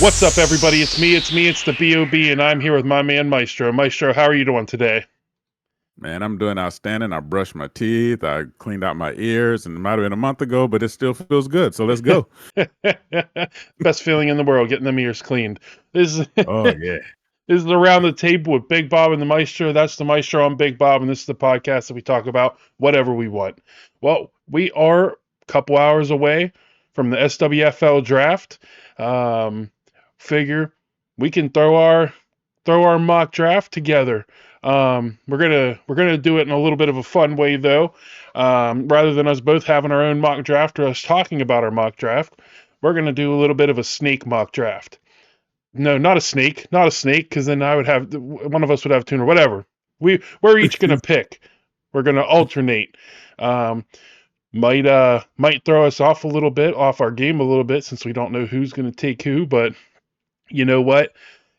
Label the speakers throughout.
Speaker 1: What's up, everybody? It's me, it's the B.O.B., and I'm here with my man, Maestro. Maestro, how are you doing today?
Speaker 2: Man, I'm doing outstanding. I brushed my teeth. I cleaned out my ears, and it might have been a month ago, but it still feels good. So let's go.
Speaker 1: Best feeling in the world, getting them ears cleaned. This is,
Speaker 2: Oh yeah.
Speaker 1: this is Around the Table with Big Bob and the Maestro. That's the Maestro. I'm Big Bob, and this is the podcast that we talk about whatever we want. Well, we are a couple hours away from the SWFL draft. Figure we can throw our mock draft together. We're gonna do it in a little bit of a fun way though. Rather than us both having our own mock draft or us talking about our mock draft, we're gonna do a little bit of a snake mock draft. No, not a snake, because then I would have one of us would have tuna. Whatever. We're each gonna pick. We're gonna alternate. Um, might throw us off a little bit, off our game a little bit, since we don't know who's gonna take who, but you know what?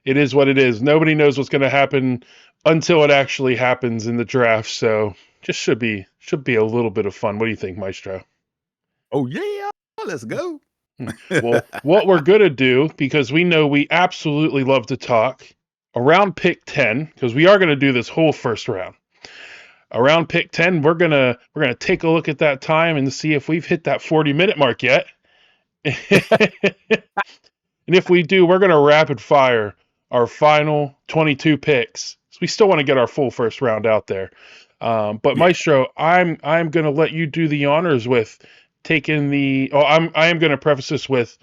Speaker 1: It is what it is. Nobody knows what's going to happen until it actually happens in the draft. So just should be a little bit of fun. What do you think, Maestro?
Speaker 2: Oh yeah. Let's go.
Speaker 1: Well, what we're going to do, because we know we absolutely love to talk, around pick 10, because we are going to do this whole first round. Around pick 10, we're gonna take a look at that time and see if we've hit that 40-minute mark yet. And if we do, we're going to rapid fire our final 22 picks. So we still want to get our full first round out there. But
Speaker 2: Yeah.
Speaker 1: Maestro, I'm going to let you do the honors with taking the. Oh, I am going to preface this with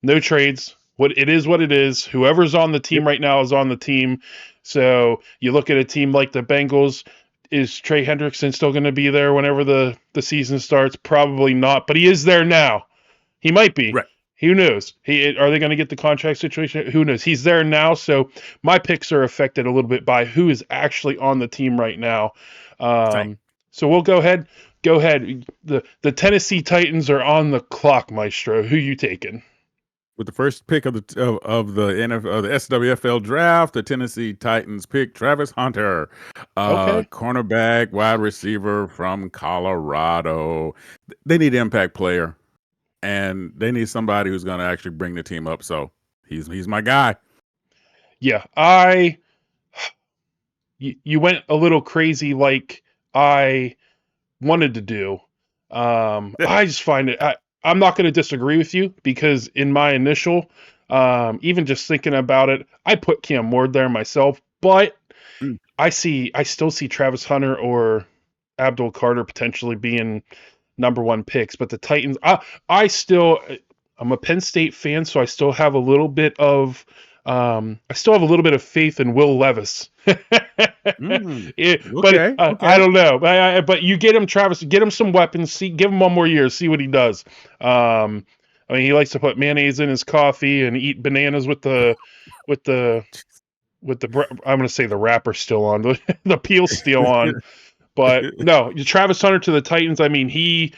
Speaker 1: no trades. What it is. Whoever's on the team right now is on the team. So you look at a team like the Bengals. Is Trey Hendrickson still going to be there whenever the season starts? Probably not, but he is there now. He might be.
Speaker 2: Right.
Speaker 1: Who knows? Are they going to get the contract situation? Who knows? He's there now, so my picks are affected a little bit by who is actually on the team right now.
Speaker 2: Same.
Speaker 1: So we'll go ahead. The Tennessee Titans are on the clock, Maestro. Who you taking?
Speaker 2: With the first pick of the NFL, the SWFL draft, the Tennessee Titans pick Travis Hunter,
Speaker 1: Okay.
Speaker 2: cornerback, wide receiver from Colorado. They need an impact player, and they need somebody who's going to actually bring the team up. So he's my guy.
Speaker 1: Yeah, you went a little crazy like I wanted to do. I just find it. I'm not going to disagree with you because in my initial, even just thinking about it, I put Cam Ward there myself, but
Speaker 2: Mm.
Speaker 1: I still see Travis Hunter or Abdul Carter potentially being number one picks. But the Titans, I'm a Penn State fan, so I still have a little bit of, faith in Will Levis. But
Speaker 2: Okay.
Speaker 1: I
Speaker 2: Okay.
Speaker 1: don't know. But you get him, Travis. Get him some weapons. Give him one more year. See what he does. I mean, he likes to put mayonnaise in his coffee and eat bananas with the I'm going to say the wrapper's still on, the peel's still on. But no, Travis Hunter to the Titans. I mean, he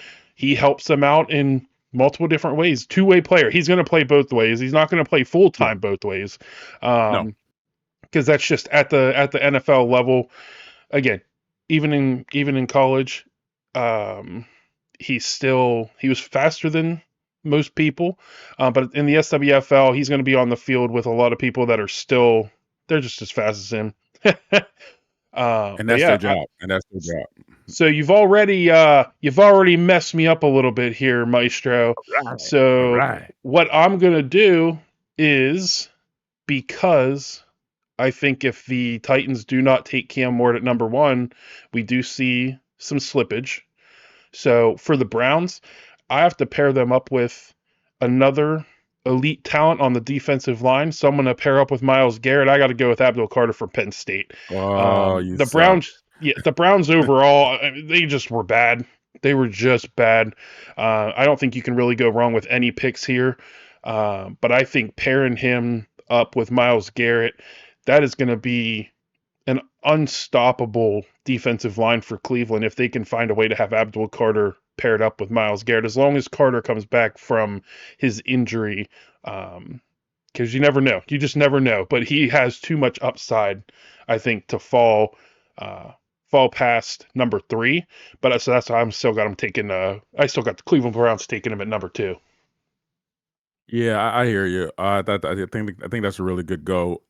Speaker 1: helps them out in multiple different ways. Two-way player. He's going to play both ways. He's not going to play full
Speaker 2: Yeah.
Speaker 1: time both ways.
Speaker 2: No.
Speaker 1: Because that's just at the NFL level. Again, even in college, he was faster than most people. But in the SWFL, he's going to be on the field with a lot of people that are still they're just as fast as him.
Speaker 2: And
Speaker 1: But
Speaker 2: that's
Speaker 1: yeah,
Speaker 2: their job. And that's their job.
Speaker 1: so you've already messed me up a little bit here, Maestro.
Speaker 2: Right.
Speaker 1: So
Speaker 2: Right.
Speaker 1: what I'm gonna do is, because I think if the Titans do not take Cam Ward at number one, we do see some slippage. So for the Browns, I have to pair them up with another elite talent on the defensive line. So I'm going to pair up with Myles Garrett. I got to go with Abdul Carter from Penn State.
Speaker 2: Oh, you
Speaker 1: The
Speaker 2: suck.
Speaker 1: Browns, yeah, the Browns overall, they just were bad. They were just bad. I don't think you can really go wrong with any picks here. But I think pairing him up with Myles Garrett, that is going to be an unstoppable defensive line for Cleveland if they can find a way to have Abdul Carter paired up with Myles Garrett, as long as Carter comes back from his injury. Because you never know. You just never know. But he has too much upside, I think, to fall past number 3. But so that's why I'm still got him taking. I still got the Cleveland Browns taking him at number 2.
Speaker 2: Yeah, I hear you. I think that's a really good go.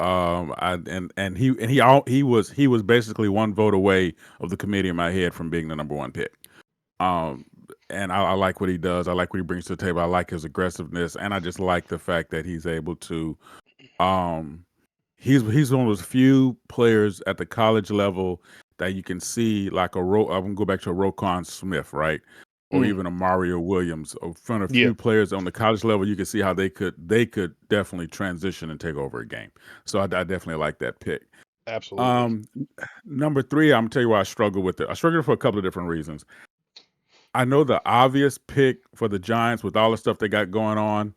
Speaker 2: He was basically one vote away of the committee in my head from being the number one pick. Um, and I like what he does. I like what he brings to the table. I like his aggressiveness, and I just like the fact that he's able to. Um, he's one of those few players at the college level that you can see like I'm gonna go back to a Roquan Smith, right? Or
Speaker 1: Mm,
Speaker 2: even a Mario Williams. Or from a
Speaker 1: yeah,
Speaker 2: few players on the college level, you can see how they could definitely transition and take over a game. So I definitely like that pick.
Speaker 1: absolutely.
Speaker 2: Um, Number three, I'm gonna tell you why I struggle with it. I struggle for a couple of different reasons. I know the obvious pick for the Giants with all the stuff they got going on,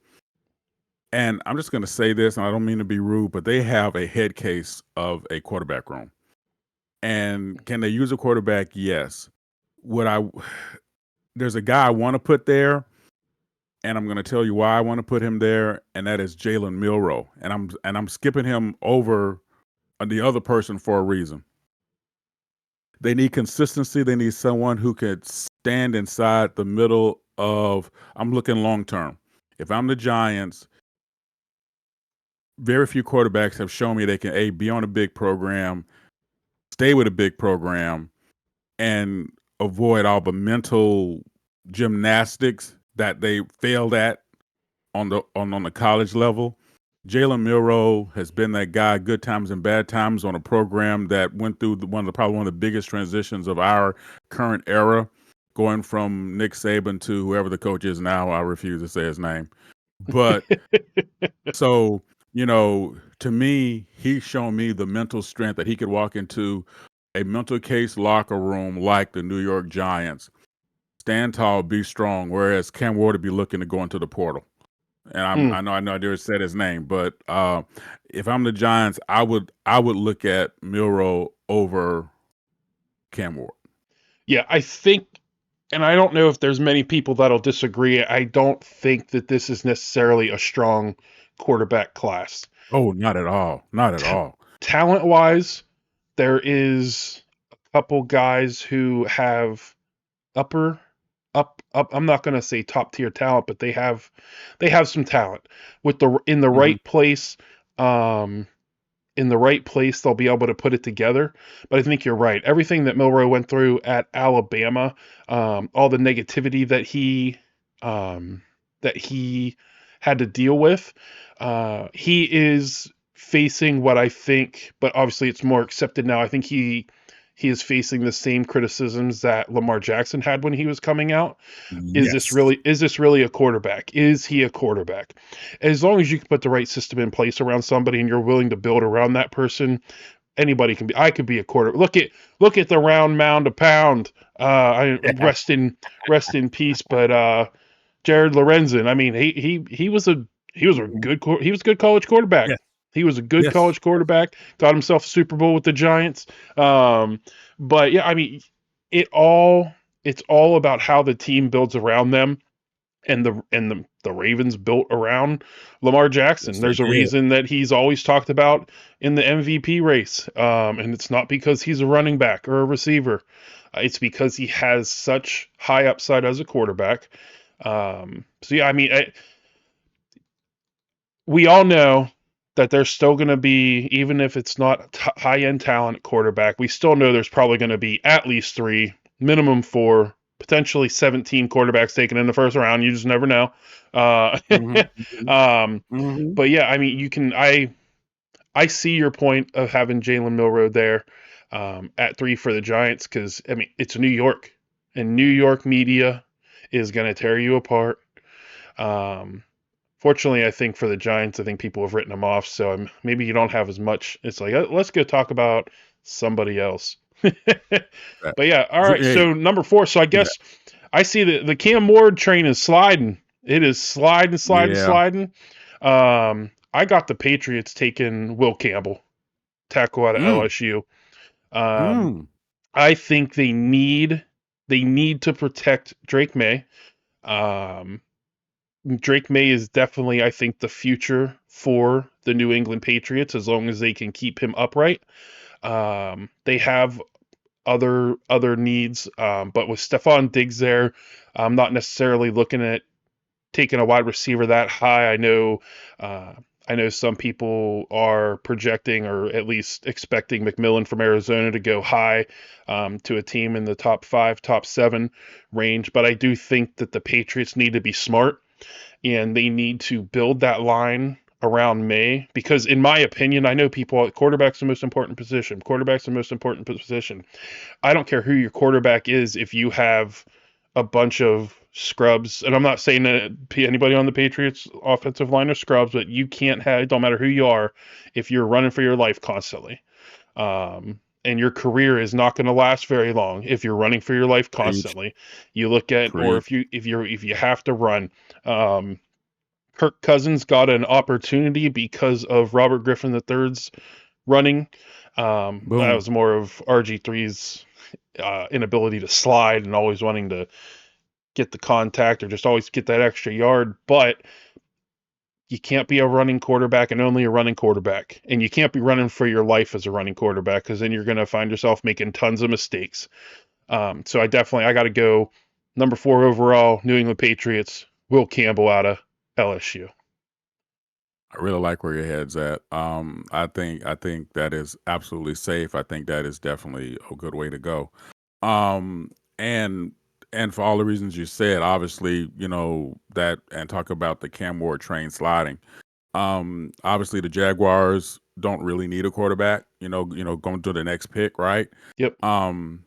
Speaker 2: and I'm just going to say this, and I don't mean to be rude, but they have a head case of a quarterback room. And can they use a quarterback? Yes. Would I? There's a guy I want to put there, and I'm going to tell you why I want to put him there, and that is Jalen Milroe. And I'm skipping him over the other person for a reason. They need consistency. They need someone who could stand inside the middle of. I'm looking long term. If I'm the Giants, very few quarterbacks have shown me they can be on a big program, stay with a big program, and avoid all the mental gymnastics that they failed at on the college level. Jalen Milroe has been that guy, good times and bad times, on a program that went through probably one of the biggest transitions of our current era, going from Nick Saban to whoever the coach is now. I refuse to say his name, but so, to me, he's shown me the mental strength that he could walk into a mental case locker room like the New York Giants, stand tall, be strong, whereas Cam Ward would be looking to go into the portal. And
Speaker 1: Mm,
Speaker 2: I know I just said his name, but if I'm the Giants, I would look at Milroe over Cam Ward.
Speaker 1: yeah, I think, and I don't know if there's many people that'll disagree. I don't think that this is necessarily a strong quarterback class.
Speaker 2: Oh, not at all. Not at all.
Speaker 1: Talent wise, there is a couple guys who have upper up. I'm not going to say top tier talent, but they have some talent with the in the
Speaker 2: Hmm.
Speaker 1: right place. Um, in the right place, they'll be able to put it together. But I think you're right. Everything that Milroe went through at Alabama, all the negativity um, that he had to deal with, he is facing what I think, but obviously it's more accepted now. I think he is facing the same criticisms that Lamar Jackson had when he was coming out.
Speaker 2: Yes.
Speaker 1: Is this really a quarterback? Is he a quarterback? As long as you can put the right system in place around somebody and you're willing to build around that person, anybody can be. I could be a quarter. Look at the round mound of pound. I rest in peace. But Jared Lorenzen. I mean, he was a good college quarterback.
Speaker 2: Yes.
Speaker 1: He was a good
Speaker 2: Yes.
Speaker 1: college quarterback. Got himself a Super Bowl with the Giants. Um, but yeah, I mean, it all it's all about how the team builds around them, and the Ravens built around Lamar Jackson.
Speaker 2: Yes, they
Speaker 1: There's a
Speaker 2: did.
Speaker 1: reason that he's always talked about in the MVP race, and it's not because he's a running back or a receiver. It's because he has such high upside as a quarterback. So yeah, I mean, we all know that there's still going to be, even if it's not high end talent at quarterback, we still know there's probably going to be at least three, minimum four, potentially 17 quarterbacks taken in the first round. You just never know. Uh,
Speaker 2: Mhm, mhm,
Speaker 1: um,
Speaker 2: mhm.
Speaker 1: but yeah, I mean, I see your point of having Jalen Milroe there at three for the Giants because I mean it's New York, and New York media is going to tear you apart. Um, Fortunately, I think for the Giants, I think people have written them off, so maybe you don't have as much. It's like let's go talk about somebody else.
Speaker 2: That
Speaker 1: But yeah, all right.
Speaker 2: Hey,
Speaker 1: So number four. So I
Speaker 2: yeah.
Speaker 1: guess I see the Cam Ward train is sliding. It is sliding, sliding,
Speaker 2: Yeah.
Speaker 1: sliding. I got the Patriots taking Will Campbell, tackle out of
Speaker 2: Mm,
Speaker 1: LSU. Um,
Speaker 2: mm.
Speaker 1: I think they need to protect Drake May. Um, Drake May is definitely, I think, the future for the New England Patriots as long as they can keep him upright. They have other needs, but with Stephon Diggs there, I'm not necessarily looking at taking a wide receiver that high. I know some people are projecting or at least expecting McMillan from Arizona to go high to a team in the top 5, top 7 range. But I do think that the Patriots need to be smart and they need to build that line around May because, in my opinion, I know people, quarterback's the most important position. Quarterback's the most important position. I don't care who your quarterback is if you have a bunch of scrubs, and I'm not saying that anybody on the Patriots offensive line are scrubs, but you can't have, it don't matter who you are, if you're running for your life constantly. And your career is not going to last very long if you're running for your life
Speaker 2: Preach,
Speaker 1: constantly. You look at, or
Speaker 2: preach.
Speaker 1: if you have to run, Kirk Cousins got an opportunity because of Robert Griffin III's running. That
Speaker 2: Boom.
Speaker 1: was more of RG3's inability to slide and always wanting to get the contact or just always get that extra yard. But you can't be a running quarterback and only a running quarterback. And you can't be running for your life as a running quarterback because then you're going to find yourself making tons of mistakes. So I got to go number 4 overall, New England Patriots, Will Campbell out of LSU.
Speaker 2: I really like where your head's at. I think that is absolutely safe. I think that is definitely a good way to go. Um, and and for all the reasons you said, obviously, that and talk about the Cam Ward train sliding. Obviously the Jaguars don't really need a quarterback, going to the next pick, right?
Speaker 1: Yep.
Speaker 2: Um,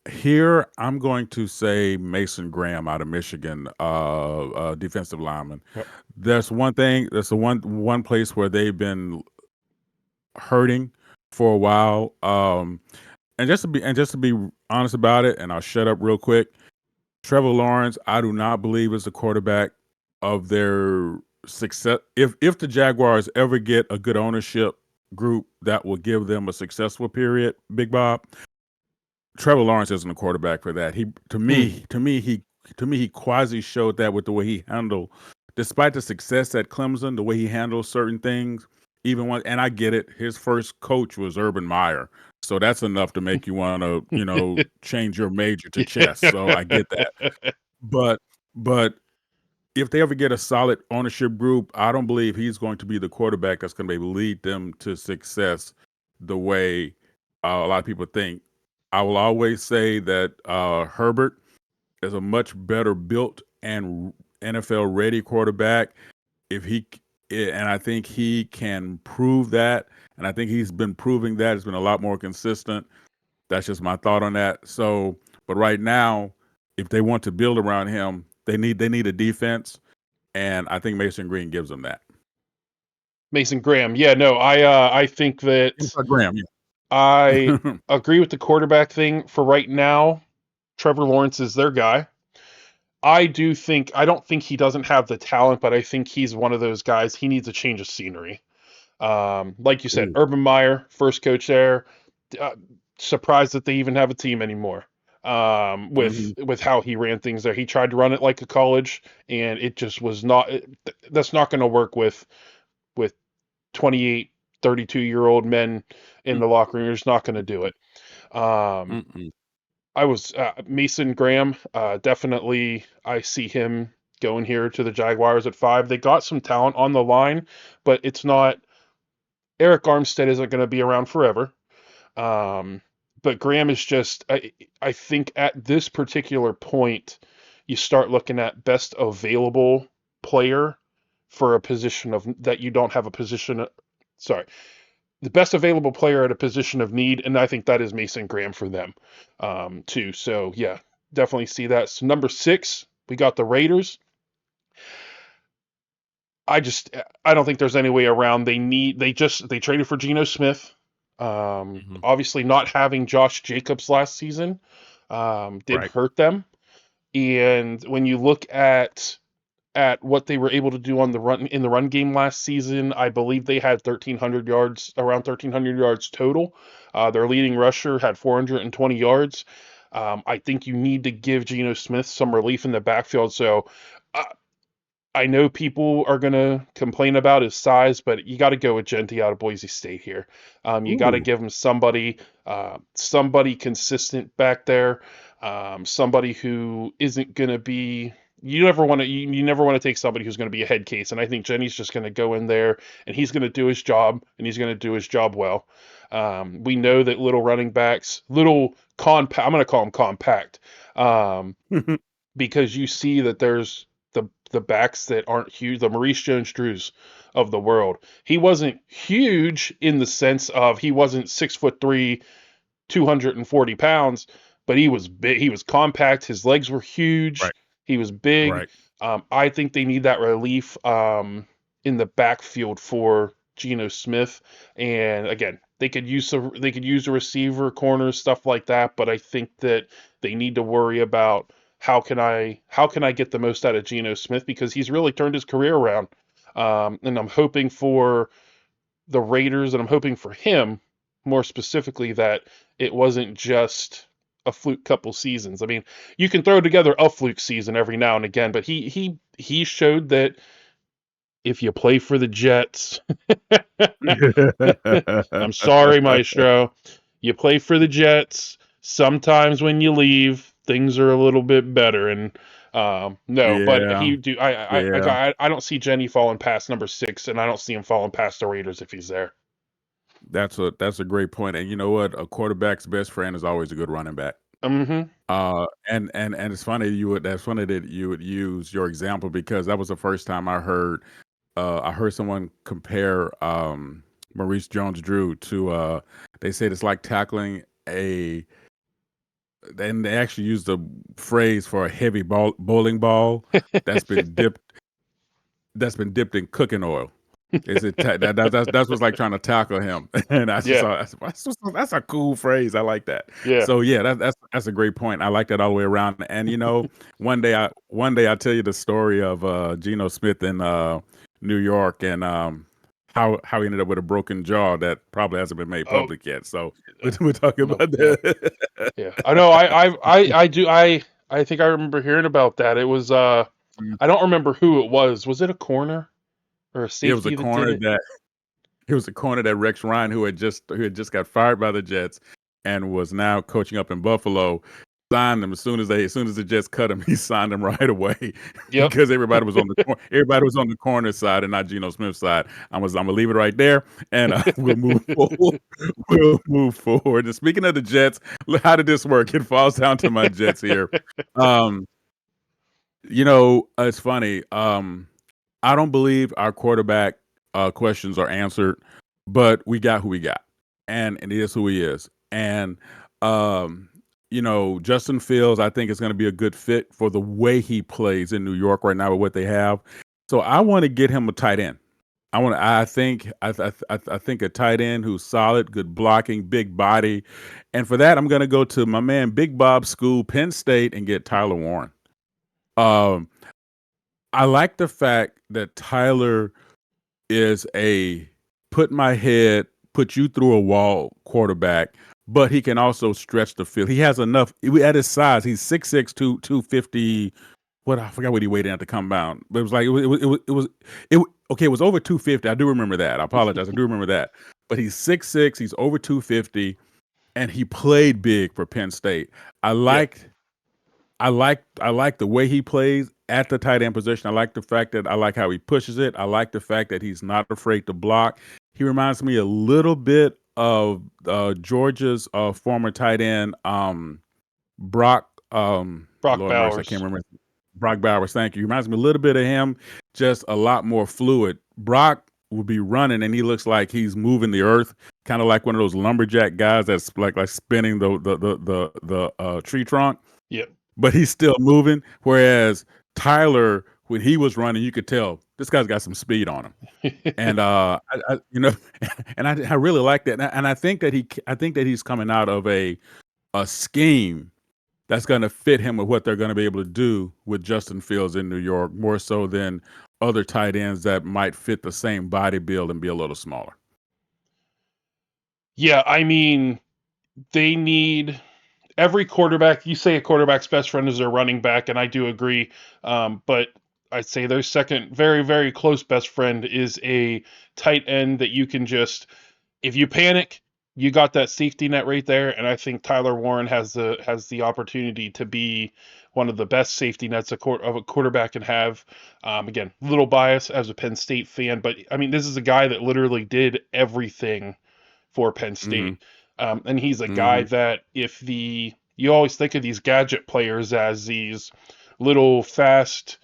Speaker 2: Here I'm going to say Mason Graham out of Michigan, defensive lineman.
Speaker 1: Yep.
Speaker 2: That's one thing. That's the one place where they've been hurting for a while. And just to be honest about it, and I'll shut up real quick. Trevor Lawrence, I do not believe is the quarterback of their success. If the Jaguars ever get a good ownership group that will give them a successful period, Big Bob, Trevor Lawrence isn't a quarterback for that. He to me he quasi showed that with the way he handled, despite the success at Clemson, the way he handles certain things. Even when, and I get it, his first coach was Urban Meyer, so that's enough to make you want to change your major to chess. So I get that, but but if they ever get a solid ownership group, I don't believe he's going to be the quarterback that's going to lead them to success the way a lot of people think. I will always say that Herbert is a much better built and NFL ready quarterback. If he and I think he can prove that, and I think he's been proving that. It's been a lot more consistent. That's just my thought on that. So, but right now, if they want to build around him, they need a defense, and I think Mason Green gives them that.
Speaker 1: Mason Graham. Yeah, no, I think that
Speaker 2: Graham,
Speaker 1: I
Speaker 2: yeah.
Speaker 1: agree with the quarterback thing for right now. Trevor Lawrence is their guy. I don't think he doesn't have the talent, but I think he's one of those guys. He needs a change of scenery. Like you said,
Speaker 2: Ooh.
Speaker 1: Urban Meyer, first coach there. Uh, Surprised that they even have a team anymore.
Speaker 2: Mhm.
Speaker 1: With how he ran things there, he tried to run it like a college, and it just was not. That's not going to work with 28, 32-year-old men in
Speaker 2: Mm,
Speaker 1: the locker room. You're just not going to do it. Um,
Speaker 2: mm-mm.
Speaker 1: I was Mason Graham. Definitely, I see him going here to the Jaguars at 5. They got some talent on the line, but it's not. Eric Armstead isn't going to be around forever. Um, but Graham is just. I think at this particular point, you start looking at best available player for a position of that you don't have a position. Sorry, the best available player at a position of need, and I think that is Mason Graham for them, too. So yeah, definitely see that. So number 6, we got the Raiders. I don't think there's any way around. They traded for Geno Smith.
Speaker 2: Mhm.
Speaker 1: Obviously, not having Josh Jacobs last season did
Speaker 2: Right.
Speaker 1: hurt them. And when you look at what they were able to do on the run in the run game last season. I believe they had 1,300 yards, around 1,300 yards total. Their leading rusher had 420 yards. I think you need to give Geno Smith some relief in the backfield. So uh, I know people are going to complain about his size, but you got to go with Genty out of Boise State here. You got to
Speaker 2: Ooh.
Speaker 1: give him somebody consistent back there, somebody who isn't going to be you never want to you never want to take somebody who's going to be a head case, and I think Jenny's just going to go in there and he's going to do his job, and he's going to do his job well. We know that little running backs, little compact, I'm going to call them compact, um, because you see that there's the backs that aren't huge, the Maurice Jones-Drews of the world. He wasn't huge in the sense of he wasn't 6'3", 240 pounds, but he was big. He was compact. His legs were huge.
Speaker 2: Right.
Speaker 1: He was big.
Speaker 2: Right.
Speaker 1: I think they need that relief in the backfield for Geno Smith. And again, they could use a receiver, corners, stuff like that. But I think that they need to worry about how can I get the most out of Geno Smith, because he's really turned his career around. And I'm hoping for the Raiders, and I'm hoping for him more specifically that it wasn't just a fluke couple seasons. I mean, you can throw together a fluke season every now and again, but he showed that if you play for the Jets, I'm sorry, Maestro, you play for the Jets. Sometimes when you leave, things are a little bit better. And no, but
Speaker 2: Yeah. Yeah.
Speaker 1: I don't see Jenny falling past number 6, and I don't see him falling past the Raiders if he's there.
Speaker 2: That's a great point. And you know what? A quarterback's best friend is always a good running back.
Speaker 1: Mm-hmm.
Speaker 2: And it's funny that's funny that you would use your example, because that was the first time I heard someone compare Maurice Jones-Drew to they said it's like tackling a, and they actually used the phrase for a heavy bowling ball that's been dipped in cooking oil. Is it that's what's like trying to tackle him, and I just
Speaker 1: Yeah,
Speaker 2: thought that's a cool phrase. I like that.
Speaker 1: yeah.
Speaker 2: So yeah, that's a great point. I like that all the way around. And you know, one day I tell you the story of Geno Smith in New York, and how he ended up with a broken jaw that probably hasn't been made
Speaker 1: Oh,
Speaker 2: public yet. So we're talking
Speaker 1: no,
Speaker 2: about
Speaker 1: yeah,
Speaker 2: that.
Speaker 1: yeah. I know. I think I remember hearing about that. It was I don't remember who it was. Was it a corner or a
Speaker 2: It was a
Speaker 1: safety that did
Speaker 2: corner
Speaker 1: it?
Speaker 2: that He was a corner that Rex Ryan, who had just got fired by the Jets and was now coaching up in Buffalo, signed him as soon as the Jets cut him. He signed him right away
Speaker 1: Yep.
Speaker 2: because everybody was on the corner side and not Geno Smith's side. I'm gonna leave it right there, and we'll move forward. We'll move forward. And speaking of the Jets, how did this work? It falls down to my Jets here. Um, it's funny. I don't believe our quarterback questions are answered, but we got who we got, and it is who he is. And Justin Fields, I think, is going to be a good fit for the way he plays in New York right now with what they have. So I want to get him a tight end. I think a tight end who's solid, good blocking, big body, and for that I'm going to go to my man Big Bob's school, Penn State, and get Tyler Warren. Um, I like the fact that Tyler is a put you through a wall quarterback, but he can also stretch the field. He has enough at his size. He's 6'6", 250. What, I forgot what he weighed in at the combine, but it was like okay. It was over 250. I do remember that. I apologize. I do remember that. But he's 6'6". He's over 250, and he played big for Penn State. I
Speaker 1: Yeah.
Speaker 2: like the way he plays at the tight end position. I like the fact that I like how he pushes it. I like the fact that he's not afraid to block. He reminds me a little bit of Georgia's former tight end, Brock.
Speaker 1: Brock
Speaker 2: Lord mercy, I can't
Speaker 1: Bowers.
Speaker 2: remember. Brock Bowers. Thank you. He reminds me a little bit of him, just a lot more fluid. Brock will be running, and he looks like he's moving the earth, kind of like one of those lumberjack guys that's like spinning the tree trunk,
Speaker 1: Yep.
Speaker 2: but he's still moving. Whereas Tyler, when he was running, you could tell this guy's got some speed on him. And and I really like that. And I think that he's coming out of a scheme that's going to fit him with what they're going to be able to do with Justin Fields in New York, more so than other tight ends that might fit the same body build and be a little smaller.
Speaker 1: Yeah, I mean, they need every quarterback. You say a quarterback's best friend is their running back, and I do agree. But I'd say their second, very, very close best friend is a tight end that you can just, if you panic, you got that safety net right there. And I think Tyler Warren has the opportunity to be one of the best safety nets of a quarterback can have. Again, little bias as a Penn State fan, but I mean, this is a guy that literally did everything for Penn
Speaker 2: Mm-hmm.
Speaker 1: State. And he's a guy
Speaker 2: Mm-hmm.
Speaker 1: that you always think of these gadget players as these little fast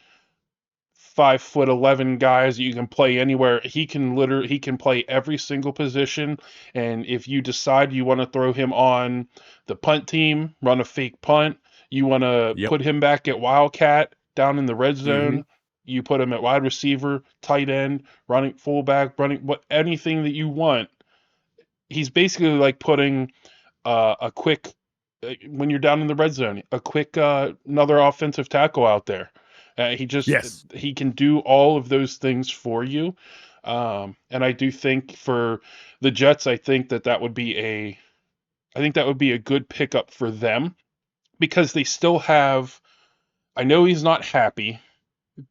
Speaker 1: 5'11" guys that you can play anywhere. He can play every single position. And if you decide you want to throw him on the punt team, run a fake punt, you want to
Speaker 2: Yep.
Speaker 1: put him back at Wildcat down in the red
Speaker 2: Mm-hmm.
Speaker 1: zone, you put him at wide receiver, tight end, running fullback, anything that you want. He's basically like putting a quick when you're down in the red zone, a quick another offensive tackle out there.
Speaker 2: Yes.
Speaker 1: He can do all of those things for you, and I do think for the Jets, I think that would be a good pickup for them because they still have. I know he's not happy,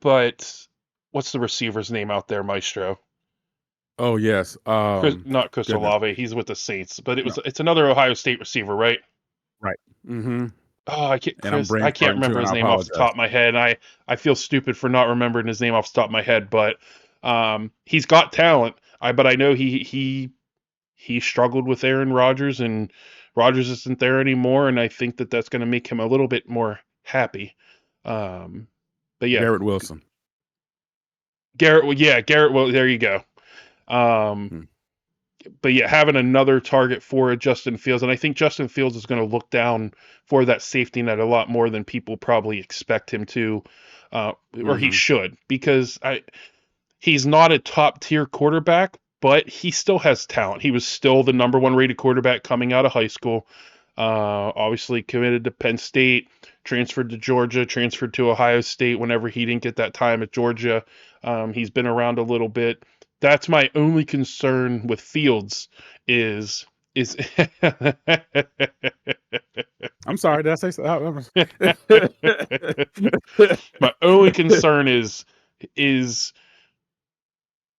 Speaker 1: but what's the receiver's name out there, Maestro?
Speaker 2: Oh yes.
Speaker 1: Not Chris
Speaker 2: Goodness.
Speaker 1: Olave. He's with the Saints, but
Speaker 2: No.
Speaker 1: it's another Ohio State receiver, right?
Speaker 2: Right. Mm-hmm.
Speaker 1: Oh,
Speaker 2: And I'm
Speaker 1: I can't
Speaker 2: brainstorming too,
Speaker 1: remember
Speaker 2: and
Speaker 1: his
Speaker 2: I
Speaker 1: name off the top
Speaker 2: apologize.
Speaker 1: of my head. I feel stupid for not remembering his name off the top of my head, but he's got talent. But I know he struggled with Aaron Rodgers, and Rodgers isn't there anymore, and I think that that's going to make him a little bit more happy. Um, but yeah,
Speaker 2: Garrett Wilson.
Speaker 1: Garrett. Well, yeah, Garrett. Well, there you go. Um,
Speaker 2: Hmm.
Speaker 1: but yeah, having another target for Justin Fields, and I think Justin Fields is going to look down for that safety net a lot more than people probably expect him to, or he
Speaker 2: Mm-hmm.
Speaker 1: should, because he's not a top tier quarterback, but he still has talent. He was still the number one rated quarterback coming out of high school. Obviously committed to Penn State, transferred to Georgia, transferred to Ohio State whenever he didn't get that time at Georgia. He's been around a little bit. That's my only concern with Fields is
Speaker 2: I'm sorry. Did I say so?
Speaker 1: my only concern is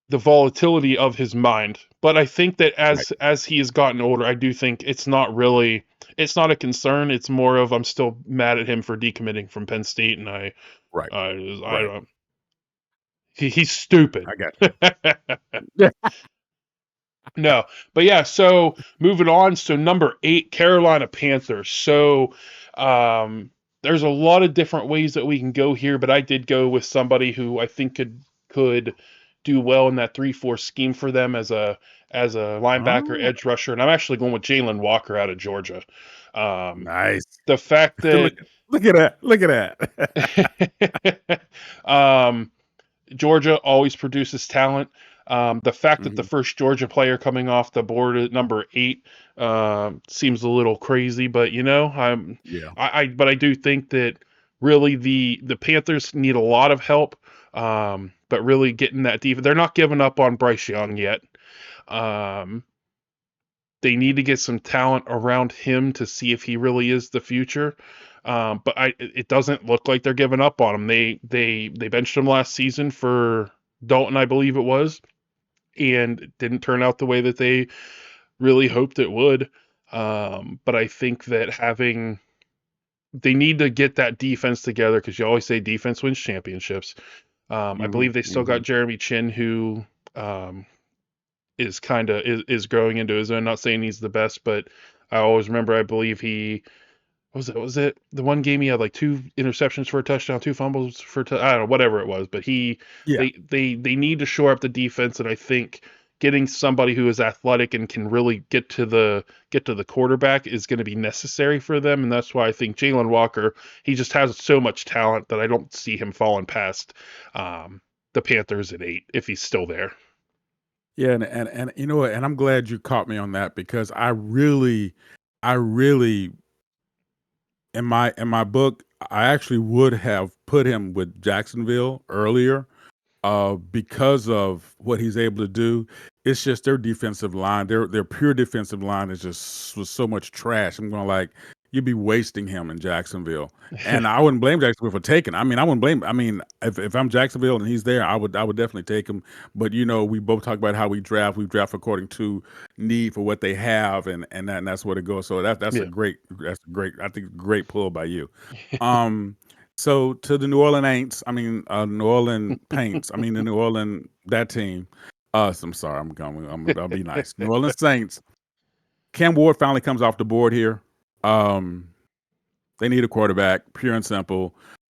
Speaker 1: the volatility of his mind. But I think that
Speaker 2: Right.
Speaker 1: as he has gotten older, I do think it's not a concern. It's more of I'm still mad at him for decommitting from Penn State, and
Speaker 2: Right.
Speaker 1: I
Speaker 2: Right.
Speaker 1: don't. He's stupid.
Speaker 2: I got you. Yeah.
Speaker 1: No, but yeah. So moving on. So number 8, Carolina Panthers. So there's a lot of different ways that we can go here, but I did go with somebody who I think could do well in that 3-4 scheme for them as a linebacker,
Speaker 2: Oh,
Speaker 1: edge rusher, and I'm actually going with Jalen Walker out of Georgia. Um,
Speaker 2: nice.
Speaker 1: the fact
Speaker 2: Look,
Speaker 1: that
Speaker 2: look at that. Look at that.
Speaker 1: um, Georgia always produces talent. The fact that the
Speaker 2: Hmm.
Speaker 1: first Georgia player coming off the board at number 8 seems a little crazy, but
Speaker 2: Yeah.
Speaker 1: but I do think that really the Panthers need a lot of help. But really getting that defense, they're not giving up on Bryce Young yet. Um, they need to get some talent around him to see if he really is the future. But it doesn't look like they're giving up on him. They benched him last season for Dalton, I believe it was, and it didn't turn out the way that they really hoped it would. But I think that they need to get that defense together because you always say defense wins championships. I
Speaker 2: Hmm.
Speaker 1: believe they still
Speaker 2: Hmm.
Speaker 1: got Jeremy Chin, who is kind of is growing into his own. Not saying he's the best, but I always remember. I believe he was it the one game he had like 2 interceptions for a touchdown, 2 fumbles for I don't know, whatever it was. But
Speaker 2: Yeah.
Speaker 1: they need to shore up the defense, and I think getting somebody who is athletic and can really get to the quarterback is going to be necessary for them, and that's why I think Jalen Walker, he just has so much talent that I don't see him falling past the Panthers at 8 if he's still there.
Speaker 2: Yeah. And you know what? And I'm glad you caught me on that because I really in my book, I actually would have put him with Jacksonville earlier, because of what he's able to do. It's just their defensive line, their pure defensive line is just was so much trash. I'm going like, you'd be wasting him in Jacksonville, and I wouldn't blame Jacksonville for taking. I mean, I wouldn't blame. I mean, if I'm Jacksonville and he's there, I would definitely take him. But we both talk about how we draft. We draft according to need for what they have, and that's where it goes. So that's a
Speaker 1: Yeah.
Speaker 2: great. I think great pull by you. Um, So to the New Orleans Aints, New Orleans Paints, the New Orleans that team. I'm sorry, I'll be nice. New Orleans Saints. Cam Ward finally comes off the board here. They need a quarterback, pure and simple.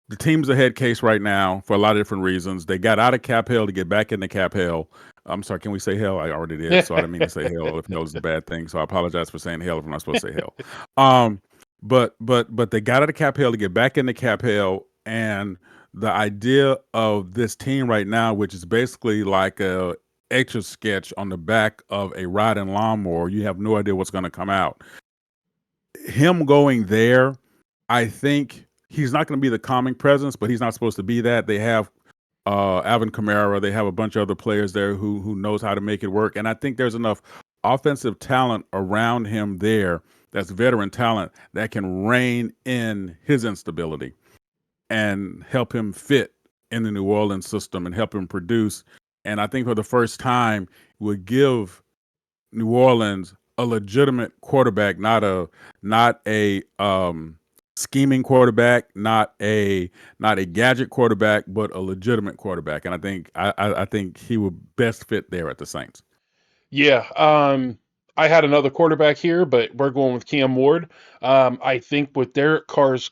Speaker 2: The team's a head case right now for a lot of different reasons. They got out of cap hell to get back into cap hell. I'm sorry, can we say hell? I already did, so I didn't mean to say hell if hell is a bad thing. So I apologize for saying hell if I'm not supposed to say hell. But they got out of cap hell to get back into cap hell, and the idea of this team right now, which is basically like a etch sketch on the back of a riding lawnmower, you have no idea what's going to come out. Him going there, I think he's not going to be the calming presence, but he's not supposed to be that. They have Alvin Kamara. They have a bunch of other players there who knows how to make it work. And I think there's enough offensive talent around him there that's veteran talent that can rein in his instability and help him fit in the New Orleans system and help him produce. And I think for the first time would give New Orleans a legitimate quarterback, not a scheming quarterback, not a gadget quarterback, but a legitimate quarterback. And I think he would best fit there at the Saints.
Speaker 1: Yeah, I had another quarterback here, but we're going with Cam Ward. I think with Derek Carr's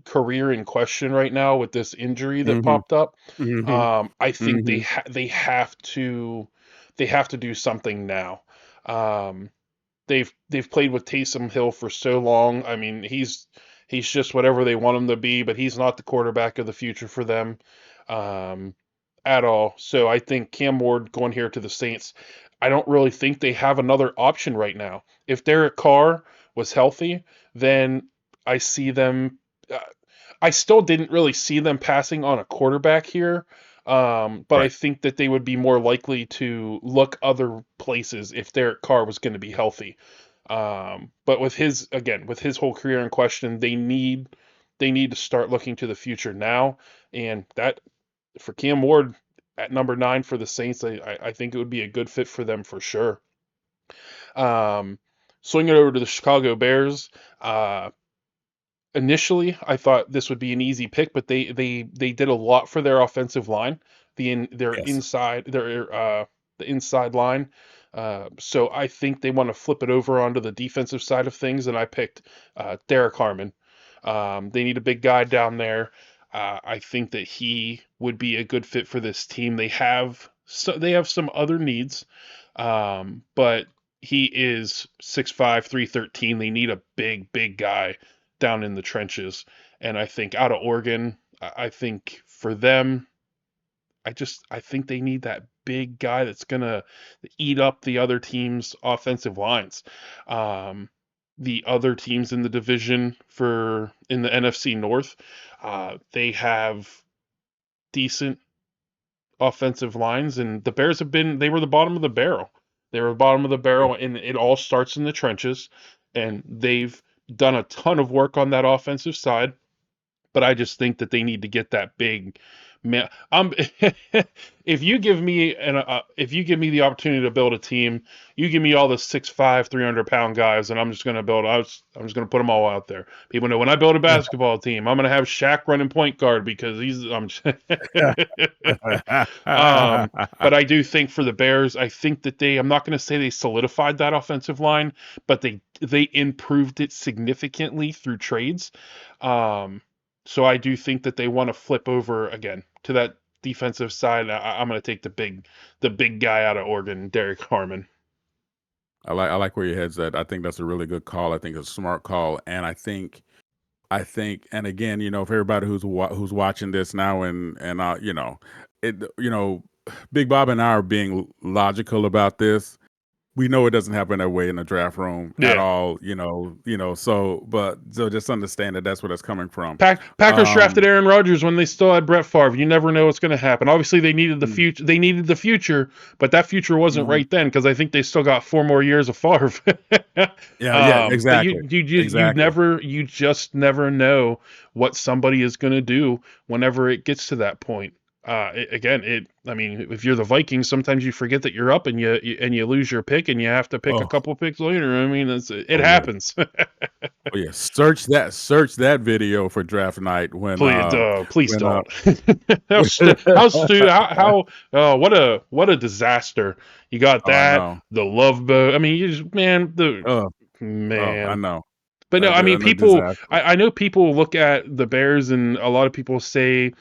Speaker 1: career in question right now with this injury that popped up, I think they have to do something now. They've played with Taysom Hill for so long. I mean, he's just whatever they want him to be, but he's not the quarterback of the future for them at all. So I think Cam Ward going here to the Saints. I don't really think they have another option right now. If Derek Carr was healthy, then I see them. I still didn't really see them passing on a quarterback here, but I think that they would be more likely to look other places if Derek Carr was going to be healthy. But with his whole career in question, they need to start looking to the future now, and that for Cam Ward at number 9 for the Saints, I think it would be a good fit for them for sure. Swinging it over to the Chicago Bears. Initially, I thought this would be an easy pick, but they did a lot for their offensive line, the inside line. So I think they want to flip it over onto the defensive side of things, and I picked Derek Harmon. They need a big guy down there. I think that he would be a good fit for this team. They have some other needs, but he is 6'5", 313. They need a big guy down in the trenches. And I think out of Oregon, I think for them, I think they need that big guy that's gonna eat up the other team's offensive lines. The other teams in the division in the NFC North, they have decent offensive lines, and the Bears they were the bottom of the barrel. They were the bottom of the barrel, and it all starts in the trenches, and they've done a ton of work on that offensive side, but I just think that they need to get that big man. If you give me the opportunity to build a team, you give me all the 6'5", 300-pound guys, and I'm just going to put them all out there. People know when I build a basketball team, I'm going to have Shaq running point guard because but I do think for the Bears, I think that I'm not going to say they solidified that offensive line, but they improved it significantly through trades. So I do think that they want to flip over again to that defensive side. I'm going to take the big guy out of Oregon, Derek Harmon.
Speaker 2: I like where your head's at. I think that's a really good call. I think it's a smart call, and I think, and again, for everybody who's watching this now, and Big Bob and I are being logical about this. We know it doesn't happen that way in the draft room at all, so just understand that that's where that's coming from.
Speaker 1: Packers drafted Aaron Rodgers when they still had Brett Favre. You never know what's going to happen. Obviously, they needed the future. They needed the future, but that future wasn't right then because I think they still got 4 more years of Favre.
Speaker 2: Exactly.
Speaker 1: You just never know what somebody is going to do whenever it gets to that point. If you're the Vikings, sometimes you forget that you're up and you lose your pick and you have to pick a couple picks later. It happens.
Speaker 2: Oh yeah, search that video for draft night
Speaker 1: Please
Speaker 2: when
Speaker 1: don't. What a disaster. You got
Speaker 2: oh I
Speaker 1: that,
Speaker 2: know.
Speaker 1: the love boat. I mean, you just, man,
Speaker 2: Oh, I
Speaker 1: man.
Speaker 2: know.
Speaker 1: But no, I mean,
Speaker 2: A disaster.
Speaker 1: I know people look at the Bears and a lot of people say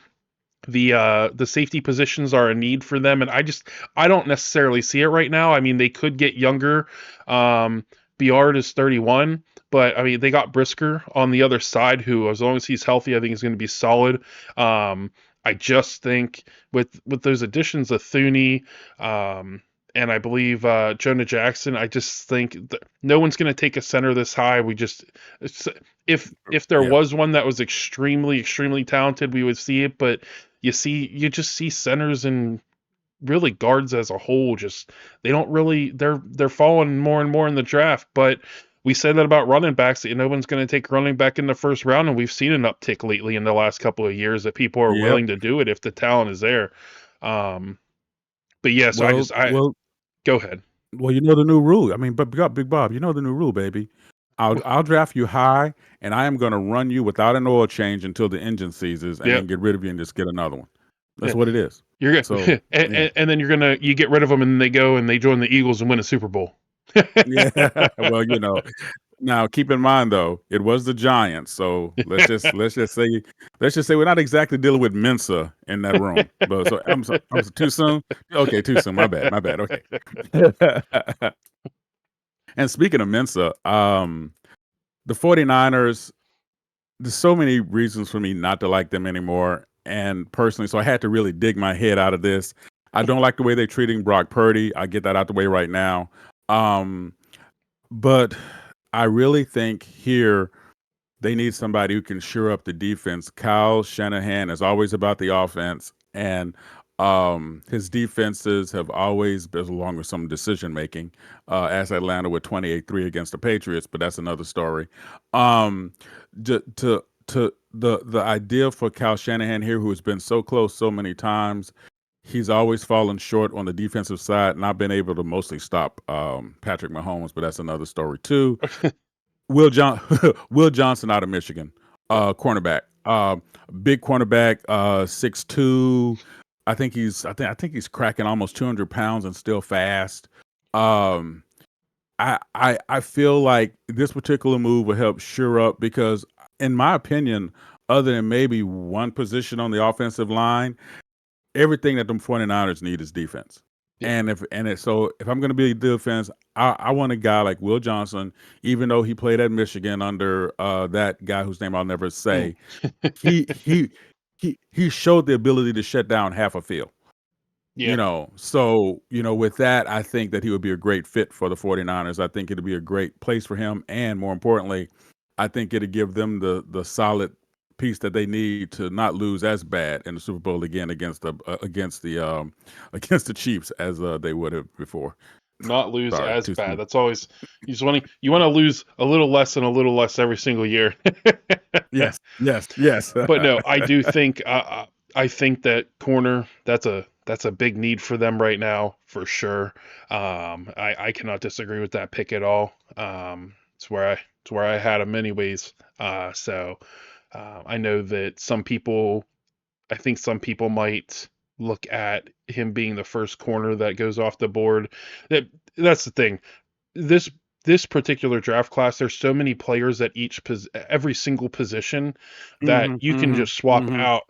Speaker 1: the safety positions are a need for them, and I don't necessarily see it right now. I mean, they could get younger. um Biard is 31, but I mean, they got Brisker on the other side, who, as long as he's healthy, I think is going to be solid. I just think with those additions of Thuney, and I believe Jonah Jackson, I just think that no one's going to take a center this high. If there
Speaker 2: Yeah.
Speaker 1: was one that was extremely talented, we would see it. But you just see centers and really guards as a whole, just they don't really they're falling more and more in the draft. But we say that about running backs, that no one's going to take running back in the first round, and we've seen an uptick lately in the last couple of years that people are
Speaker 2: Yep.
Speaker 1: willing to do it if the talent is there. um but yeah, so
Speaker 2: Well,
Speaker 1: I
Speaker 2: well,
Speaker 1: go ahead.
Speaker 2: well. You know the new rule. I mean, but Big Bob, you know the new rule, baby. I'll draft you high, and I am going to run you without an oil change until the engine seizes, and
Speaker 1: Yeah.
Speaker 2: then get rid of you and just get another one.
Speaker 1: Yeah.
Speaker 2: That's what it is.
Speaker 1: You're
Speaker 2: So
Speaker 1: gonna
Speaker 2: yeah,
Speaker 1: and then you get rid of them, and they go and they join the Eagles and win a Super Bowl.
Speaker 2: yeah. Well, now keep in mind though, it was the Giants, so let's just say we're not exactly dealing with Mensa in that room. But so I'm too soon. Okay, too soon. My bad. My bad. Okay. And speaking of Mensa, the 49ers, there's so many reasons for me not to like them anymore. And personally, so I had to really dig my head out of this. I don't like the way they're treating Brock Purdy. I get that out the way right now. Um, but I really think here they need somebody who can shore up the defense. Kyle Shanahan is always about the offense, and his defenses have always been, along with some decision making, as Atlanta with 28-3 against the Patriots, but that's another story. Um, to the idea for Kyle Shanahan here, who has been so close so many times, he's always fallen short on the defensive side, not been able to mostly stop Patrick Mahomes, but that's another story too. Will Johnson out of Michigan, cornerback, big cornerback, 6'2". I think he's cracking almost 200 pounds and still fast. Um, I feel like this particular move will help shore up because, in my opinion, other than maybe one position on the offensive line, everything that them 49ers need is defense.
Speaker 1: Yeah.
Speaker 2: So if I'm going to be a defense, I want a guy like Will Johnson, even though he played at Michigan under that guy whose name I'll never say. He he he showed the ability to shut down half a field.
Speaker 1: Yeah.
Speaker 2: So with that, I think that he would be a great fit for the 49ers. I think it'd be a great place for him, and more importantly, I think it'd give them the solid piece that they need to not lose as bad in the Super Bowl again against the against the Chiefs as they would have before.
Speaker 1: Not lose
Speaker 2: Sorry,
Speaker 1: as
Speaker 2: too
Speaker 1: bad.
Speaker 2: soon.
Speaker 1: That's always, you want to lose a little less and a little less every single year.
Speaker 2: Yes, yes, yes.
Speaker 1: But no, I do think I think that corner, that's a big need for them right now for sure. I cannot disagree with that pick at all. It's where I had him anyways. I know that I think some people might look at him being the first corner that goes off the board. That's the thing. This this particular draft class, there's so many players at every single position that
Speaker 2: Mhm,
Speaker 1: you can
Speaker 2: mhm,
Speaker 1: just swap
Speaker 2: mhm.
Speaker 1: out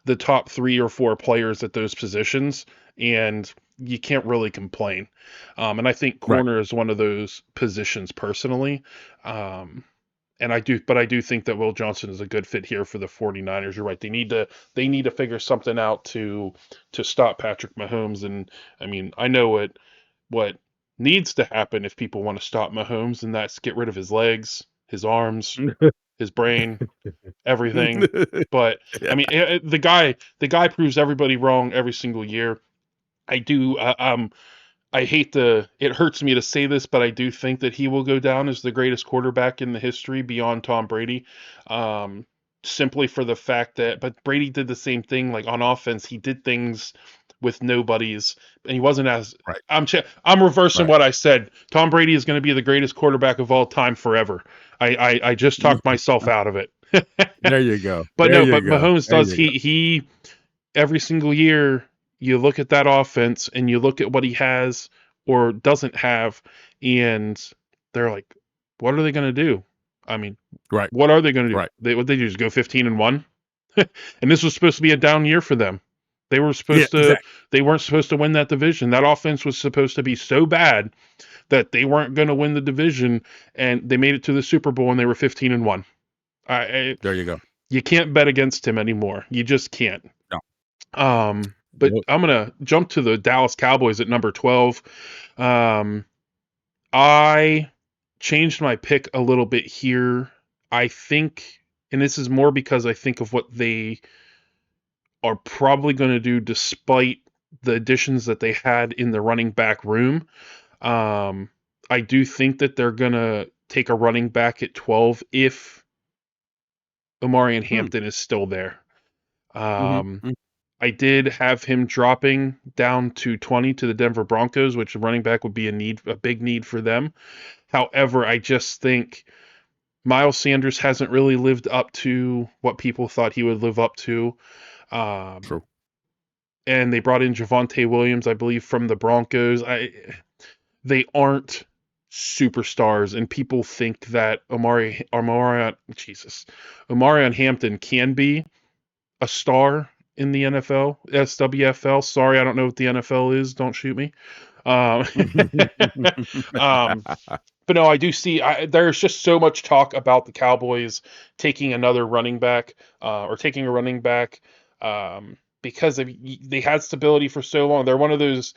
Speaker 1: the top 3 or 4 players at those positions, and you can't really complain. And I think
Speaker 2: Right.
Speaker 1: corner is one of those positions personally. Um, but I do think that Will Johnson is a good fit here for the 49ers. You're right. They need to figure something out to stop Patrick Mahomes. And I mean, I know what needs to happen if people want to stop Mahomes, and that's get rid of his legs, his arms, his brain, everything. But I
Speaker 2: Yeah.
Speaker 1: mean, the guy proves everybody wrong every single year. I do. I hate to, it hurts me to say this, but I do think that he will go down as the greatest quarterback in the history beyond Tom Brady. Um, simply for the fact that, but Brady did the same thing. Like on offense, he did things with nobodies, and he wasn't as.
Speaker 2: Right.
Speaker 1: I'm reversing
Speaker 2: Right.
Speaker 1: what I said. Tom Brady is going to be the greatest quarterback of all time forever. I just talked myself out of it.
Speaker 2: There you go.
Speaker 1: But
Speaker 2: There
Speaker 1: no,
Speaker 2: you
Speaker 1: but
Speaker 2: go.
Speaker 1: Mahomes
Speaker 2: There
Speaker 1: does.
Speaker 2: you go.
Speaker 1: He every single year you look at that offense and you look at what he has or doesn't have, and they're like, what are they going to do? I mean,
Speaker 2: Right.
Speaker 1: what are they going to do?
Speaker 2: Right.
Speaker 1: What they do is go 15-1, and this was supposed to be a down year for them. They were
Speaker 2: Yeah,
Speaker 1: supposed to.
Speaker 2: exactly.
Speaker 1: They weren't supposed to win that division. That offense was supposed to be so bad that they weren't going to win the division, and they made it to the Super Bowl and they were 15-1.
Speaker 2: There you go.
Speaker 1: You can't bet against him anymore. You just can't.
Speaker 2: No.
Speaker 1: But I'm gonna jump to the Dallas Cowboys at number 12. I changed my pick a little bit here. I think, and this is more because I think of what they are probably going to do despite the additions that they had in the running back room. I do think that they're going to take a running back at 12 if Omarion
Speaker 2: Hmm.
Speaker 1: Hampton is still there.
Speaker 2: Mm-hmm.
Speaker 1: I did have him dropping down to 20 to the Denver Broncos, which running back would be a big need for them. However, I just think Miles Sanders hasn't really lived up to what people thought he would live up to.
Speaker 2: True.
Speaker 1: And they brought in Javonte Williams, I believe, from the Broncos. They aren't superstars, and people think that Omarion Hampton can be a star in the NFL, SWFL. Sorry, I don't know what the NFL is. Don't shoot me. Um, um, but no, I do see. There's just so much talk about the Cowboys taking another running back, or taking a running back, because they had stability for so long. They're one of those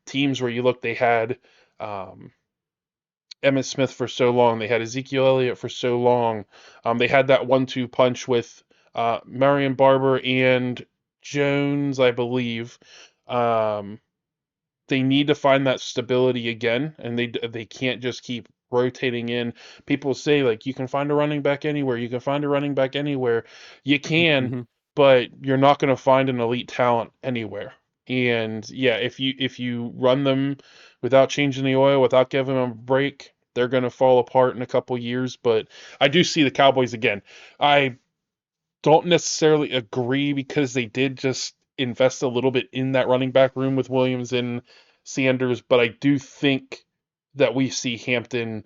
Speaker 1: teams where you look. They had Emmitt Smith for so long. They had Ezekiel Elliott for so long. They had that 1-2 punch with Marion Barber and Jones, I believe. They need to find that stability again, and they can't just keep rotating in. People say like you can find a running back anywhere. You can find a running back anywhere. You can,
Speaker 2: Mm-hmm.
Speaker 1: but you're not going to find an elite talent anywhere. And yeah, if you run them without changing the oil, without giving them a break, they're going to fall apart in a couple years. But I do see the Cowboys again. I don't necessarily agree because they did just invest a little bit in that running back room with Williams and Sanders, but I do think that we see Hampton.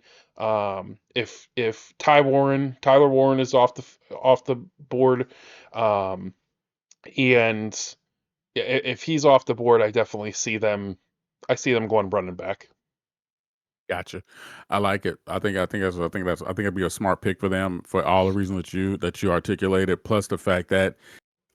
Speaker 1: If Tyler Warren is off the board, and if he's off the board, I definitely see them. I see them going running back.
Speaker 2: Gotcha. I like it. I think it'd be a smart pick for them for all the reasons that you articulated, plus the fact that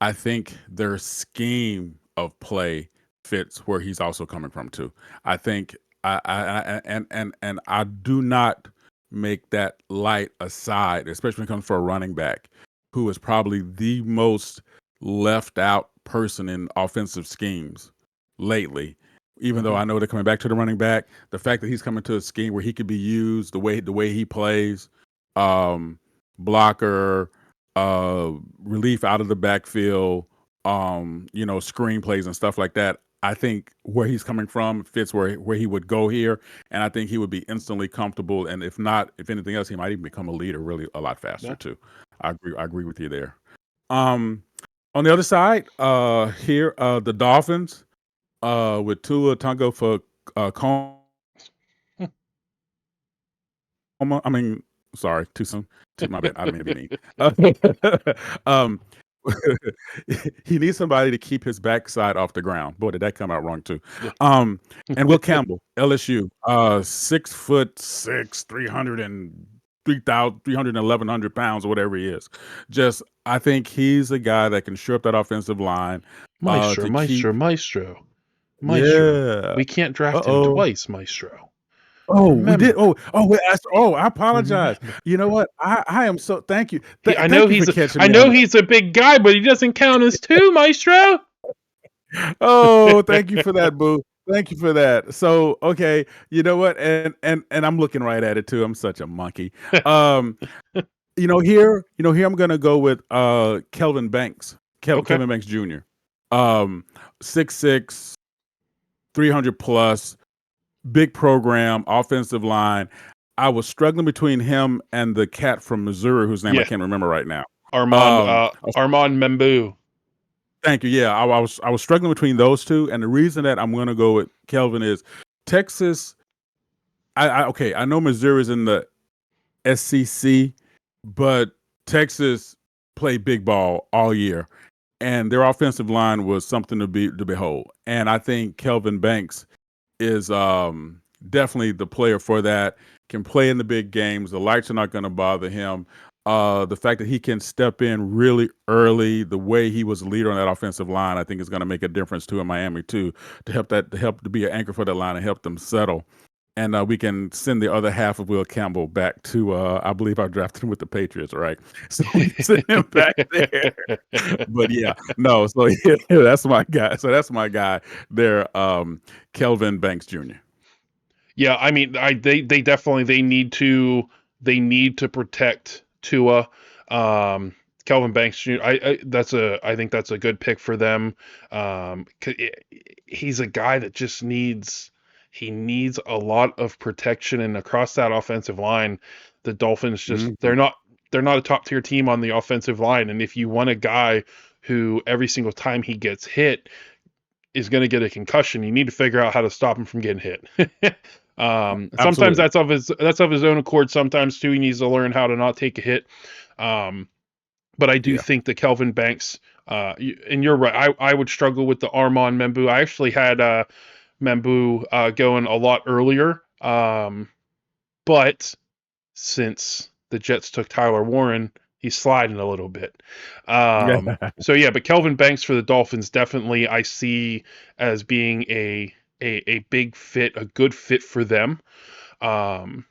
Speaker 2: I think their scheme of play fits where he's also coming from too. I think and I do not make that light aside, especially when it comes for a running back who is probably the most left out person in offensive schemes lately. Even though I know they're coming back to the running back, the fact that he's coming to a scheme where he could be used the way he plays, blocker, relief out of the backfield, screen plays and stuff like that. I think where he's coming from fits where he would go here, and I think he would be instantly comfortable. And if anything else, he might even become a leader really a lot faster too. I agree with you there. On the other side, here the Dolphins, with Tua Tungo for Coma. I mean, sorry, too soon. My bad. I didn't mean to be mean. He needs somebody to keep his backside off the ground. Boy, did that come out wrong too. And Will Campbell, LSU, 6'6", 311 pounds or whatever he is. I think he's a guy that can shore up that offensive line.
Speaker 1: Maestro.
Speaker 2: Yeah.
Speaker 1: We can't draft him
Speaker 2: Uh-oh.
Speaker 1: twice, Maestro.
Speaker 2: Oh,
Speaker 1: Remember.
Speaker 2: we did. Wait. I apologize.
Speaker 1: Remember.
Speaker 2: You know what? I am so. Thank you.
Speaker 1: I know
Speaker 2: thank you for catching me.
Speaker 1: I know he's a big guy, but he doesn't count as two, Maestro.
Speaker 2: Oh, thank you for that, boo. Thank you for that. So, okay, you know what? And I'm looking right at it too. I'm such a monkey. Here I'm gonna go with Kelvin Banks.
Speaker 1: Okay.
Speaker 2: Kevin Banks Jr. 6'6", 300 plus, big program, offensive line. I was struggling between him and the cat from Missouri, whose name I
Speaker 1: Yeah.
Speaker 2: can't remember right now.
Speaker 1: Armand Membu.
Speaker 2: Thank you. Yeah, I was struggling between those two, and the reason that I'm going to go with Kelvin is Texas. I know Missouri's in the SEC, but Texas played big ball all year, and their offensive line was something to behold. And I think Kelvin Banks is definitely the player for that. Can play in the big games. The lights are not going to bother him. The fact that he can step in really early, the way he was a leader on that offensive line, I think is going to make a difference too in Miami too, to help to be an anchor for that line and help them settle. And we can send the other half of Will Campbell back to, I believe I drafted him with the Patriots, right? So we can send him back there. But yeah, no, so yeah, that's my guy. So that's my guy there, Kelvin Banks Jr.
Speaker 1: Yeah, I mean, they definitely they need to protect Tua. Kelvin Banks Jr. I think that's a good pick for them. He's a guy that just needs a lot of protection, and across that offensive line, the Dolphins just
Speaker 2: Mhm.
Speaker 1: they're not a top tier team on the offensive line, and if you want a guy who every single time he gets hit is going to get a concussion, you need to figure out how to stop him from getting hit. Sometimes
Speaker 2: Absolutely.
Speaker 1: that's of his own accord. Sometimes too, he needs to learn how to not take a hit. But I do
Speaker 2: Yeah.
Speaker 1: think that Kelvin Banks, and you're right. I would struggle with the Armand Membu. I actually had Membu going a lot earlier, but since the Jets took Tyler Warren, he's sliding a little bit. So yeah, but Kelvin Banks for the Dolphins definitely I see as being a big fit, a good fit for them. Um,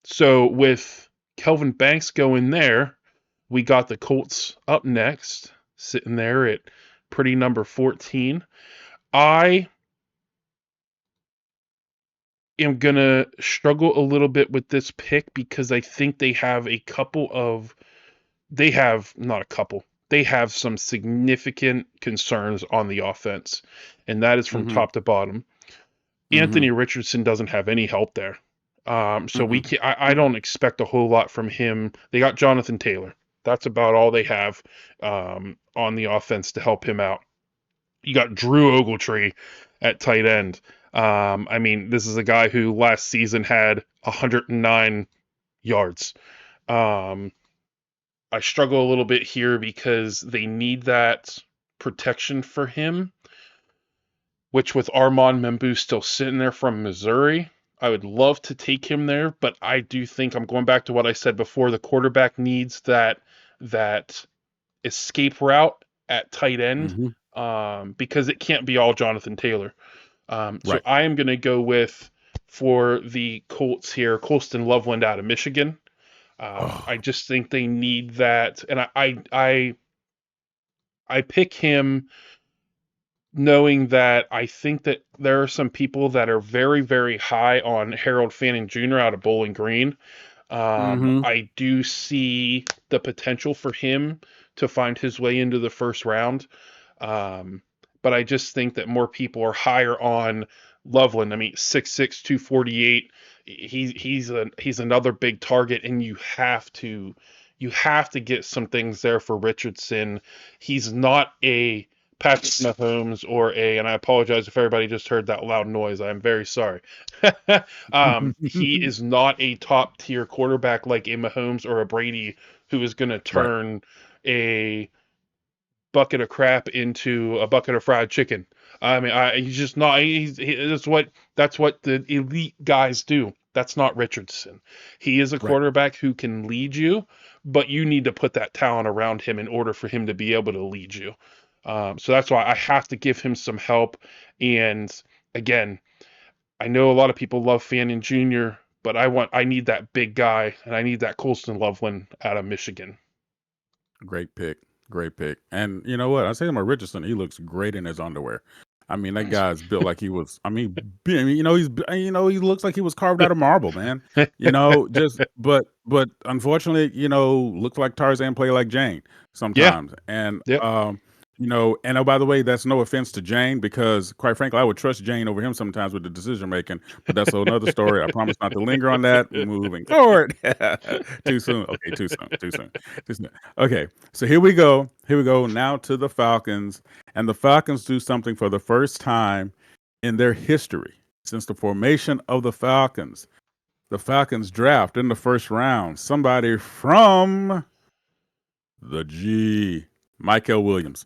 Speaker 1: so with Kelvin Banks going there, we got the Colts up next, sitting there at pretty number 14. I am gonna struggle a little bit with this pick because I think they have not a couple. They have some significant concerns on the offense, and that is from
Speaker 2: Mhm.
Speaker 1: top to bottom.
Speaker 2: Mhm.
Speaker 1: Anthony Richardson doesn't have any help there. So we
Speaker 2: Mm-mm.
Speaker 1: can I don't expect a whole lot from him. They got Jonathan Taylor. That's about all they have on the offense to help him out. You got Drew Ogletree at tight end. I mean, this is a guy who last season had 109 yards. Um, I struggle a little bit here because they need that protection for him, which with Armand Membu still sitting there from Missouri, I would love to take him there, but I do think I'm going back to what I said before. The quarterback needs that escape route at tight end
Speaker 2: Mhm.
Speaker 1: because it can't be all Jonathan Taylor. So
Speaker 2: Right.
Speaker 1: I am going to go with for the Colts here, Colston Loveland out of Michigan. I
Speaker 2: Oh.
Speaker 1: just think they need that, and I pick him knowing that I think that there are some people that are very very high on Harold Fanning Jr. out of Bowling Green.
Speaker 2: Mhm.
Speaker 1: I do see the potential for him to find his way into the first round. Um, but I just think that more people are higher on Loveland. I mean, 6'6", 248. He's another big target, and you have to get some things there for Richardson. He's not a Patrick Mahomes and I apologize if everybody just heard that loud noise. I'm very sorry. He is not a top tier quarterback like a Mahomes or a Brady who is going to
Speaker 2: Right.
Speaker 1: turn a bucket of crap into a bucket of fried chicken. I mean, he's just not. That's what the elite guys do. That's not Richardson. He is a
Speaker 2: Right.
Speaker 1: quarterback who can lead you, but you need to put that talent around him in order for him to be able to lead you. So that's why I have to give him some help. And again, I know a lot of people love Fannin Jr., but I need that big guy, and I need that Colston Loveland out of Michigan.
Speaker 2: Great pick. Great pick. And you know what? I say to my Richardson, he looks great in his underwear. I mean, that guy's built like he was. I mean, he looks like he was carved out of marble, man. Just but but unfortunately, looks like Tarzan play like Jane
Speaker 1: Yeah.
Speaker 2: sometimes. And
Speaker 1: Yep.
Speaker 2: and oh, by the way, that's no offense to Jane, because quite frankly, I would trust Jane over him sometimes with the decision making, but that's another story. I promise not to linger on that. Moving forward. Too soon. Okay, too soon. Too soon. Too soon. Okay, so here we go. Here we go now to the Falcons. And the Falcons do something for the first time in their history since the formation of the Falcons. The Falcons draft in the first round somebody from the G, Michael Williams.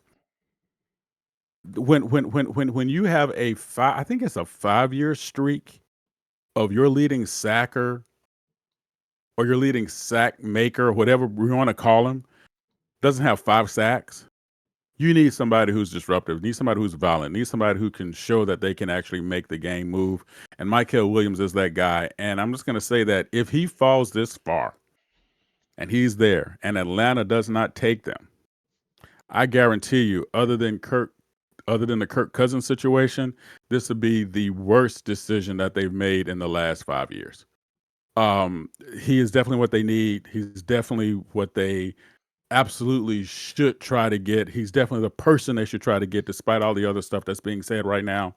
Speaker 2: When you have I think it's a 5-year streak of your leading sacker or your leading sack maker, whatever we want to call him, doesn't have 5 sacks. You need somebody who's disruptive. Need somebody who's violent. Need somebody who can show that they can actually make the game move. And Michael Williams is that guy. And I'm just going to say that if he falls this far and he's there and Atlanta does not take them, I guarantee you, other than the Kirk Cousins situation, this would be the worst decision that they've made in the last 5 years. He is definitely what they need. He's definitely what they absolutely should try to get. He's definitely the person they should try to get, despite all the other stuff that's being said right now.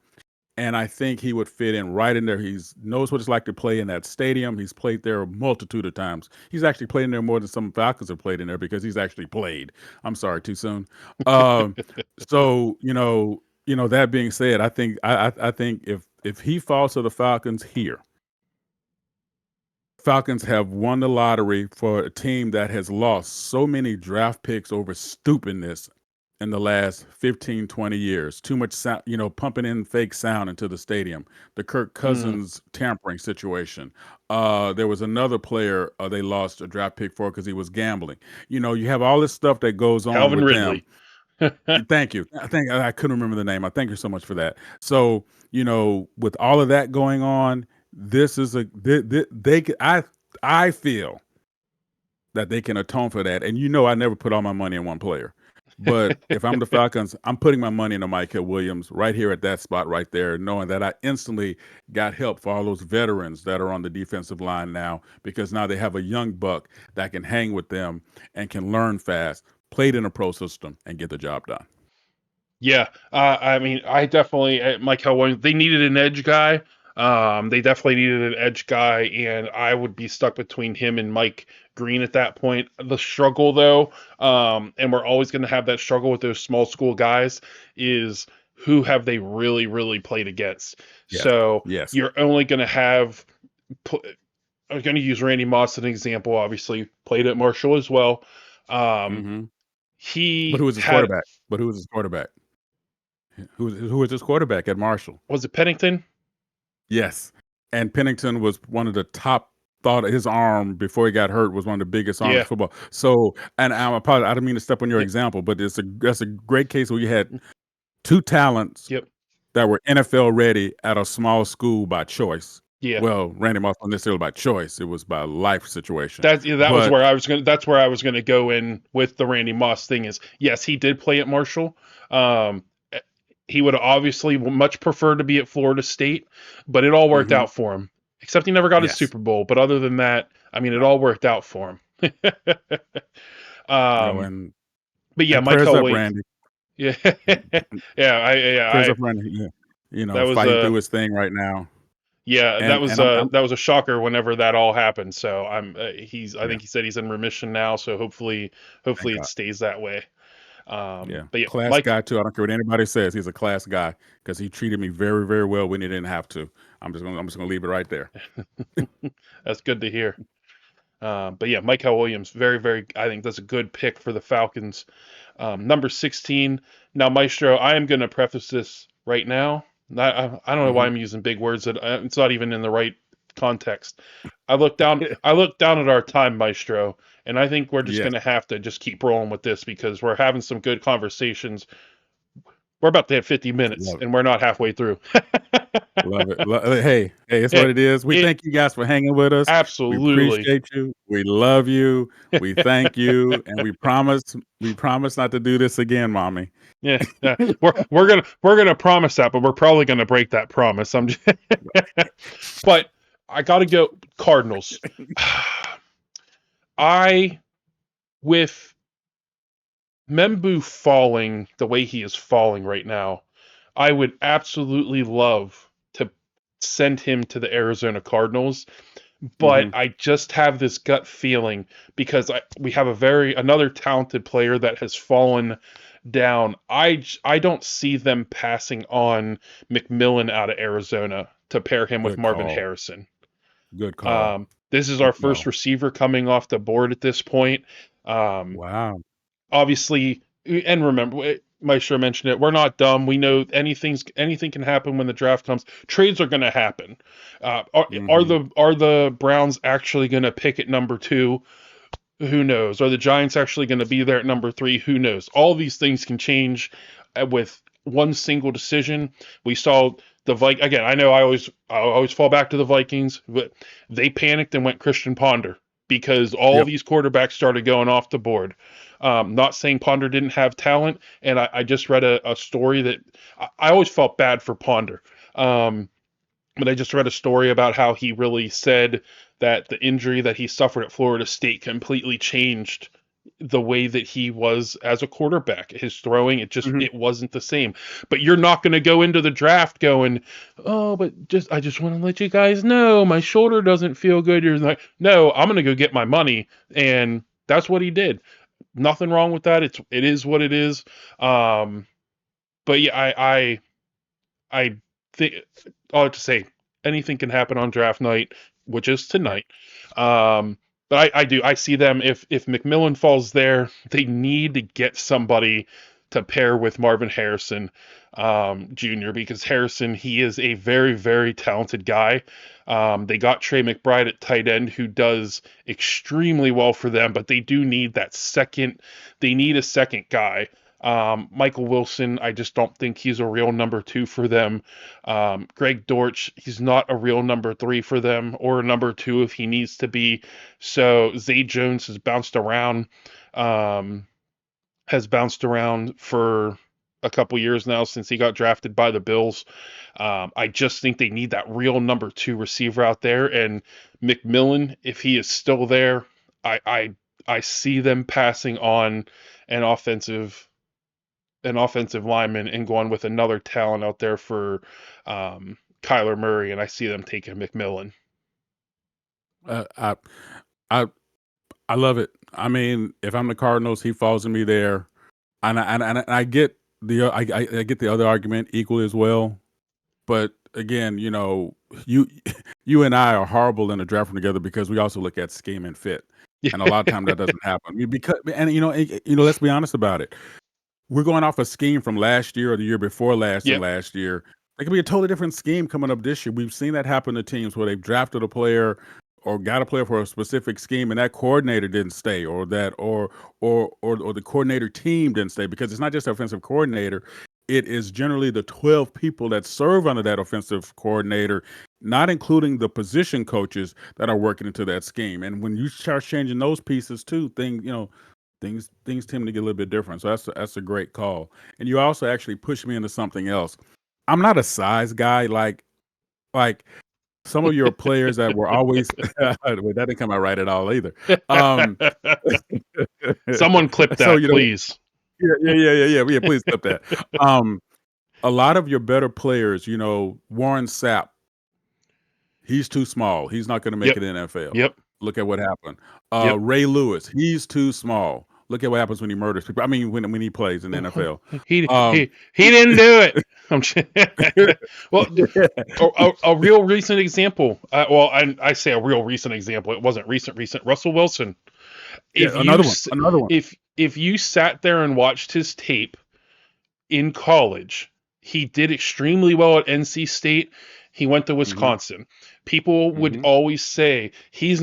Speaker 2: And I think he would fit in right in there. He knows what it's like to play in that stadium. He's played there a multitude of times. He's actually played in there more than some Falcons have played in there because he's actually played. I'm sorry, too soon. So that being said, I think if he falls to the Falcons here, Falcons have won the lottery for a team that has lost so many draft picks over stupidness in the last 15, 20 years. Too much sound, pumping in fake sound into the stadium. The Kirk Cousins tampering situation. There was another player they lost a draft pick for because he was gambling. You have all this stuff that goes on
Speaker 1: Calvin
Speaker 2: with
Speaker 1: Ridley.
Speaker 2: them. Thank you. I couldn't remember the name. I thank you so much for that. So, with all of that going on, this is I feel that they can atone for that. And I never put all my money in one player. But if I'm the Falcons, I'm putting my money into Michael Williams right here at that spot right there, knowing that I instantly got help for all those veterans that are on the defensive line now, because now they have a young buck that can hang with them and can learn fast, played in a pro system, and get the job done.
Speaker 1: Yeah, I mean, I definitely Michael Williams. They needed an edge guy. They definitely needed an edge guy, and I would be stuck between him and Mike Green at that point. The struggle, though, and we're always going to have that struggle with those small school guys, is who have they really, really played against?
Speaker 2: Yes.
Speaker 1: So
Speaker 2: Yes.
Speaker 1: you're only going to have. I'm going to use Randy Moss as an example. Obviously, played at Marshall as well. He
Speaker 2: But who was his quarterback? Who was his quarterback at Marshall?
Speaker 1: Was it Pennington?
Speaker 2: Yes. And Pennington was one of the top, thought his arm before he got hurt was one of the biggest arms in football. So, and I apologize, I don't mean to step on your example, but that's a great case where you had two talents that were NFL ready at a small school by choice.
Speaker 1: Yeah.
Speaker 2: Well, Randy Moss wasn't necessarily by choice; it was by life situation.
Speaker 1: That's where I was going to go in with the Randy Moss thing. Is yes, he did play at Marshall. He would obviously much prefer to be at Florida State, but it all worked out for him. Except he never got his Super Bowl. But other than that, I mean, it all worked out for him. But yeah, Michael Williams. Yeah,
Speaker 2: prayers up, Randy. Fighting through his thing right now.
Speaker 1: Yeah, that was a shocker whenever that all happened. So I think he said he's in remission now. So hopefully it stays that way. But yeah,
Speaker 2: class guy too. I don't care what anybody says. He's a class guy because he treated me very, very well when he didn't have to. I'm just gonna leave it right there.
Speaker 1: That's good to hear. But yeah, Michael Williams, very, very. I think that's a good pick for the Falcons. Number 16. Now, Maestro, I am going to preface this right now. I don't know why I'm using big words. It's not even in the right context. I looked down at our time, Maestro, and I think we're just going to have to just keep rolling with this because we're having some good conversations. We're about to hit 50 minutes, and we're not halfway through.
Speaker 2: Love it. Hey, it's what it is. We thank you guys for hanging with us.
Speaker 1: Absolutely.
Speaker 2: We appreciate you. We love you. We thank you. And we promise not to do this again, Mommy.
Speaker 1: Yeah. We're gonna promise that, but we're probably gonna break that promise. But I gotta go Cardinals. With Membu falling the way he is falling right now, I would absolutely love to send him to the Arizona Cardinals, but
Speaker 2: Mm-hmm.
Speaker 1: I just have this gut feeling because we have another talented player that has fallen down. I don't see them passing on McMillan out of Arizona to pair him with
Speaker 2: Good
Speaker 1: Marvin
Speaker 2: call.
Speaker 1: Harrison.
Speaker 2: Good call.
Speaker 1: This is our
Speaker 2: Good
Speaker 1: first
Speaker 2: call.
Speaker 1: receiver coming off the board at this point. Um,
Speaker 2: Wow.
Speaker 1: Obviously, and remember, Maestro mentioned it. We're not dumb. We know anything can happen when the draft comes. Trades are going to happen.
Speaker 2: Mm-hmm.
Speaker 1: Are the Browns actually going to pick at number 2? Who knows? Are the Giants actually going to be there at number 3? Who knows? All these things can change with one single decision. We saw the again. I know I always fall back to the Vikings, but they panicked and went Christian Ponder because all
Speaker 2: Yep.
Speaker 1: these quarterbacks started going off the board. Not saying Ponder didn't have talent, and I just read a story that I always felt bad for Ponder. But I just read a story about how he really said that the injury that he suffered at Florida State completely changed the way that he was as a quarterback. His throwing,
Speaker 2: Mm-hmm.
Speaker 1: it wasn't the same. But you're not going to go into the draft going, "Oh, but I just want to let you guys know my shoulder doesn't feel good." You're like, "No, I'm going to go get my money." And that's what he did. Nothing wrong with that. It is what it is. But yeah, I think all I have to say, anything can happen on draft night, which is
Speaker 2: Right.
Speaker 1: tonight. But I see them if McMillan falls there, they need to get somebody to pair with Marvin Harrison Jr. because Harrison, he is a very, very talented guy. They got Trey McBride at tight end who does extremely well for them, but they do need they need a second guy. Michael Wilson, I just don't think he's a real number 2 for them. Greg Dortch, he's not a real number 3 for them or a number 2 if he needs to be. So Zay Jones um, has bounced around for a couple years now since he got drafted by the Bills. I just think they need that real number 2 receiver out there. And McMillan, if he is still there, I I, I see them passing on an offensive lineman and going with another talent out there for Kyler Murray, and I see them taking McMillan.
Speaker 2: Uh, I, I, I love it. I mean, if I'm the Cardinals, he falls to me there, and I get I get the other argument equally as well. But again, you you and I are horrible in the draft together because we also look at scheme and fit, and a lot of time that doesn't happen. Let's be honest about it. We're going off a scheme from last year or the year before last and
Speaker 1: Yep.
Speaker 2: last year. It could be a totally different scheme coming up this year. We've seen that happen to teams where they've drafted a player or got a player for a specific scheme and that coordinator didn't stay or the coordinator team didn't stay because it's not just the offensive coordinator. It is generally the 12 people that serve under that offensive coordinator, not including the position coaches that are working into that scheme. And when you start changing those pieces too, things tend to get a little bit different. So that's a great call. And you also actually pushed me into something else. I'm not a size guy like some of your players that were always wait, that didn't come out right at all either. Um
Speaker 1: Someone clip
Speaker 2: so
Speaker 1: that, please.
Speaker 2: yeah, please clip that. Um a lot of your better players, Warren Sapp, he's too small. He's not going to make
Speaker 1: Yep.
Speaker 2: it in the NFL.
Speaker 1: Yep.
Speaker 2: Look at what happened.
Speaker 1: Yep.
Speaker 2: Ray Lewis, he's too small. Look at what happens when he murders people. I mean, when he plays in the NFL. Um,
Speaker 1: He didn't do it. Well, a real recent example. I say a real recent example. It wasn't recent. Russell Wilson.
Speaker 2: yeah,
Speaker 1: If you
Speaker 2: another one.
Speaker 1: if you sat there and watched his tape in college, he did extremely well at NC State. He went to
Speaker 2: hmm
Speaker 1: Wisconsin. People would
Speaker 2: hmm
Speaker 1: always say he's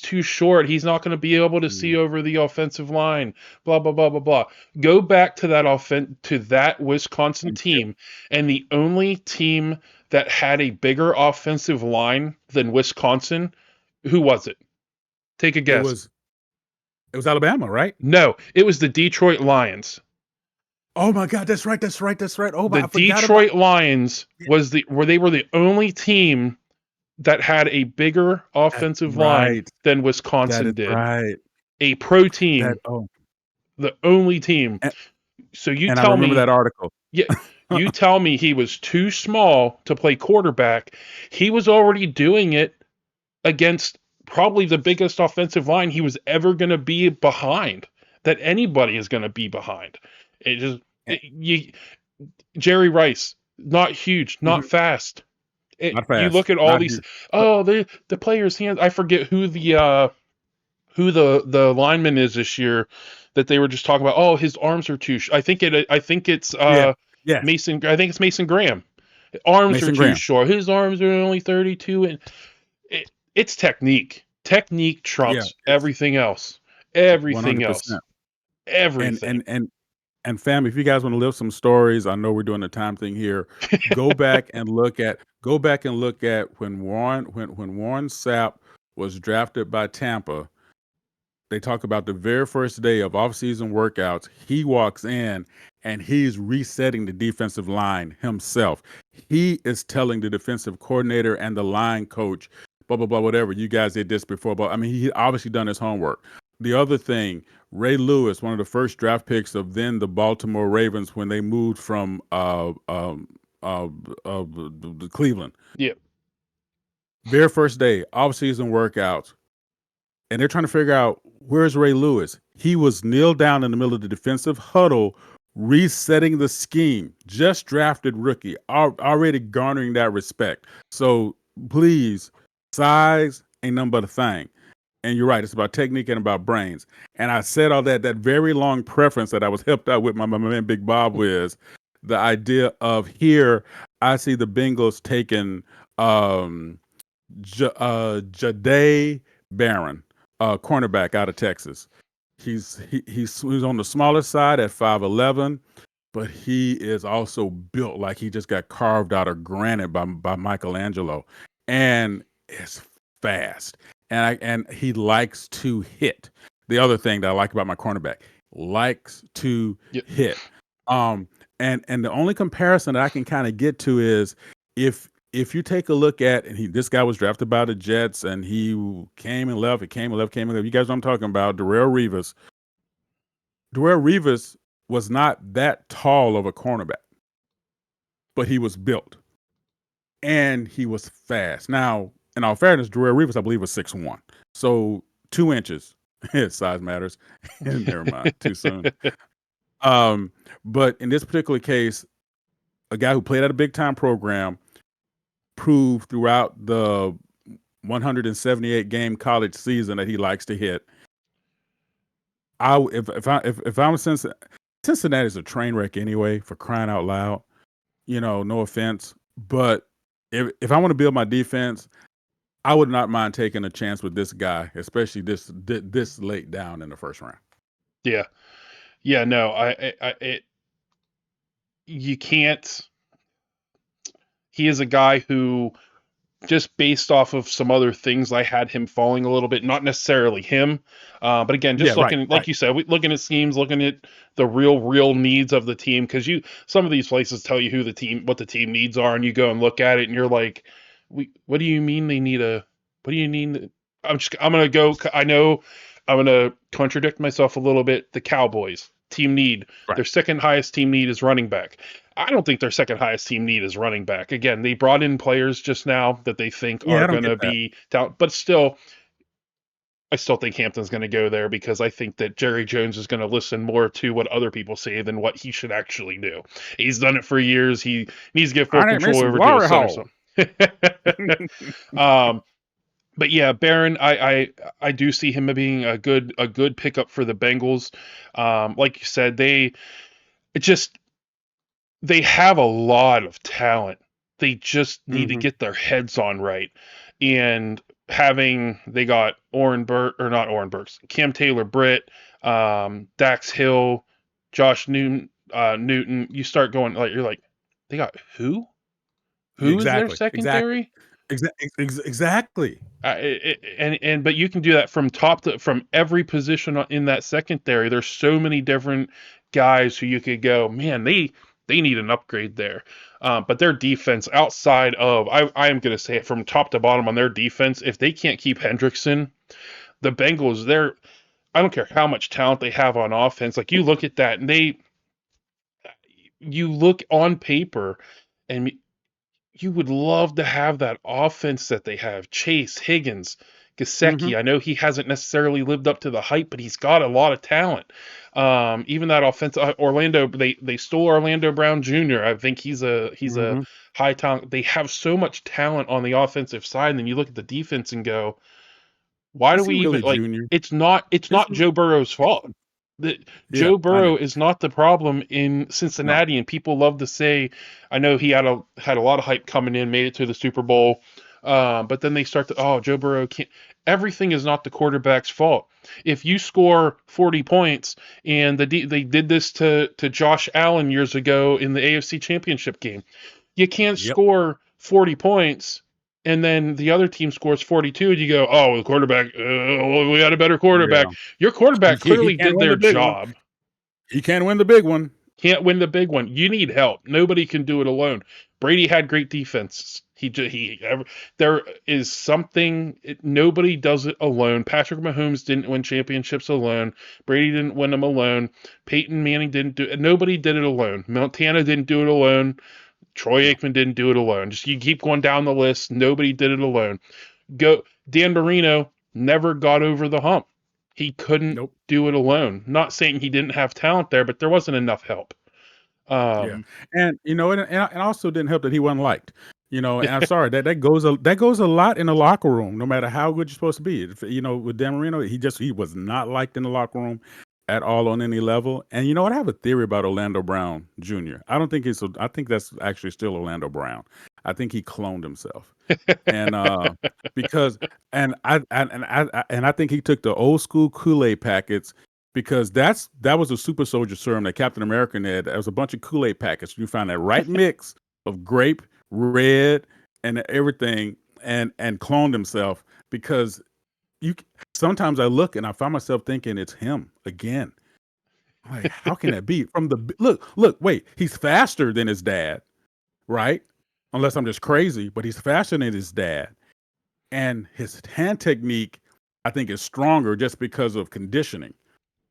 Speaker 1: too short. He's not going to be able to see
Speaker 2: mm
Speaker 1: over the offensive line. Blah blah blah blah blah. Go back to that Wisconsin
Speaker 2: Thank you.
Speaker 1: team, and the only team that had a bigger offensive line than Wisconsin, who was it? Take a
Speaker 2: It
Speaker 1: guess.
Speaker 2: was it was Alabama, right?
Speaker 1: No, it was the Detroit Lions.
Speaker 2: Oh my God, that's right, that's right, that's right. Oh,
Speaker 1: The
Speaker 2: I forgot about.
Speaker 1: Detroit Lions
Speaker 2: Yeah.
Speaker 1: were the only team that had a bigger
Speaker 2: That's
Speaker 1: offensive line
Speaker 2: right.
Speaker 1: than
Speaker 2: That
Speaker 1: Wisconsin
Speaker 2: is
Speaker 1: did.
Speaker 2: right.
Speaker 1: A pro
Speaker 2: That
Speaker 1: team,
Speaker 2: oh,
Speaker 1: the only team.
Speaker 2: and,
Speaker 1: So you
Speaker 2: and I
Speaker 1: tell
Speaker 2: remember
Speaker 1: me,
Speaker 2: that article.
Speaker 1: yeah, you tell me he was too small to play quarterback. He was already doing it against probably the biggest offensive line he was ever going to be behind, that anybody is going to be behind. It just Jerry Rice, not huge, not
Speaker 2: Mhm.
Speaker 1: fast.
Speaker 2: Not
Speaker 1: You
Speaker 2: fast,
Speaker 1: look at all
Speaker 2: not
Speaker 1: these.
Speaker 2: huge. But
Speaker 1: Oh, the players' hands. I forget who the lineman is this year that they were just talking about. Oh, his arms are too. I think it's
Speaker 2: yeah, yes,
Speaker 1: Mason. I think it's Mason Graham. Arms are
Speaker 2: Mason
Speaker 1: too
Speaker 2: Graham.
Speaker 1: short. His arms are only 32, and it's technique. Technique
Speaker 2: Yeah,
Speaker 1: trumps
Speaker 2: it's
Speaker 1: everything else. Everything else.
Speaker 2: 100%. And
Speaker 1: Everything.
Speaker 2: and and and fam, if you guys want to live some stories, I know we're doing the time thing here. Go back and look at when Warren Sapp was drafted by Tampa. They talk about the very first day of off-season workouts. He walks in and he's resetting the defensive line himself. He is telling the defensive coordinator and the line coach, blah, blah, blah, whatever. You guys did this before. But I mean, he obviously done his homework. The other thing, Ray Lewis, one of the first draft picks of then the Baltimore Ravens when they moved from the Cleveland.
Speaker 1: Yeah.
Speaker 2: Very first day, off-season workouts. And they're trying to figure out, where's Ray Lewis? He was kneeled down in the middle of the defensive huddle, resetting the scheme. Just drafted rookie, already garnering that respect. So please, size ain't nothing but a thing. And you're right, it's about technique and about brains. And I said all that very long preference that I was helped out with my man Big Bob with, the idea of here, I see the Bengals taking Jahdae Barron, cornerback out of Texas. He's on the smaller side at 5'11", but he is also built like he just got carved out of granite by Michelangelo, and is fast. And he likes to hit. The other thing that I like about my cornerback, likes to
Speaker 1: Yep.
Speaker 2: hit. And the only comparison that I can kind of get to is if you take a look at, and this guy was drafted by the Jets, and he came and left. It came and left, came and left. You guys know what I'm talking about. Darrelle Revis. Darrelle Revis was not that tall of a cornerback, but he was built, and he was fast. Now, in all fairness, Darrelle Revis, I believe, was 6'1", so 2 inches. Size matters. Never mind, too soon. But in this particular case, a guy who played at a big time program, proved throughout the 178 game college season that he likes to hit. If I'm Cincinnati's a train wreck anyway, for crying out loud. No offense, but if I want to build my defense, I would not mind taking a chance with this guy, especially this late down in the first round.
Speaker 1: Yeah. Yeah. No. You can't. He is a guy who, just based off of some other things, I had him falling a little bit. Not necessarily him, but again,
Speaker 2: Yeah,
Speaker 1: just
Speaker 2: right,
Speaker 1: looking, like
Speaker 2: right.
Speaker 1: you said, looking at schemes, looking at the real needs of the team. Because some of these places tell you what the team needs are, and you go and look at it, and you're like, what do you mean they need a? What do you mean? I'm gonna go. I know I'm gonna contradict myself a little bit. The Cowboys team need,
Speaker 2: Right.
Speaker 1: their second highest team need is running back. I don't think their second highest team need is running back. Again, they brought in players just now that they think
Speaker 2: Yeah,
Speaker 1: are
Speaker 2: I don't
Speaker 1: going
Speaker 2: get
Speaker 1: to
Speaker 2: that.
Speaker 1: be down, but still, I still think Hampton's going to go there because I think that Jerry Jones is going to listen more to what other people say than what he should actually do. He's done it for years. He needs to get full
Speaker 2: I ain't
Speaker 1: control
Speaker 2: missing
Speaker 1: over to a
Speaker 2: glory
Speaker 1: center.
Speaker 2: hole.
Speaker 1: So, um, but Barron, I do see him being a good pickup for the Bengals. Like you said, they have a lot of talent. They just need to
Speaker 2: Mhm.
Speaker 1: get their heads on right. And they got not Burks, Cam Taylor Britt, Dax Hill, Josh Newton. You start going, like, you're like, they got who? Who is their
Speaker 2: Exactly. Exactly.
Speaker 1: secondary?
Speaker 2: Exactly.
Speaker 1: But you can do that from every position in that secondary. There's so many different guys who you could go, man, They need an upgrade there. But their defense, outside of, I am going to say it from top to bottom on their defense, if they can't keep Hendrickson, the Bengals, I don't care how much talent they have on offense. Like you look at that, and you look on paper, and you would love to have that offense that they have. Chase, Higgins,
Speaker 2: Mm-hmm.
Speaker 1: Gesicki. I know he hasn't necessarily lived up to the hype, but he's got a lot of talent. Even that offense, Orlando, they stole Orlando Brown Jr. I think he's a
Speaker 2: Mm-hmm.
Speaker 1: high talent. They have so much talent on the offensive side, and then you look at the defense and go, why do
Speaker 2: Is he
Speaker 1: we even
Speaker 2: really
Speaker 1: like?
Speaker 2: junior?
Speaker 1: It's
Speaker 2: Is
Speaker 1: not
Speaker 2: he?
Speaker 1: Joe Burrow's fault.
Speaker 2: Yeah,
Speaker 1: Joe
Speaker 2: I know.
Speaker 1: Burrow is not the problem in
Speaker 2: No.
Speaker 1: Cincinnati, and people love to say, I know he had a lot of hype coming in, made it to the Super Bowl, but then they start to, oh, Joe Burrow can't. Everything is not the quarterback's fault. If you score 40 points, and they did this to Josh Allen years ago in the AFC Championship game, you can't
Speaker 2: Yep.
Speaker 1: score 40 points and then the other team scores 42 and you go, oh, the quarterback, we had a better
Speaker 2: Yeah.
Speaker 1: quarterback. Your quarterback
Speaker 2: He
Speaker 1: clearly
Speaker 2: can't
Speaker 1: did
Speaker 2: win
Speaker 1: their
Speaker 2: the big one.
Speaker 1: job.
Speaker 2: He can't win the big one.
Speaker 1: Can't win the big one. You need help. Nobody can do it alone. Brady had great defenses. There is something. Nobody does it alone. Patrick Mahomes didn't win championships alone. Brady didn't win them alone. Peyton Manning didn't do it. Nobody did it alone. Montana didn't do it alone. Troy
Speaker 2: No.
Speaker 1: Aikman didn't do it alone. Just you keep going down the list. Nobody did it alone. Dan Marino never got over the hump. He couldn't
Speaker 2: Nope.
Speaker 1: do it alone. Not saying he didn't have talent there, but there wasn't enough help.
Speaker 2: Yeah,
Speaker 1: Um,
Speaker 2: and and also didn't help that he wasn't liked. And I'm sorry that goes a lot in the locker room. No matter how good you're supposed to be, with Dan Marino, he was not liked in the locker room at all on any level. And you know what? I have a theory about Orlando Brown Jr. I don't think I think that's actually still Orlando Brown. I think he cloned himself, and because and I think he took the old school Kool-Aid packets because that was a super soldier serum that Captain America had. There was a bunch of Kool-Aid packets. You find that right mix of grape, red, and everything, and cloned himself because you. Sometimes I look and I find myself thinking it's him again. I'm like, how can that be? Wait, he's faster than his dad, right? Unless I'm just crazy, but he's faster than his dad. And his hand technique, I think, is stronger just because of conditioning.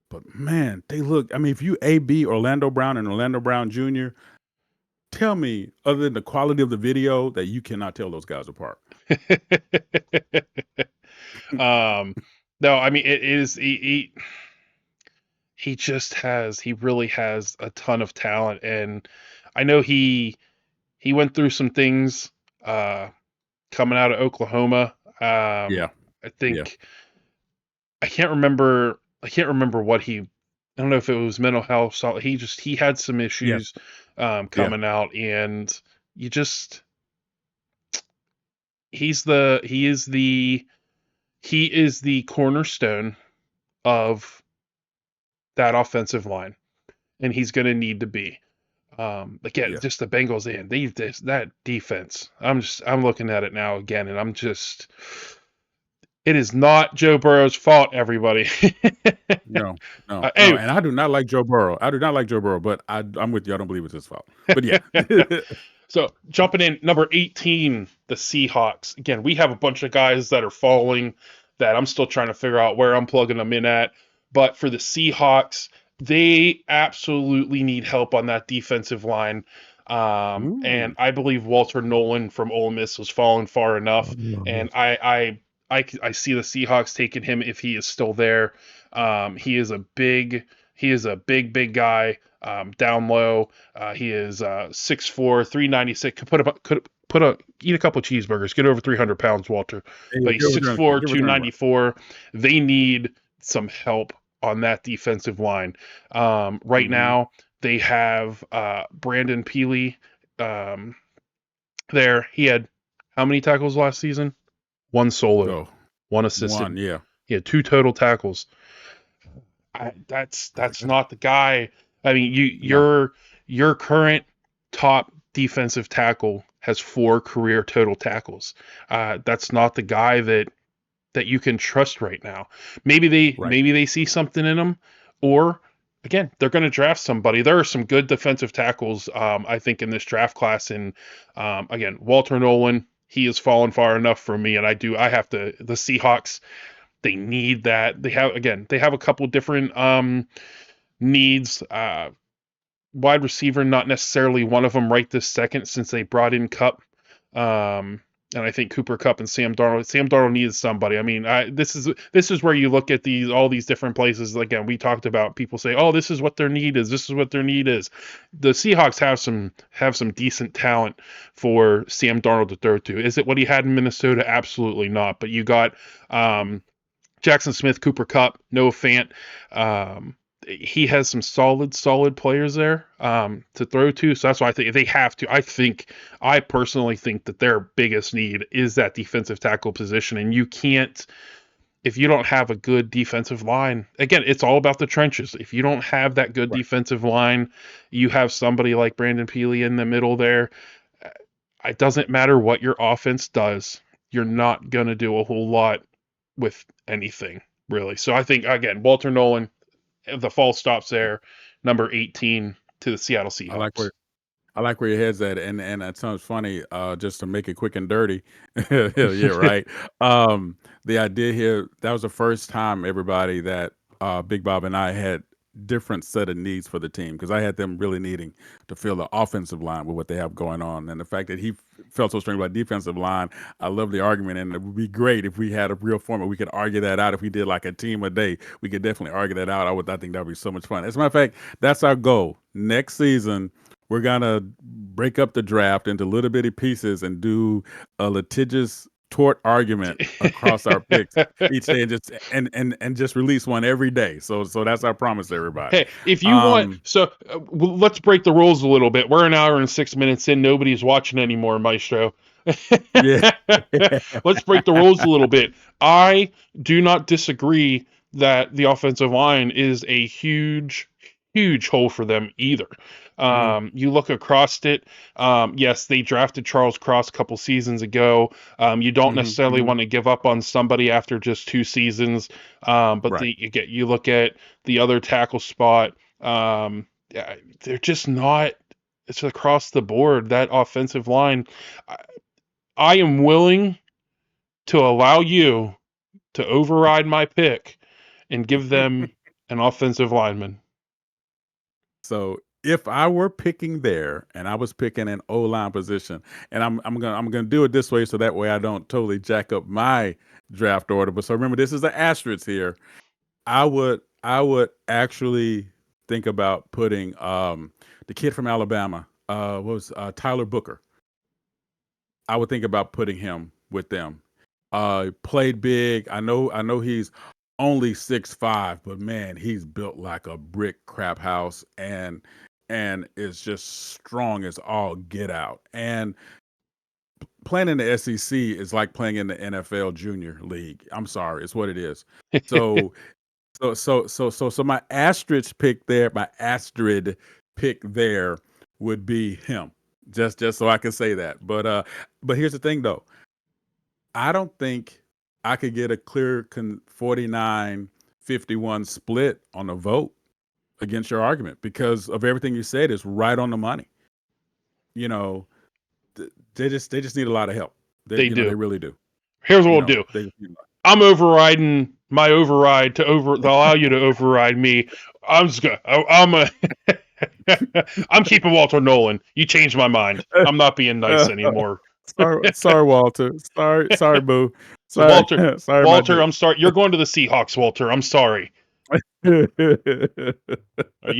Speaker 2: But man, they look. I mean, if you AB Orlando Brown and Orlando Brown Jr., tell me, other than the quality of the video, that you cannot tell those guys apart.
Speaker 1: um, no, I mean it is he really has a ton of talent, and I know he went through some things coming out of Oklahoma.
Speaker 2: Yeah,
Speaker 1: I
Speaker 2: yeah,
Speaker 1: think I can't remember what I don't know if it was mental health. So he had some
Speaker 2: yeah,
Speaker 1: issues
Speaker 2: yeah,
Speaker 1: coming out, and you just he's the he is the cornerstone of that offensive line, and he's going to need to be. Again,
Speaker 2: yeah.
Speaker 1: just the Bengals that defense. I'm looking at it now again, and it is not Joe Burrow's fault, everybody.
Speaker 2: No, no, no.
Speaker 1: Hey,
Speaker 2: And I do not like Joe Burrow. I do not like Joe Burrow, but I'm with you. I don't believe it's his fault. But yeah,
Speaker 1: so jumping in, number 18, the Seahawks. Again, we have a bunch of guys that are falling that I'm still trying to figure out where I'm plugging them in at. But for the Seahawks, they absolutely need help on that defensive line. And
Speaker 2: Ooh.
Speaker 1: I believe Walter Nolan from Ole Miss was falling far enough. And I see the Seahawks taking him if he is still there. He is a big guy down low. He is 6'4", 396. Eat a couple cheeseburgers. Get over 300 pounds, Walter.
Speaker 2: Yeah,
Speaker 1: But he's
Speaker 2: give her
Speaker 1: 6'4",
Speaker 2: give her 300.
Speaker 1: 294. They need some help on that defensive line. Right
Speaker 2: Mm-hmm.
Speaker 1: now, they have Brandon Peely there. He had how many tackles last season? One solo,
Speaker 2: Oh,
Speaker 1: one
Speaker 2: one.
Speaker 1: assisted.
Speaker 2: Yeah,
Speaker 1: He had 2 total tackles. That's not the guy. I mean,
Speaker 2: no,
Speaker 1: your current top defensive tackle has 4 career total tackles. That's not the guy that you can trust right now.
Speaker 2: right.
Speaker 1: Maybe they see something in him, or again, they're going to draft somebody. There are some good defensive tackles, I think, in this draft class. And again, Walter Nolan, he has fallen far enough for me. And I have to, the Seahawks, they need that. They have a couple different needs. Wide receiver, not necessarily one of them right this second since they brought in Cup. And I think Cooper Cup and Sam Darnold. Sam Darnold needs somebody. I mean, this is where you look at all these different places. Again, we talked about people say, "Oh, this is what their need is. This is what their need is." The Seahawks have some decent talent for Sam Darnold to throw to. Is it what he had in Minnesota? Absolutely not. But you got Jackson Smith, Cooper Cup, Noah Fant. He has some solid players there to throw to. So that's why I think they have to. I personally think that their biggest need is that defensive tackle position. And you can't, if you don't have a good defensive line, again, it's all about the trenches. If you don't have that good defensive line, you have somebody like Brandon Peely in the middle there. It doesn't matter what your offense does. You're not going to do a whole lot with anything, really. So I think, again, Walter Nolan, the false stops there, number 18 to the Seattle Seahawks.
Speaker 2: I like where your head's at, and that sounds funny. Just to make it quick and dirty, yeah, right. The idea here, that was the first time, everybody, that Big Bob and I had different set of needs for the team, because I had them really needing to fill the offensive line with what they have going on, and the fact that he felt so strong about defensive line. I love the argument, and it would be great if we had a real format. We could argue that out. If we did like a team a day, we could definitely argue that out. I think that would be so much fun. As a matter of fact, that's our goal next season. We're gonna break up the draft into little bitty pieces and do a litigious tort argument across our picks each day, and just release one every day. So that's our promise to everybody.
Speaker 1: Hey, if you want, let's break the rules a little bit. We're an hour and 6 minutes in. Nobody's watching anymore, Maestro.
Speaker 2: Yeah.
Speaker 1: Let's break the rules a little bit. I do not disagree that the offensive line is a huge hole for them either. You look across it. Yes, they drafted Charles Cross a couple seasons ago. You don't necessarily want to give up on somebody after just 2 seasons. But you look at the other tackle spot. They're just not. It's across the board, that offensive line. I am willing to allow you to override my pick and give them an offensive lineman.
Speaker 2: So if I were picking there and I was picking an O-line position, and I'm gonna do it this way so that way I don't totally jack up my draft order. But so remember, this is the asterisk here. I would actually think about putting the kid from Alabama, Tyler Booker. I would think about putting him with them. Played big. I know he's only 6'5", but man, he's built like a brick crap house, and is just strong as all get out. And playing in the SEC is like playing in the NFL Junior League. I'm sorry, it's what it is. So my asterisk pick there would be him. Just so I can say that. But here's the thing though. I don't think I could get a clear 49-51 split on a vote against your argument, because of everything you said is right on the money. You know, they just need a lot of help. They really do.
Speaker 1: Here's what we'll do. I'm overriding my override to allow you to override me. I'm keeping Walter Nolan. You changed my mind. I'm not being nice anymore.
Speaker 2: Sorry, Walter. Sorry, Boo. Sorry,
Speaker 1: Walter. I'm sorry. You're going to the Seahawks, Walter. I'm sorry. You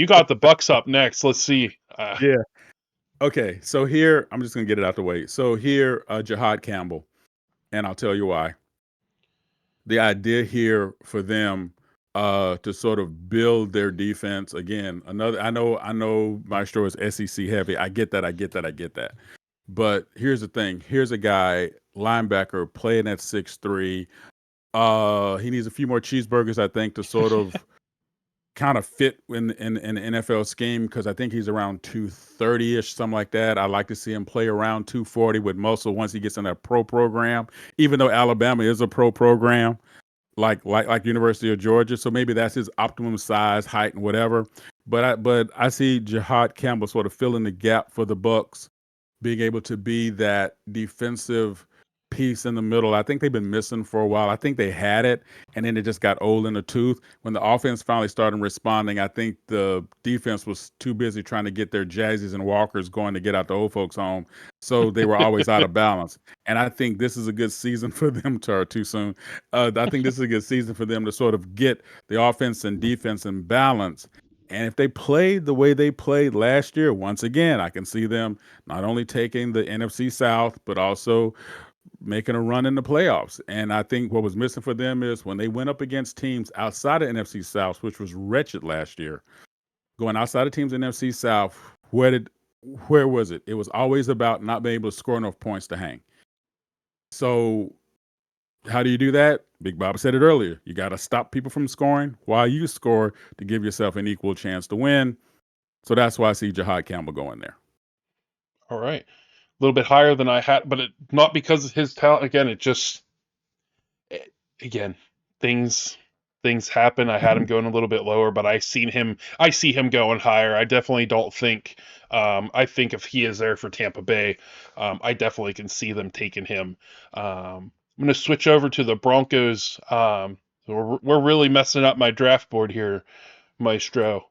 Speaker 1: got the Bucks up next. Let's see.
Speaker 2: Yeah. Okay. So here, I'm just gonna get it out the way. So here, Jihad Campbell, and I'll tell you why. The idea here for them to sort of build their defense again. I know Maestro is SEC heavy. I get that. But here's the thing. Here's a guy, linebacker, playing at 6'3". He needs a few more cheeseburgers, I think, to sort of kind of fit in the NFL scheme, because I think he's around 230-ish, something like that. I like to see him play around 240 with muscle once he gets in that pro program, even though Alabama is a pro program, like University of Georgia. So maybe that's his optimum size, height, and whatever. But I see Jihad Campbell sort of filling the gap for the Bucks, being able to be that defensive piece in the middle. I think they've been missing for a while. I think they had it, and then it just got old in the tooth. When the offense finally started responding, I think the defense was too busy trying to get their Jazzies and Walkers going to get out the old folks home, so they were always out of balance. And I think this is a good season for them to, or too soon. I think this is a good season for them to sort of get the offense and defense in balance. And if they played the way they played last year, once again, I can see them not only taking the NFC South, but also making a run in the playoffs. And I think what was missing for them is when they went up against teams outside of NFC South, which was wretched last year, going outside of teams in NFC South, where was it? It was always about not being able to score enough points to hang. So how do you do that? Big Bob said it earlier. You got to stop people from scoring while you score to give yourself an equal chance to win. So that's why I see Jihad Campbell going there.
Speaker 1: All right. A little bit higher than I had, but not because of his talent. Again, again, things happen. I had him going a little bit lower, but I see him going higher. I definitely don't think. I think if he is there for Tampa Bay, I definitely can see them taking him. I'm going to switch over to the Broncos. We're really messing up my draft board here, Maestro.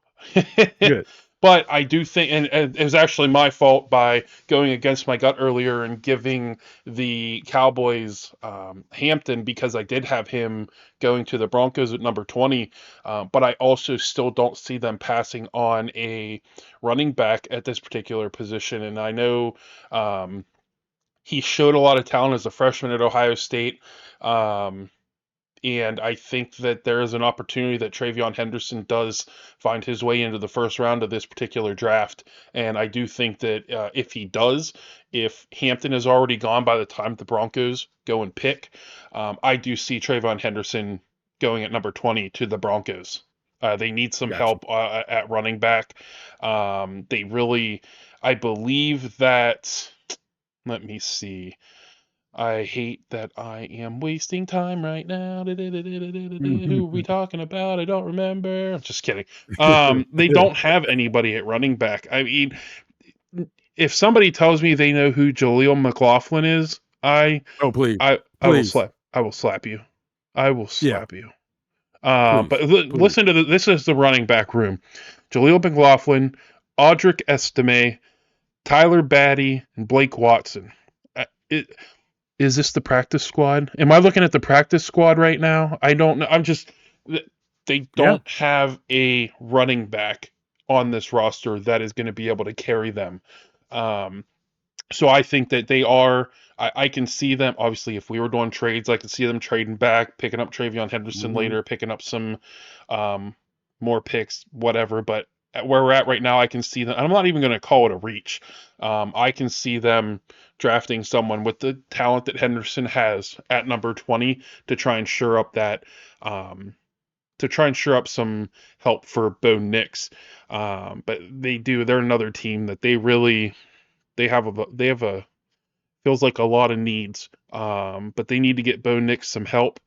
Speaker 2: Good.
Speaker 1: But I do think, and it was actually my fault by going against my gut earlier and giving the Cowboys Hampton, because I did have him going to the Broncos at number 20. But I also still don't see them passing on a running back at this particular position. And I know he showed a lot of talent as a freshman at Ohio State. And I think that there is an opportunity that Travion Henderson does find his way into the first round of this particular draft. And I do think that if he does, if Hampton is already gone by the time the Broncos go and pick, I do see Travion Henderson going at number 20 to the Broncos. They need some
Speaker 2: Gotcha.
Speaker 1: help at running back. They really, I believe that, let me see. I hate that I am wasting time right now. Who are we talking about? I don't remember. I'm just kidding. They don't have anybody at running back. I mean, if somebody tells me they know who Jaleel McLaughlin is,
Speaker 2: Oh, please.
Speaker 1: I will
Speaker 2: Please.
Speaker 1: slap. I will slap you. I will
Speaker 2: Yeah.
Speaker 1: slap you.
Speaker 2: Please.
Speaker 1: But
Speaker 2: Please.
Speaker 1: listen to this is the running back room: Jaleel McLaughlin, Audric Estime, Tyler Batty, and Blake Watson. Is this the practice squad? Am I looking at the practice squad right now? I don't know. They don't have a running back on this roster that is going to be able to carry them. So I think that they are. I can see them. Obviously, if we were doing trades, I could see them trading back, picking up Travion Henderson later, picking up some more picks, whatever. But at where we're at right now, I can see them. I'm not even going to call it a reach. I can see them drafting someone with the talent that Henderson has at number 20 to try and shore up that. To try and shore up some help for Bo Nix. But they're another team that they have a feels like a lot of needs. But they need to get Bo Nix some help,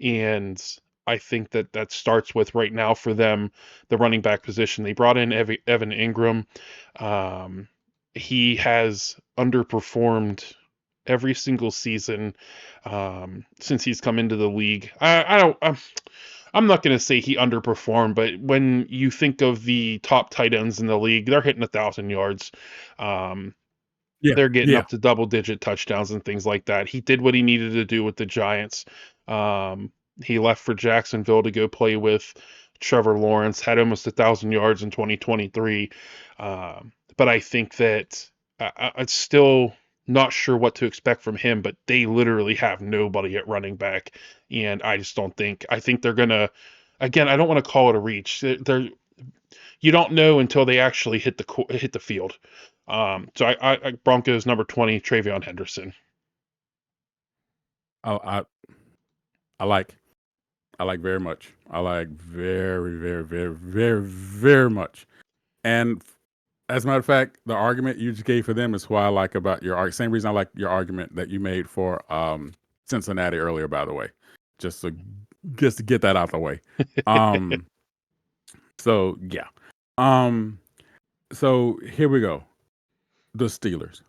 Speaker 1: and I think that starts with right now for them the running back position. They brought in Evan Ingram. He has underperformed every single season since he's come into the league. I'm not going to say he underperformed, but when you think of the top tight ends in the league, they're hitting 1,000 yards. They're getting up to double-digit touchdowns and things like that. He did what he needed to do with the Giants. He left for Jacksonville to go play with Trevor Lawrence, had almost 1,000 yards in 2023. But I think that I'm still not sure what to expect from him, but they literally have nobody at running back. And I just don't think, I think they're going to, again, I don't want to call it a reach. You don't know until they actually hit the field. So I Broncos number 20, Travion Henderson.
Speaker 2: I like very much. I like very, very, very, very, very much. And as a matter of fact, the argument you just gave for them is why I like about same reason I like your argument that you made for Cincinnati earlier, by the way. Just to get that out the way. So yeah. So here we go. The Steelers.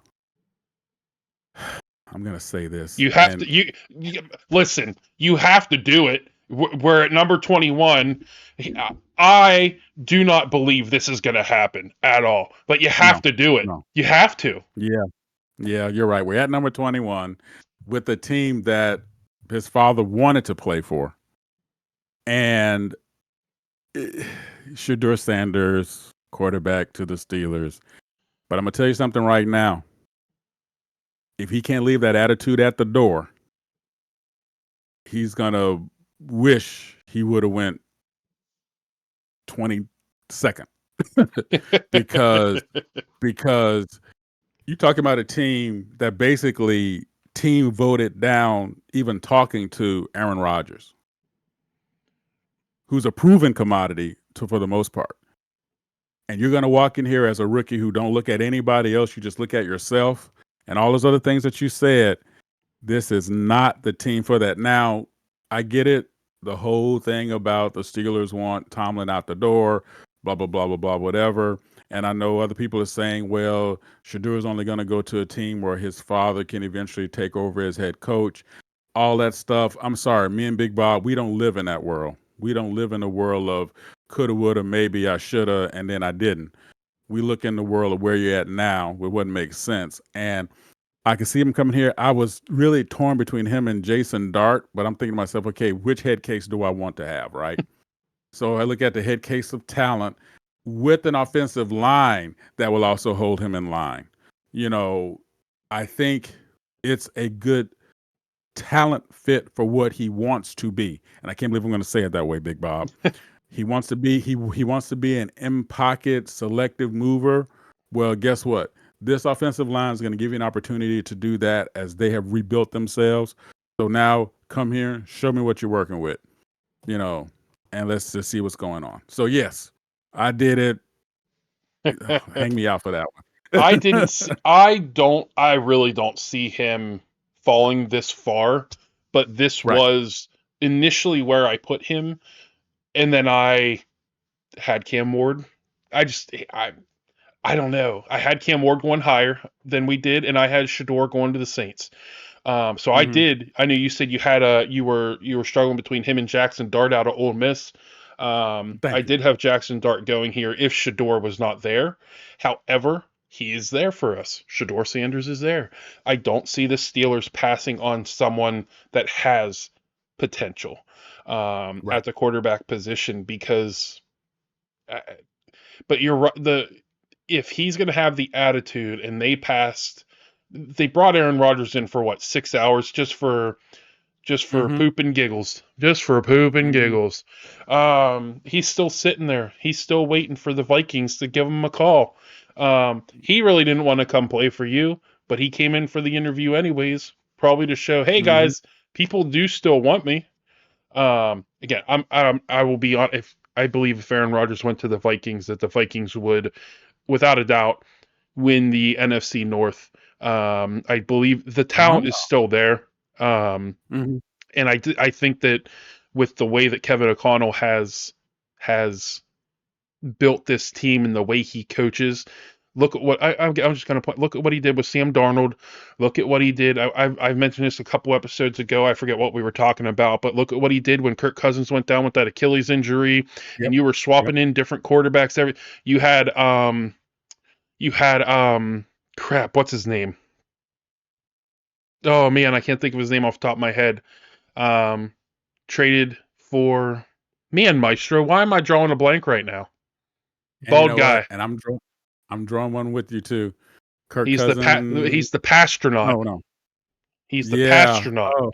Speaker 2: I'm gonna say this.
Speaker 1: You have to. You listen. You have to do it. We're at number 21. I do not believe this is going to happen at all. But you have to do it.
Speaker 2: No.
Speaker 1: You have to.
Speaker 2: Yeah, you're right. We're at number 21 with the team that his father wanted to play for, and Shedeur Sanders, quarterback to the Steelers. But I'm gonna tell you something right now. If he can't leave that attitude at the door, he's gonna wish he would have went 22nd because you talking about a team that basically team voted down even talking to Aaron Rodgers, who's a proven commodity for the most part. And you're gonna walk in here as a rookie who don't look at anybody else, you just look at yourself and all those other things that you said. This is not the team for that. Now, I get it. The whole thing about the Steelers want Tomlin out the door, blah, blah, blah, blah, blah, whatever. And I know other people are saying, well, Shedeur is only going to go to a team where his father can eventually take over as head coach. All that stuff. I'm sorry, me and Big Bob, we don't live in that world. We don't live in a world of coulda, woulda, maybe I shoulda, and then I didn't. We look in the world of where you're at now with what makes sense. And I can see him coming here. I was really torn between him and Jason Dart, but I'm thinking to myself, okay, which head case do I want to have, right? So I look at the head case of talent with an offensive line that will also hold him in line. You know, I think it's a good talent fit for what he wants to be. And I can't believe I'm going to say it that way, Big Bob. He wants to be he wants to be an in-pocket selective mover. Well, guess what? This offensive line is going to give you an opportunity to do that as they have rebuilt themselves. So now come here, show me what you're working with, you know, and let's just see what's going on. So yes, I did it. Hang me out for that one.
Speaker 1: I really don't see him falling this far, but this
Speaker 2: Right.
Speaker 1: was initially where I put him, and then I had Cam Ward. I don't know. I had Cam Ward going higher than we did, and I had Shedeur going to the Saints. So I did. I know you said you were struggling between him and Jackson Dart out of Ole Miss. I did have Jackson Dart going here if Shedeur was not there. However, he is there for us. Shedeur Sanders is there. I don't see the Steelers passing on someone that has potential at the quarterback position because. But you're right. If he's going to have the attitude, and they brought Aaron Rodgers in for what, 6 hours just for poop and giggles, giggles. He's still sitting there. He's still waiting for the Vikings to give him a call. He really didn't want to come play for you, but he came in for the interview anyways, probably to show, hey guys, people do still want me. Again, I will be on. If I believe if Aaron Rodgers went to the Vikings, that the Vikings would, without a doubt, win the NFC North. I believe the talent is still there. And I think that with the way that Kevin O'Connell has built this team and the way he coaches, look at what I'm just going to point. Look at what he did with Sam Darnold. Look at what he did. I've mentioned this a couple episodes ago. I forget what we were talking about, but look at what he did when Kirk Cousins went down with that Achilles injury, and you were swapping in different quarterbacks. You had crap. What's his name? Oh man, I can't think of his name off the top of my head. Traded for Maestro. Why am I drawing a blank right now? Bald guy.
Speaker 2: And I'm drawing one with you too. Kirk
Speaker 1: He's
Speaker 2: Cousins.
Speaker 1: he's the Pastronaut.
Speaker 2: No.
Speaker 1: He's the Pastronaut. Oh.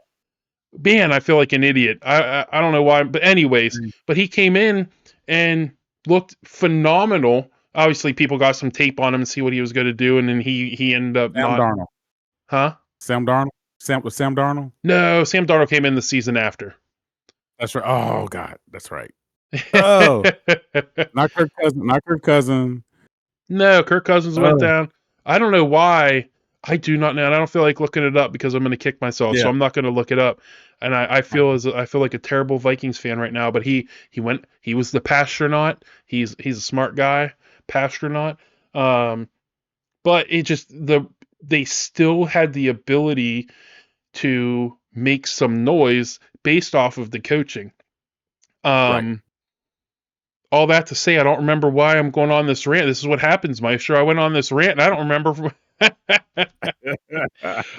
Speaker 1: Man, I feel like an idiot. I don't know why, but anyways, but he came in and looked phenomenal. Obviously, people got some tape on him and see what he was going to do, and then he ended up
Speaker 2: Sam Darnold.
Speaker 1: Huh?
Speaker 2: Sam Darnold? Was Sam Darnold?
Speaker 1: No, Sam Darnold came in the season after.
Speaker 2: That's right. Oh, God. That's right. Oh. Not Kirk Cousins.
Speaker 1: No, Kirk Cousins went down. I don't know why. I do not know. And I don't feel like looking it up because I'm going to kick myself, so I'm not going to look it up. and I feel like a terrible Vikings fan right now. But he was the Pastronaut. He's a smart guy, Pastronaut. Um, but it just they still had the ability to make some noise based off of the coaching.
Speaker 2: Right.
Speaker 1: All that to say, I don't remember why I'm going on this rant. This is what happens, Maestro. I went on this rant and I don't remember.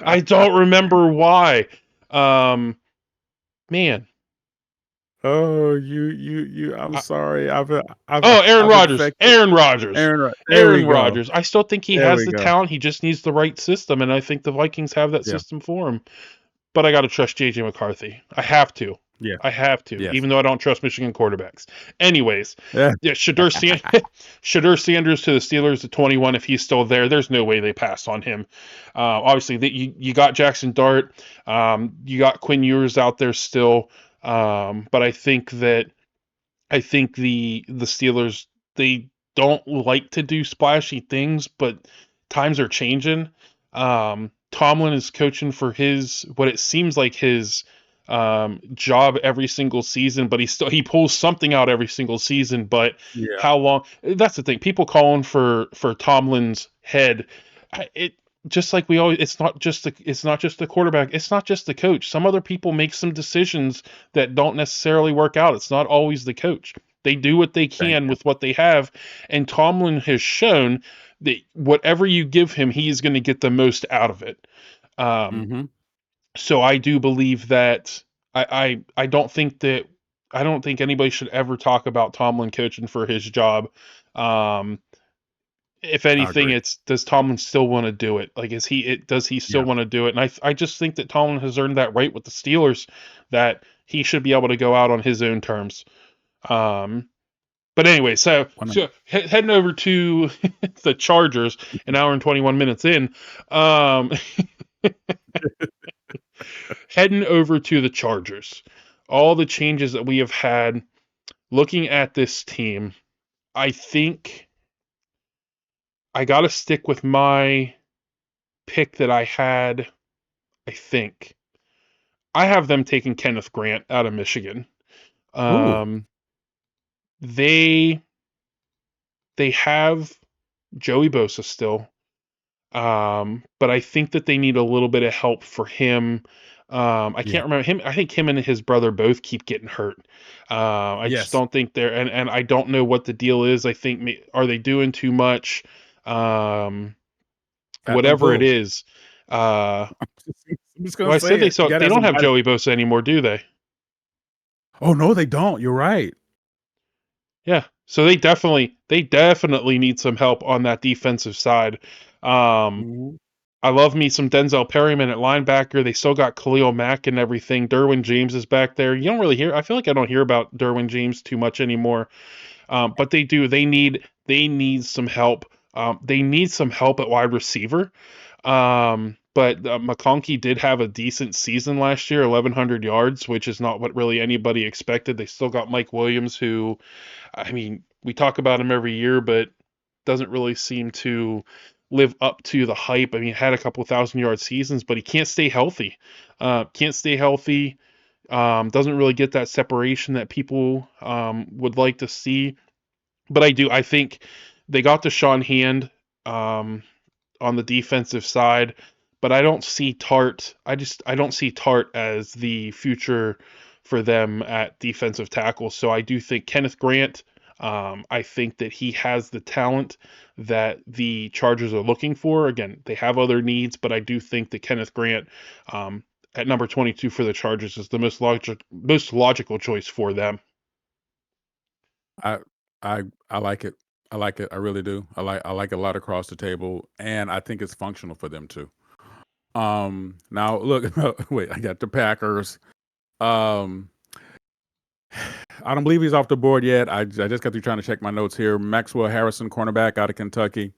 Speaker 1: I don't remember why. Man.
Speaker 2: Oh, you. I'm
Speaker 1: I,
Speaker 2: sorry. I've
Speaker 1: oh, Aaron
Speaker 2: I've
Speaker 1: Rodgers.
Speaker 2: infected
Speaker 1: Aaron Rodgers.
Speaker 2: Aaron. There we
Speaker 1: Aaron
Speaker 2: go.
Speaker 1: Rodgers. I still think he
Speaker 2: There
Speaker 1: has
Speaker 2: we
Speaker 1: the
Speaker 2: go.
Speaker 1: talent. He just needs the right system, and I think the Vikings have that
Speaker 2: Yeah.
Speaker 1: system for him. But I got to trust JJ McCarthy. I have to.
Speaker 2: Yeah.
Speaker 1: I have to,
Speaker 2: Yes.
Speaker 1: even though I don't trust Michigan quarterbacks. Anyways,
Speaker 2: Yeah.
Speaker 1: yeah, Shadur Sanders to the Steelers at 21. If he's still there, there's no way they pass on him. Obviously, you got Jackson Dart, you got Quinn Ewers out there still, but I think the Steelers, they don't like to do splashy things, but times are changing. Tomlin is coaching for his what it seems like his job every single season, but he pulls something out every single season. But
Speaker 2: Yeah.
Speaker 1: how long? That's the thing. People calling for Tomlin's head. It just like we always. It's not just the quarterback. It's not just the coach. Some other people make some decisions that don't necessarily work out. It's not always the coach. They do what they
Speaker 2: Thank
Speaker 1: can
Speaker 2: you.
Speaker 1: with what they have, and Tomlin has shown that whatever you give him, he is going to get the most out of it. Um,
Speaker 2: Mm-hmm.
Speaker 1: so I do believe that I don't think that I don't think anybody should ever talk about Tomlin coaching for his job. Um, if
Speaker 2: I
Speaker 1: anything,
Speaker 2: agree.
Speaker 1: it's does Tomlin still want to do it? Like, does he still
Speaker 2: Yeah.
Speaker 1: want to do it? And I just think that Tomlin has earned that right with the Steelers that he should be able to go out on his own terms. Um, but anyway, heading over to the Chargers, an hour and 21 minutes in. Um, heading over to the Chargers, all the changes that we have had, looking at this team, I think I got to stick with my pick that I had. I think I have them taking Kenneth Grant out of Michigan.
Speaker 2: Ooh.
Speaker 1: Um, they they have Joey Bosa still, but I think that they need a little bit of help for him. I
Speaker 2: Yeah.
Speaker 1: can't remember him. I think him and his brother both keep getting hurt. I just
Speaker 2: Yes.
Speaker 1: don't think they're, and I don't know what the deal is. I think are they doing too much? Um,
Speaker 2: Fat them
Speaker 1: whatever it
Speaker 2: fools.
Speaker 1: is. Uh,
Speaker 2: I'm just gonna
Speaker 1: well, I
Speaker 2: say
Speaker 1: said
Speaker 2: it. You gotta
Speaker 1: they
Speaker 2: have
Speaker 1: don't have
Speaker 2: somebody.
Speaker 1: Joey Bosa anymore, do they?
Speaker 2: Oh no, they don't. You're right.
Speaker 1: Yeah. So they definitely need some help on that defensive side. Um,
Speaker 2: Mhm.
Speaker 1: I love me some Denzel Perryman at linebacker. They still got Khalil Mack and everything. Derwin James is back there. You don't really hear. I feel like I don't hear about Derwin James too much anymore. But they do. They need some help. They need some help at wide receiver. But McConkey did have a decent season last year, 1,100 yards, which is not what really anybody expected. They still got Mike Williams, who, I mean, we talk about him every year, but doesn't really seem to live up to the hype. I mean, he had a couple thousand-yard seasons, but he can't stay healthy. Can't stay healthy. Doesn't really get that separation that people would like to see. But I think they got the Sean Hand um, on the defensive side, but I don't see Tart. I don't see Tart as the future for them at defensive tackle. So I do think Kenneth Grant. I think that he has the talent that the Chargers are looking for. Again, they have other needs, but I do think that Kenneth Grant at number 22 for the Chargers is the most logical choice for them.
Speaker 2: I I like it. I like it. I really do. I like a lot across the table, and I think it's functional for them too. Now look, wait, I got the Packers. Um, I don't believe he's off the board yet. I just got through trying to check my notes here. Maxwell Harrison, cornerback out of Kentucky.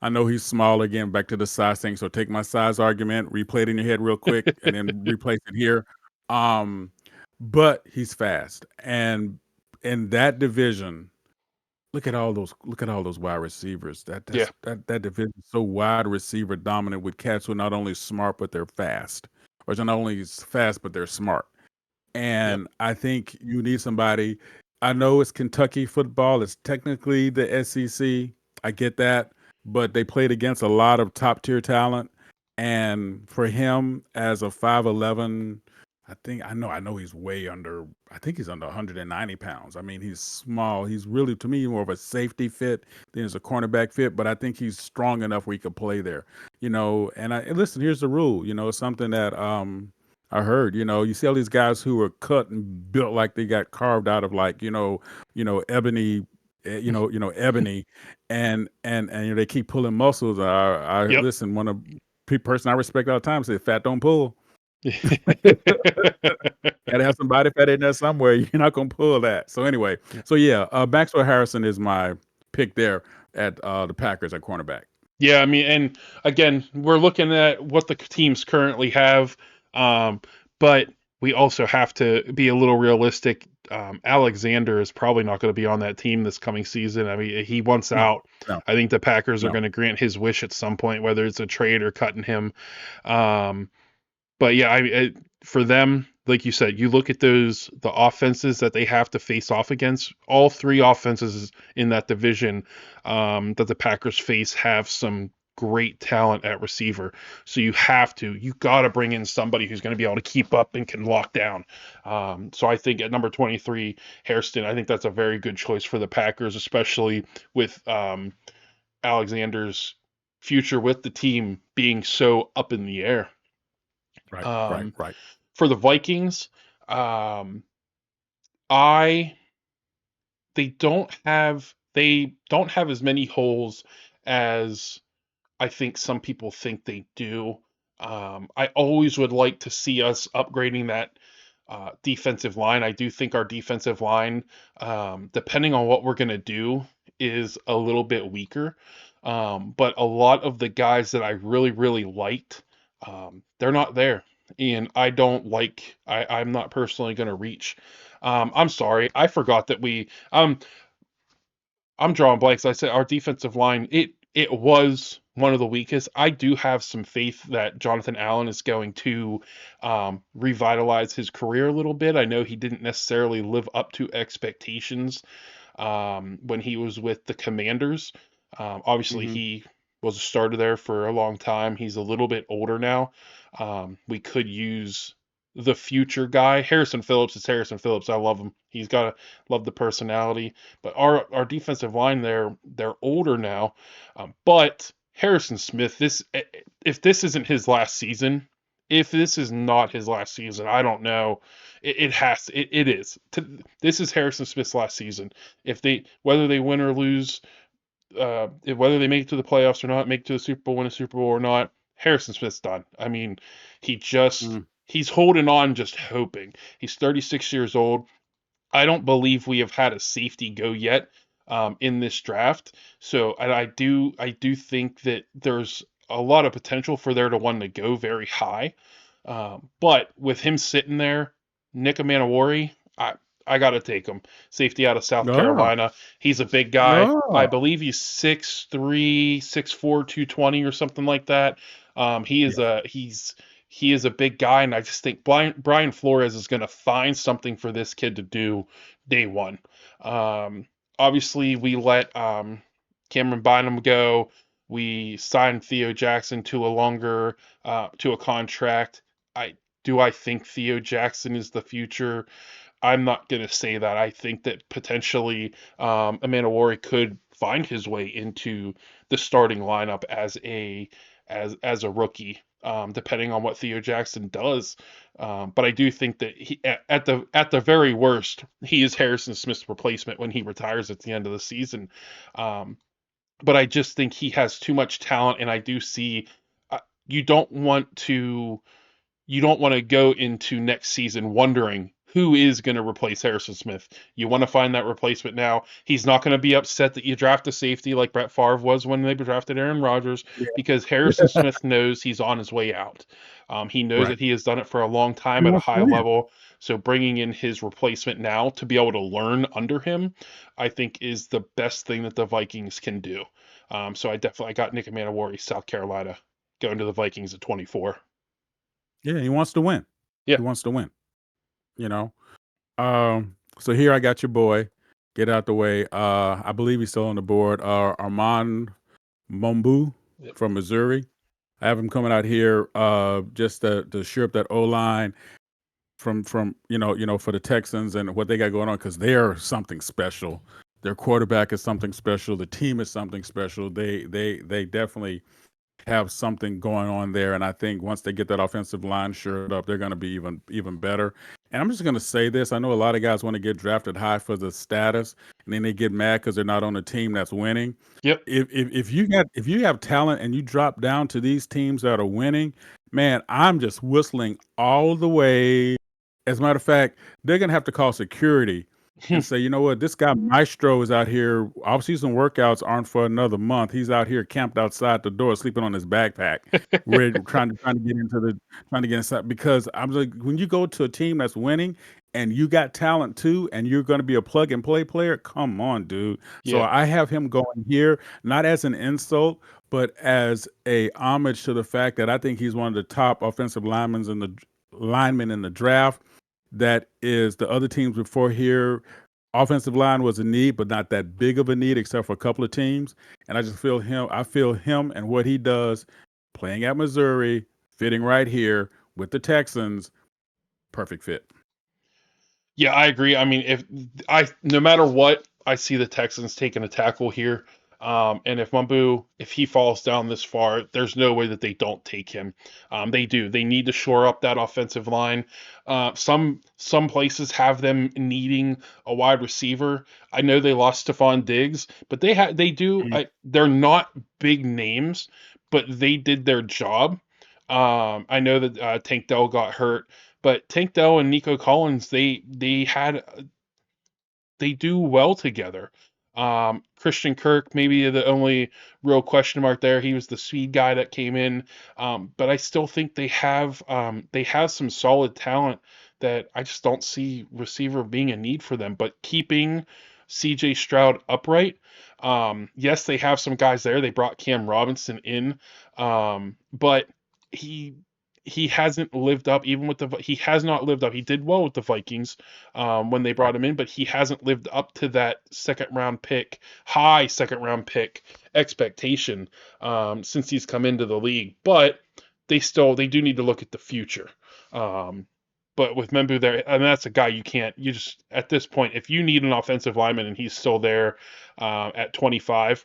Speaker 2: I know he's small again, back to the size thing. So take my size argument, replay it in your head real quick, and then replace it here. Um, but he's fast, and in that division, look at all those wide receivers.
Speaker 1: Yeah,
Speaker 2: That division is so wide receiver dominant with cats who are not only smart but they're fast, or they're not only fast but they're smart.
Speaker 1: Yep.
Speaker 2: And I think you need somebody. I know it's Kentucky football. It's technically the SEC. I get that, but they played against a lot of top tier talent. And for him as a 5'11", I know he's way under. I think he's under 190 pounds. I mean, he's small. He's really, to me, more of a safety fit than as a cornerback fit. But I think he's strong enough where he could play there. And listen. Here's the rule. Something that I heard, you see all these guys who are cut and built like they got carved out of like, ebony, ebony, and they keep pulling muscles. I
Speaker 1: Yep.
Speaker 2: listen. One of person I respect all the time said, "Fat don't pull." Gotta have somebody fat in there somewhere. You're not gonna pull that. So anyway, yeah, Maxwell Harrison is my pick there at the Packers at cornerback.
Speaker 1: Yeah, I mean, and again, we're looking at what the teams currently have, but we also have to be a little realistic. Alexander is probably not going to be on that team this coming season. I mean, he wants
Speaker 2: No,
Speaker 1: out.
Speaker 2: no,
Speaker 1: I think the Packers are
Speaker 2: no.
Speaker 1: going to grant his wish at some point, whether it's a trade or cutting him. Um, but yeah, for them, like you said, you look at the offenses that they have to face off against. All three offenses in that division that the Packers face have some great talent at receiver. So you got to bring in somebody who's going to be able to keep up and can lock down. So I think at number 23, Hairston, I think that's a very good choice for the Packers, especially with Alexander's future with the team being so up in the air.
Speaker 2: Right, right,
Speaker 1: Um,
Speaker 2: right.
Speaker 1: for the Vikings, I they don't have as many holes as I think some people think they do. I always would like to see us upgrading that defensive line. I do think our defensive line, depending on what we're going to do, is a little bit weaker. But a lot of the guys that I really, really liked, they're not there. And I'm not personally going to reach. I'm sorry. I forgot that I'm drawing blanks. I said our defensive line, it was one of the weakest. I do have some faith that Jonathan Allen is going to revitalize his career a little bit. I know he didn't necessarily live up to expectations when he was with the Commanders. Obviously,
Speaker 2: Mm-hmm.
Speaker 1: he was a starter there for a long time. He's a little bit older now. We could use the future guy. Harrison Phillips is Harrison Phillips. I love him. Love the personality. But our defensive line, they're older now. But Harrison Smith, if this isn't his last season, if this is not his last season, I don't know. It is. This is Harrison Smith's last season. If they whether they win or lose, whether they make it to the playoffs or not, make it to the Super Bowl, win a Super Bowl or not, Harrison Smith's done. I mean, he just
Speaker 2: Mm.
Speaker 1: he's holding on, just hoping. He's 36 years old. I don't believe we have had a safety go yet in this draft. So, and I do think that there's a lot of potential for there to one to go very high. But with him sitting there, Nick Manawari, I got to take him. Safety out of South
Speaker 2: Oh,
Speaker 1: Carolina. He's a big guy. I
Speaker 2: oh,
Speaker 1: believe he's 6'3", 6'4", 220 or something like that. He is
Speaker 2: yes.
Speaker 1: a big guy, and I just think Brian Flores is going to find something for this kid to do day one. Obviously, we let Cameron Bynum go. We signed Theo Jackson to a contract. I think Theo Jackson is the future. I'm not going to say that. I think that potentially Amanda Wari could find his way into the starting lineup as a rookie, depending on what Theo Jackson does. But I do think that at the very worst, he is Harrison Smith's replacement when he retires at the end of the season. Um, but I just think he has too much talent, and I do see uh, you don't want to you don't want to go into next season wondering who is going to replace Harrison Smith. You want to find that replacement now. He's not going to be upset that you draft a safety like Brett Favre was when they drafted Aaron Rodgers,
Speaker 2: Yeah.
Speaker 1: because Harrison Smith knows he's on his way out. He knows
Speaker 2: Right.
Speaker 1: that he has done it for a long time
Speaker 2: He
Speaker 1: at a
Speaker 2: wants to
Speaker 1: high
Speaker 2: win.
Speaker 1: level. So bringing in his replacement now to be able to learn under him, I think is the best thing that the Vikings can do. So I got Nick Manawari, South Carolina, going to the Vikings at 24.
Speaker 2: Yeah, he wants to win.
Speaker 1: Yeah.
Speaker 2: He wants to win. you know. So here I got your boy. Get out the way. I believe he's still on the board. Armand Mombu
Speaker 1: Yep.
Speaker 2: from Missouri. I have him coming out here just to shore up that O line from for the Texans and what they got going on because they're something special. Their quarterback is something special. The team is something special. They definitely have something going on there, and I think once they get that offensive line shored up, they're going to be even better. And I'm just going to say this: I know a lot of guys want to get drafted high for the status, and then they get mad because they're not on a team that's winning.
Speaker 1: Yep.
Speaker 2: If you have talent and you drop down to these teams that are winning, man, I'm just whistling all the way. As a matter of fact, they're gonna have to call security and say, you know what, this guy Maestro is out here. Off-season workouts aren't for another month. He's out here camped outside the door, sleeping on his backpack, ready, trying to get inside. Because I'm like, when you go to a team that's winning and you got talent too, and you're going to be a plug and play player, come on, dude. So
Speaker 1: Yeah.
Speaker 2: I have him going here, not as an insult, but as a homage to the fact that I think he's one of the top offensive linemen in the draft. That is the other teams before here. Offensive line was a need, but not that big of a need, except for a couple of teams. And I just feel him. I feel him and what he does, playing at Missouri, fitting right here with the Texans. Perfect fit.
Speaker 1: Yeah, I agree. I mean, if no matter what, I see the Texans taking a tackle here. And if Mumbu, if he falls down this far, there's no way that they don't take him. They do. They need to shore up that offensive line. Some places have them needing a wide receiver. I know they lost Stephon Diggs, but they do.
Speaker 2: Mhm.
Speaker 1: They're not big names, but they did their job. I know that Tank Dell got hurt, but Tank Dell and Nico Collins, they do well together. Christian Kirk, maybe the only real question mark there. He was the speed guy that came in, but I still think they have some solid talent that I just don't see receiver being a need for them. But keeping C.J. Stroud upright, yes, they have some guys there. They brought Cam Robinson in, but he he hasn't lived up even with he has not lived up. He did well with the Vikings when they
Speaker 2: Right.
Speaker 1: brought him in, but he hasn't lived up to that high second round pick expectation since he's come into the league. But they do need to look at the future. Um, but with Membu there, and that's a guy you just at this point, if you need an offensive lineman and he's still there at 25,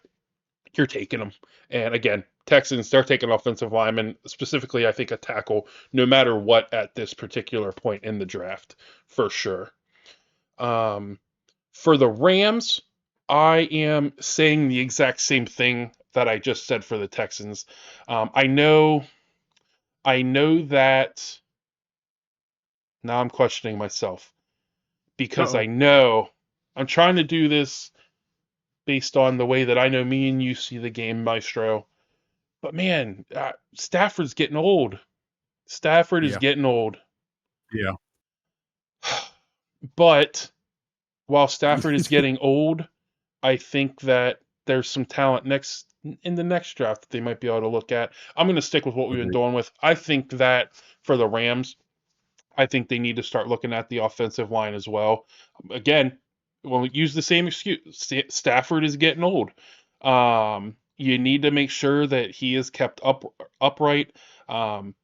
Speaker 1: you're taking him. And again, Texans, they're taking offensive linemen, specifically, I think a tackle, no matter what at this particular point in the draft, for sure. Um, for the Rams, I am saying the exact same thing that I just said for the Texans. I know that now I'm questioning myself because
Speaker 2: Uh-oh.
Speaker 1: I know I'm trying to do this based on the way that I know me and you see the game, Maestro. But man, Stafford's getting old. Stafford is
Speaker 2: Yeah.
Speaker 1: getting old.
Speaker 2: Yeah.
Speaker 1: But while Stafford is getting old, I think that there's some talent in the next draft that they might be able to look at. I'm going to stick with what we've been
Speaker 2: Agreed.
Speaker 1: doing with. I think that for the Rams, I think they need to start looking at the offensive line as well. Again, when we use the same excuse, Stafford is getting old. You need to make sure that he is kept upright. Um,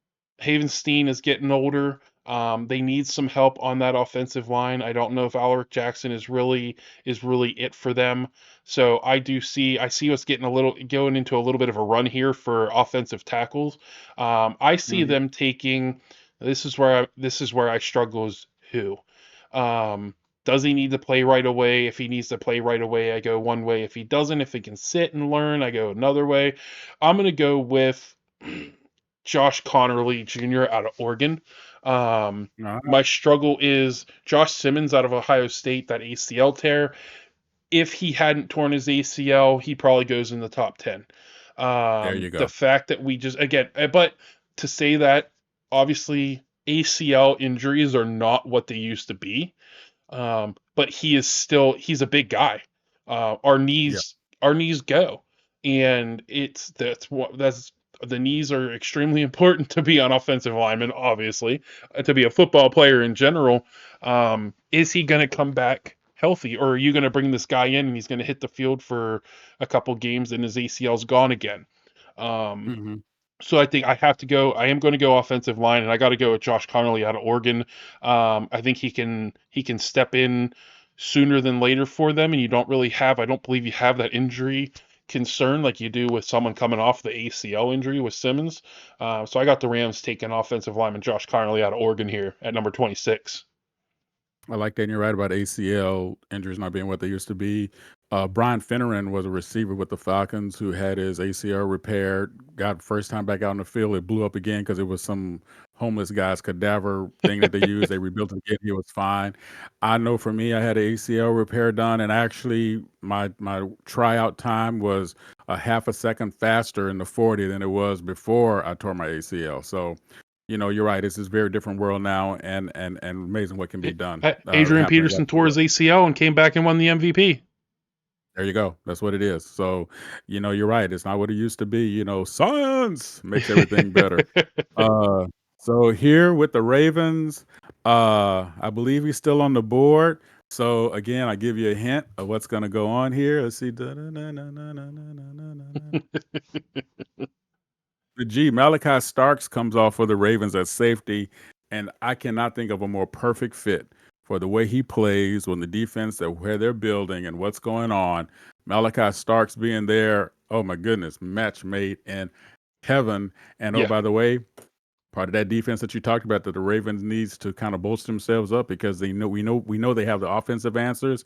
Speaker 1: Havenstein is getting older. They need some help on that offensive line. I don't know if Alaric Jackson is really it for them. So I see us going into a little bit of a run here for offensive tackles. I see
Speaker 2: Mhm.
Speaker 1: them taking. This is where I struggle is who. Um, does he need to play right away? If he needs to play right away, I go one way. If he doesn't, if he can sit and learn, I go another way. I'm gonna go with Josh Connerly Jr. out of Oregon.
Speaker 2: Ah,
Speaker 1: My struggle is Josh Simmons out of Ohio State, that ACL tear. If he hadn't torn his ACL, he probably goes in the top 10.
Speaker 2: there you
Speaker 1: The
Speaker 2: go.
Speaker 1: fact that we just, again, but to say that, obviously, ACL injuries are not what they used to be. But he's a big guy. Our
Speaker 2: Yeah.
Speaker 1: knees go. And that's The knees are extremely important to be an offensive lineman, obviously, to be a football player in general. Is he going to come back healthy, or are you going to bring this guy in and he's going to hit the field for a couple games and his ACL's gone again? Um,
Speaker 2: Mhm.
Speaker 1: so I think I have to go. I am going to go offensive line, and I got to go with Josh Connolly out of Oregon. I think he can step in sooner than later for them, and you don't really have. I don't believe you have that injury concern like you do with someone coming off the ACL injury with Simmons. So I got the Rams taking offensive lineman Josh Connolly out of Oregon here at number 26.
Speaker 2: I like that, and you're right about ACL injuries not being what they used to be. Brian Finneran was a receiver with the Falcons who had his ACL repaired, got first time back out in the field, it blew up again because it was some homeless guy's cadaver thing that they used, they rebuilt it again, he was fine. I know for me, I had an ACL repair done, and actually my tryout time was a half a second faster in the 40 than it was before I tore my ACL, so you're right. It's this very different world now, and amazing what can be done.
Speaker 1: Adrian
Speaker 2: Happening
Speaker 1: Peterson tore his ACL and came back and won the MVP.
Speaker 2: there you go. That's what it is. So, you're right. It's not what it used to be. Science makes everything better. Uh, so here with the Ravens, I believe he's still on the board. So again, I give you a hint of what's going to go on here. Let's see. The G, Malachi Starks comes off for the Ravens at safety, and I cannot think of a more perfect fit for the way he plays when the defense that where they're building and what's going on. Malachi Starks being there, oh my goodness, match made in heaven. And oh,
Speaker 1: Yeah.
Speaker 2: by the way, part of that defense that you talked about that the Ravens needs to kind of bolster themselves up because we know they have the offensive answers.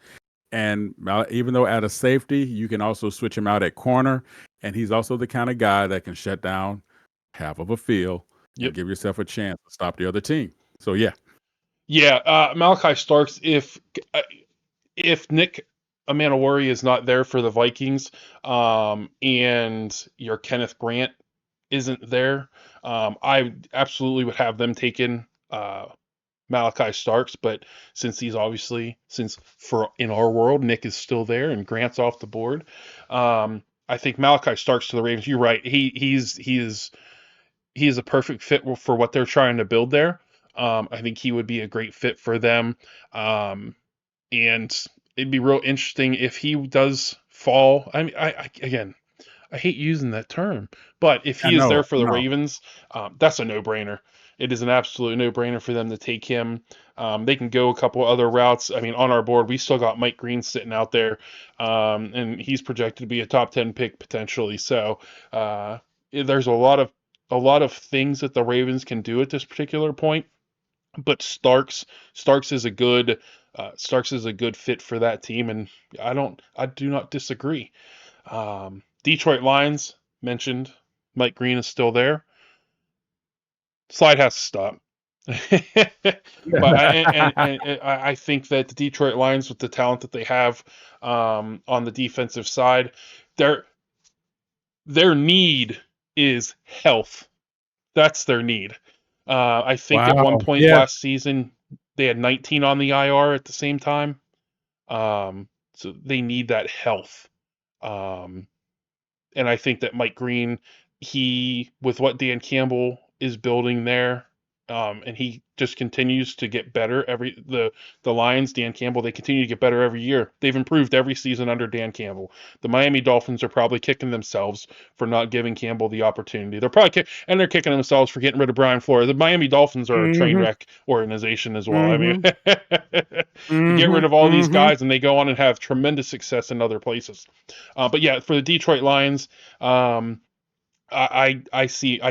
Speaker 2: And even though at a safety, you can also switch him out at corner. And he's also the kind of guy that can shut down half of a field and
Speaker 1: Yep.
Speaker 2: give yourself a chance to stop the other team. So, yeah.
Speaker 1: Yeah. Malachi Starks. If Nick Amanawari is not there for the Vikings, and your Kenneth Grant isn't there, I absolutely would have them taken Malachi Starks. But since for in our world Nick is still there and Grant's off the board, I think Malachi Starks to the Ravens. You're right. He is a perfect fit for what they're trying to build there. I think he would be a great fit for them. And it'd be real interesting if he does fall. I mean, again, I hate using that term, but if
Speaker 2: I
Speaker 1: he is there
Speaker 2: know.
Speaker 1: for the
Speaker 2: No.
Speaker 1: Ravens, that's a no-brainer. It is an absolute no-brainer for them to take him. They can go a couple other routes. I mean, on our board, we still got Mike Green sitting out there, and he's projected to be a top 10 pick potentially. So there's a lot of things that the Ravens can do at this particular point. But Starks is a good fit for that team, and I do not disagree. Detroit Lions mentioned Mike Green is still there. Slide has to stop. But I think that the Detroit Lions, with the talent that they have on the defensive side, their need is health. That's their need. I think at one
Speaker 2: Wow.
Speaker 1: point
Speaker 2: Yes.
Speaker 1: last season they had 19 on the IR at the same time. So they need that health. Um, and I think that Mike Green, he with what Dan Campbell is building there, and he just continues to get better the Lions, Dan Campbell, they continue to get better every year. They've improved every season under Dan Campbell. The Miami Dolphins are probably kicking themselves for not giving Campbell the opportunity. They're kicking themselves for getting rid of Brian Flores. The Miami Dolphins are a train
Speaker 2: Mm-hmm.
Speaker 1: wreck organization as well. I mean,
Speaker 2: Mm-hmm.
Speaker 1: you get
Speaker 2: Mm-hmm.
Speaker 1: rid of all these
Speaker 2: Mm-hmm.
Speaker 1: guys and they go on and have tremendous success in other places. But yeah, for the Detroit Lions, um, I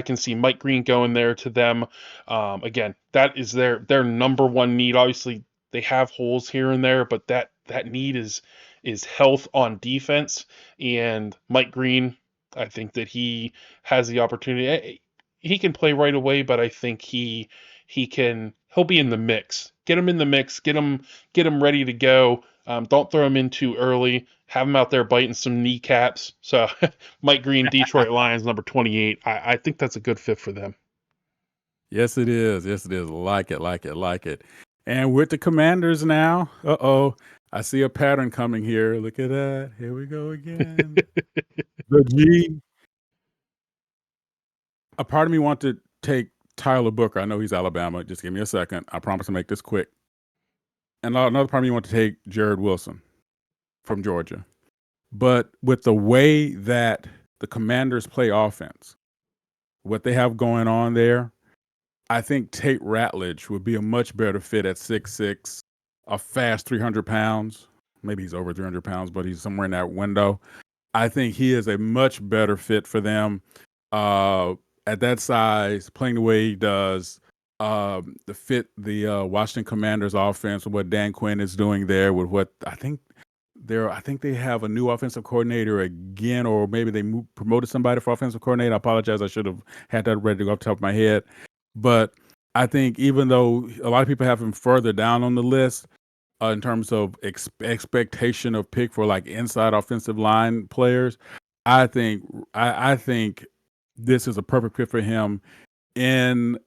Speaker 1: can see Mike Green going there to them. Again, that is their number one need. Obviously, they have holes here and there, but that need is health on defense. And Mike Green, I think that he has the opportunity. He can play right away, but I think he'll be in the mix. Get him in the mix. Get him ready to go. Don't throw him in too early. Have him out there biting some kneecaps. So Mike Green, Detroit Lions, number 28. I think that's a good fit for them.
Speaker 2: Yes, it is. Yes, it is. Like it, like it, like it. And with the Commanders now, I see a pattern coming here. Look at that. Here we go again. The G. A part of me want to take Tyler Booker. I know he's Alabama. Just give me a second. I promise to make this quick. And another part of me want to take Jared Wilson from Georgia. But with the way that the Commanders play offense, what they have going on there, I think Tate Ratledge would be a much better fit at 6'6", a fast 300 pounds. Maybe he's over 300 pounds, but he's somewhere in that window. I think he is a much better fit for them at that size, playing the way he does. The fit the Washington Commanders offense with what Dan Quinn is doing there with what I think they have a new offensive coordinator again, or maybe they promoted somebody for offensive coordinator. I apologize. I should have had that ready to go off the top of my head. But I think even though a lot of people have him further down on the list in terms of expectation of pick for like inside offensive line players, I think this is a perfect fit for him in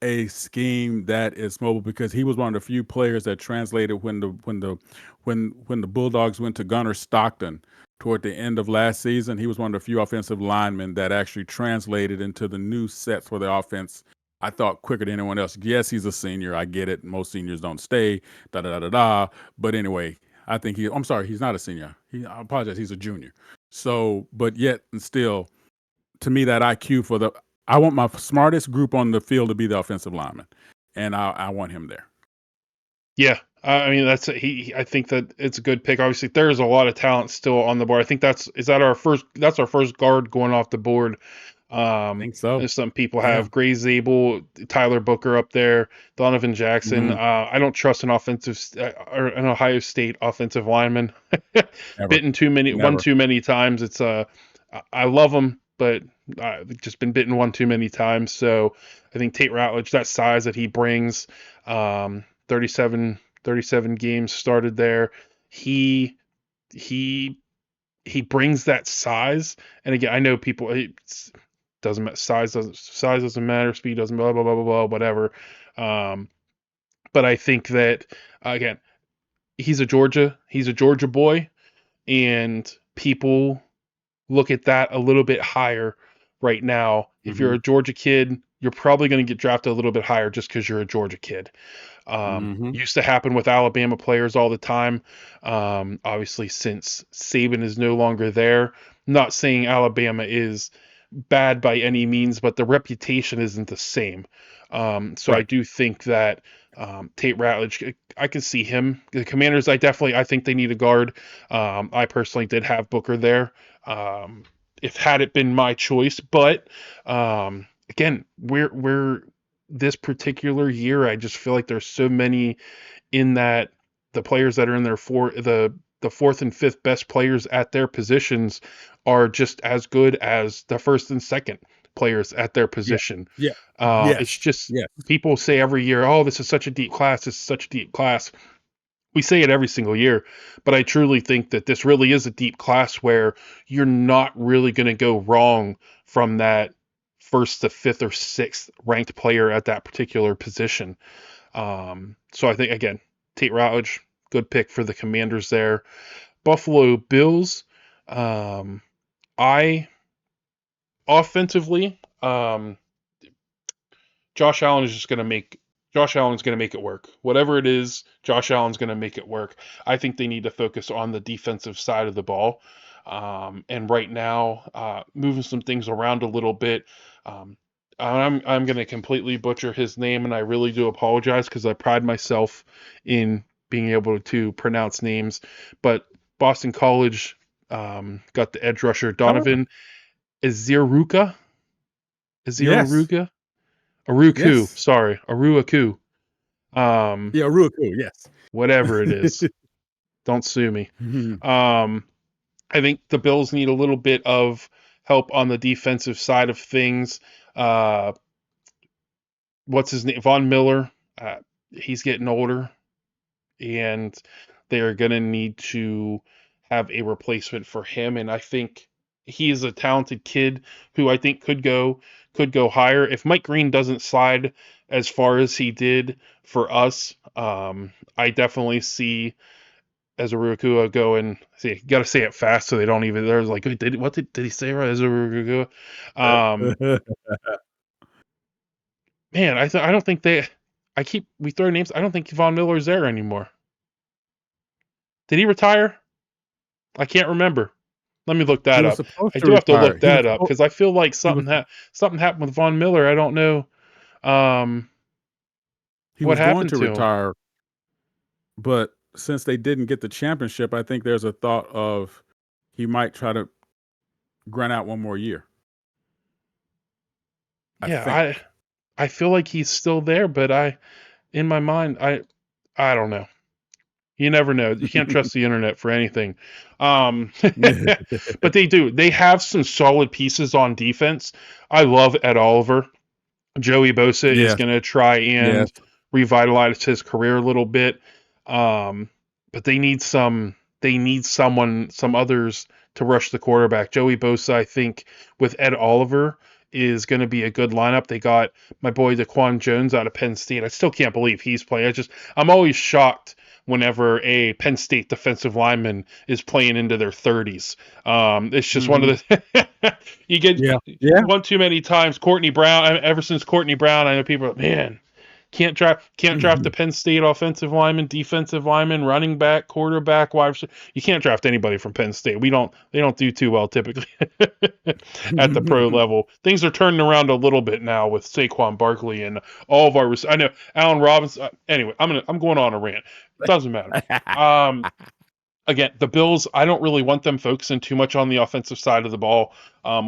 Speaker 2: a scheme that is mobile, because he was one of the few players that translated when the Bulldogs went to Gunnar Stockton toward the end of last season. He was one of the few offensive linemen that actually translated into the new sets for the offense, I thought, quicker than anyone else. Yes, he's a senior. I get it. Most seniors don't stay, But anyway, I think I'm sorry, he's not a senior. I apologize. He's a junior. So, but yet and still, to me, that IQ I want my smartest group on the field to be the offensive lineman, and I want him there.
Speaker 1: Yeah, I mean I think that it's a good pick. Obviously, there's a lot of talent still on the board. I think that's our first guard going off the board.
Speaker 2: I think so.
Speaker 1: Some people have Gray Zabel, Tyler Booker up there, Donovan Jackson.
Speaker 2: Mm-hmm.
Speaker 1: I don't trust an Ohio State offensive lineman. Bitten one too many times. It's I love him, but I've just been bitten one too many times. So I think Tate Ratledge, that size that he brings, 37 games started there. He brings that size, and again, I know people doesn't matter, size doesn't matter, speed doesn't, blah blah blah blah blah, whatever. But I think that again, he's a Georgia boy, and people look at that a little bit higher right now. If you're a Georgia kid, you're probably going to get drafted a little bit higher just because you're a Georgia kid. Used to happen with Alabama players all the time. Obviously, since Saban is no longer there, not saying Alabama is bad by any means, but the reputation isn't the same. So right. I do think that Tate Ratledge, I can see him. The Commanders, I think they need a guard. I personally did have Booker there. If had it been my choice, but again, we're this particular year, I just feel like there's so many in that the players that are in their the fourth and fifth best players at their positions are just as good as the first and second players at their position.
Speaker 2: Yeah.
Speaker 1: It's just people say every year, oh, this is such a deep class. This is such a deep class. We say it every single year, but I truly think that this really is a deep class where you're not really going to go wrong from that first to fifth or sixth ranked player at that particular position. So I think, again, Tate Ratledge, good pick for the Commanders there. Buffalo Bills, offensively, Josh Allen's going to make it work. Whatever it is, Josh Allen's going to make it work. I think they need to focus on the defensive side of the ball. And right now, moving some things around a little bit. I'm going to completely butcher his name, and I really do apologize because I pride myself in being able to pronounce names. But Boston College got the edge rusher Donovan Aruku. Aruku,
Speaker 2: yes.
Speaker 1: sorry, Aruku.
Speaker 2: Aruku, yes.
Speaker 1: Whatever it is. Don't sue me. I think the Bills need a little bit of help on the defensive side of things. What's his name? Von Miller. He's getting older, and they're going to need to have a replacement for him. And I think he is a talented kid who I think could go higher. If Mike Green doesn't slide as far as he did for us, I definitely see Ezurukua going. See, you got to say it fast so they don't even. There's like, did he say right? Ezurukua. Man, I don't think they. We throw names. I don't think Von Miller's there anymore. Did he retire? I can't remember. Let me look
Speaker 2: He
Speaker 1: that
Speaker 2: was
Speaker 1: up.
Speaker 2: supposed
Speaker 1: I
Speaker 2: to
Speaker 1: do have to
Speaker 2: retire.
Speaker 1: look that up because I feel like something happened with Von Miller. I don't know
Speaker 2: He
Speaker 1: what
Speaker 2: was going
Speaker 1: happened
Speaker 2: to
Speaker 1: to him.
Speaker 2: retire, but since they didn't get the championship, I think there's a thought of he might try to grind out one more year. I
Speaker 1: Yeah,
Speaker 2: think.
Speaker 1: I feel like he's still there, but in my mind, I don't know. You never know. You can't trust the internet for anything. But they do. They have some solid pieces on defense. I love Ed Oliver. Joey Bosa is
Speaker 2: Yes,
Speaker 1: going to try
Speaker 2: yes.
Speaker 1: and revitalize his career a little bit. But they need some some others to rush the quarterback. Joey Bosa, I think, with Ed Oliver is going to be a good lineup. They got my boy Daquan Jones out of Penn State. I still can't believe he's playing. I'm always shocked whenever a Penn State defensive lineman is playing into their 30s. It's just one
Speaker 2: Mhm.
Speaker 1: of the you get
Speaker 2: Yeah, yeah.
Speaker 1: one too many times. Courtney Brown. Ever since Courtney Brown, I know people are, man, can't draft a Penn State offensive lineman, defensive lineman, running back, quarterback, wide receiver. You can't draft anybody from Penn State. They don't do too well typically at the pro level. Things are turning around a little bit now with Saquon Barkley and all of our. I know Allen Robinson. Anyway, I'm going on a rant. It doesn't matter. Again, the Bills, I don't really want them focusing too much on the offensive side of the ball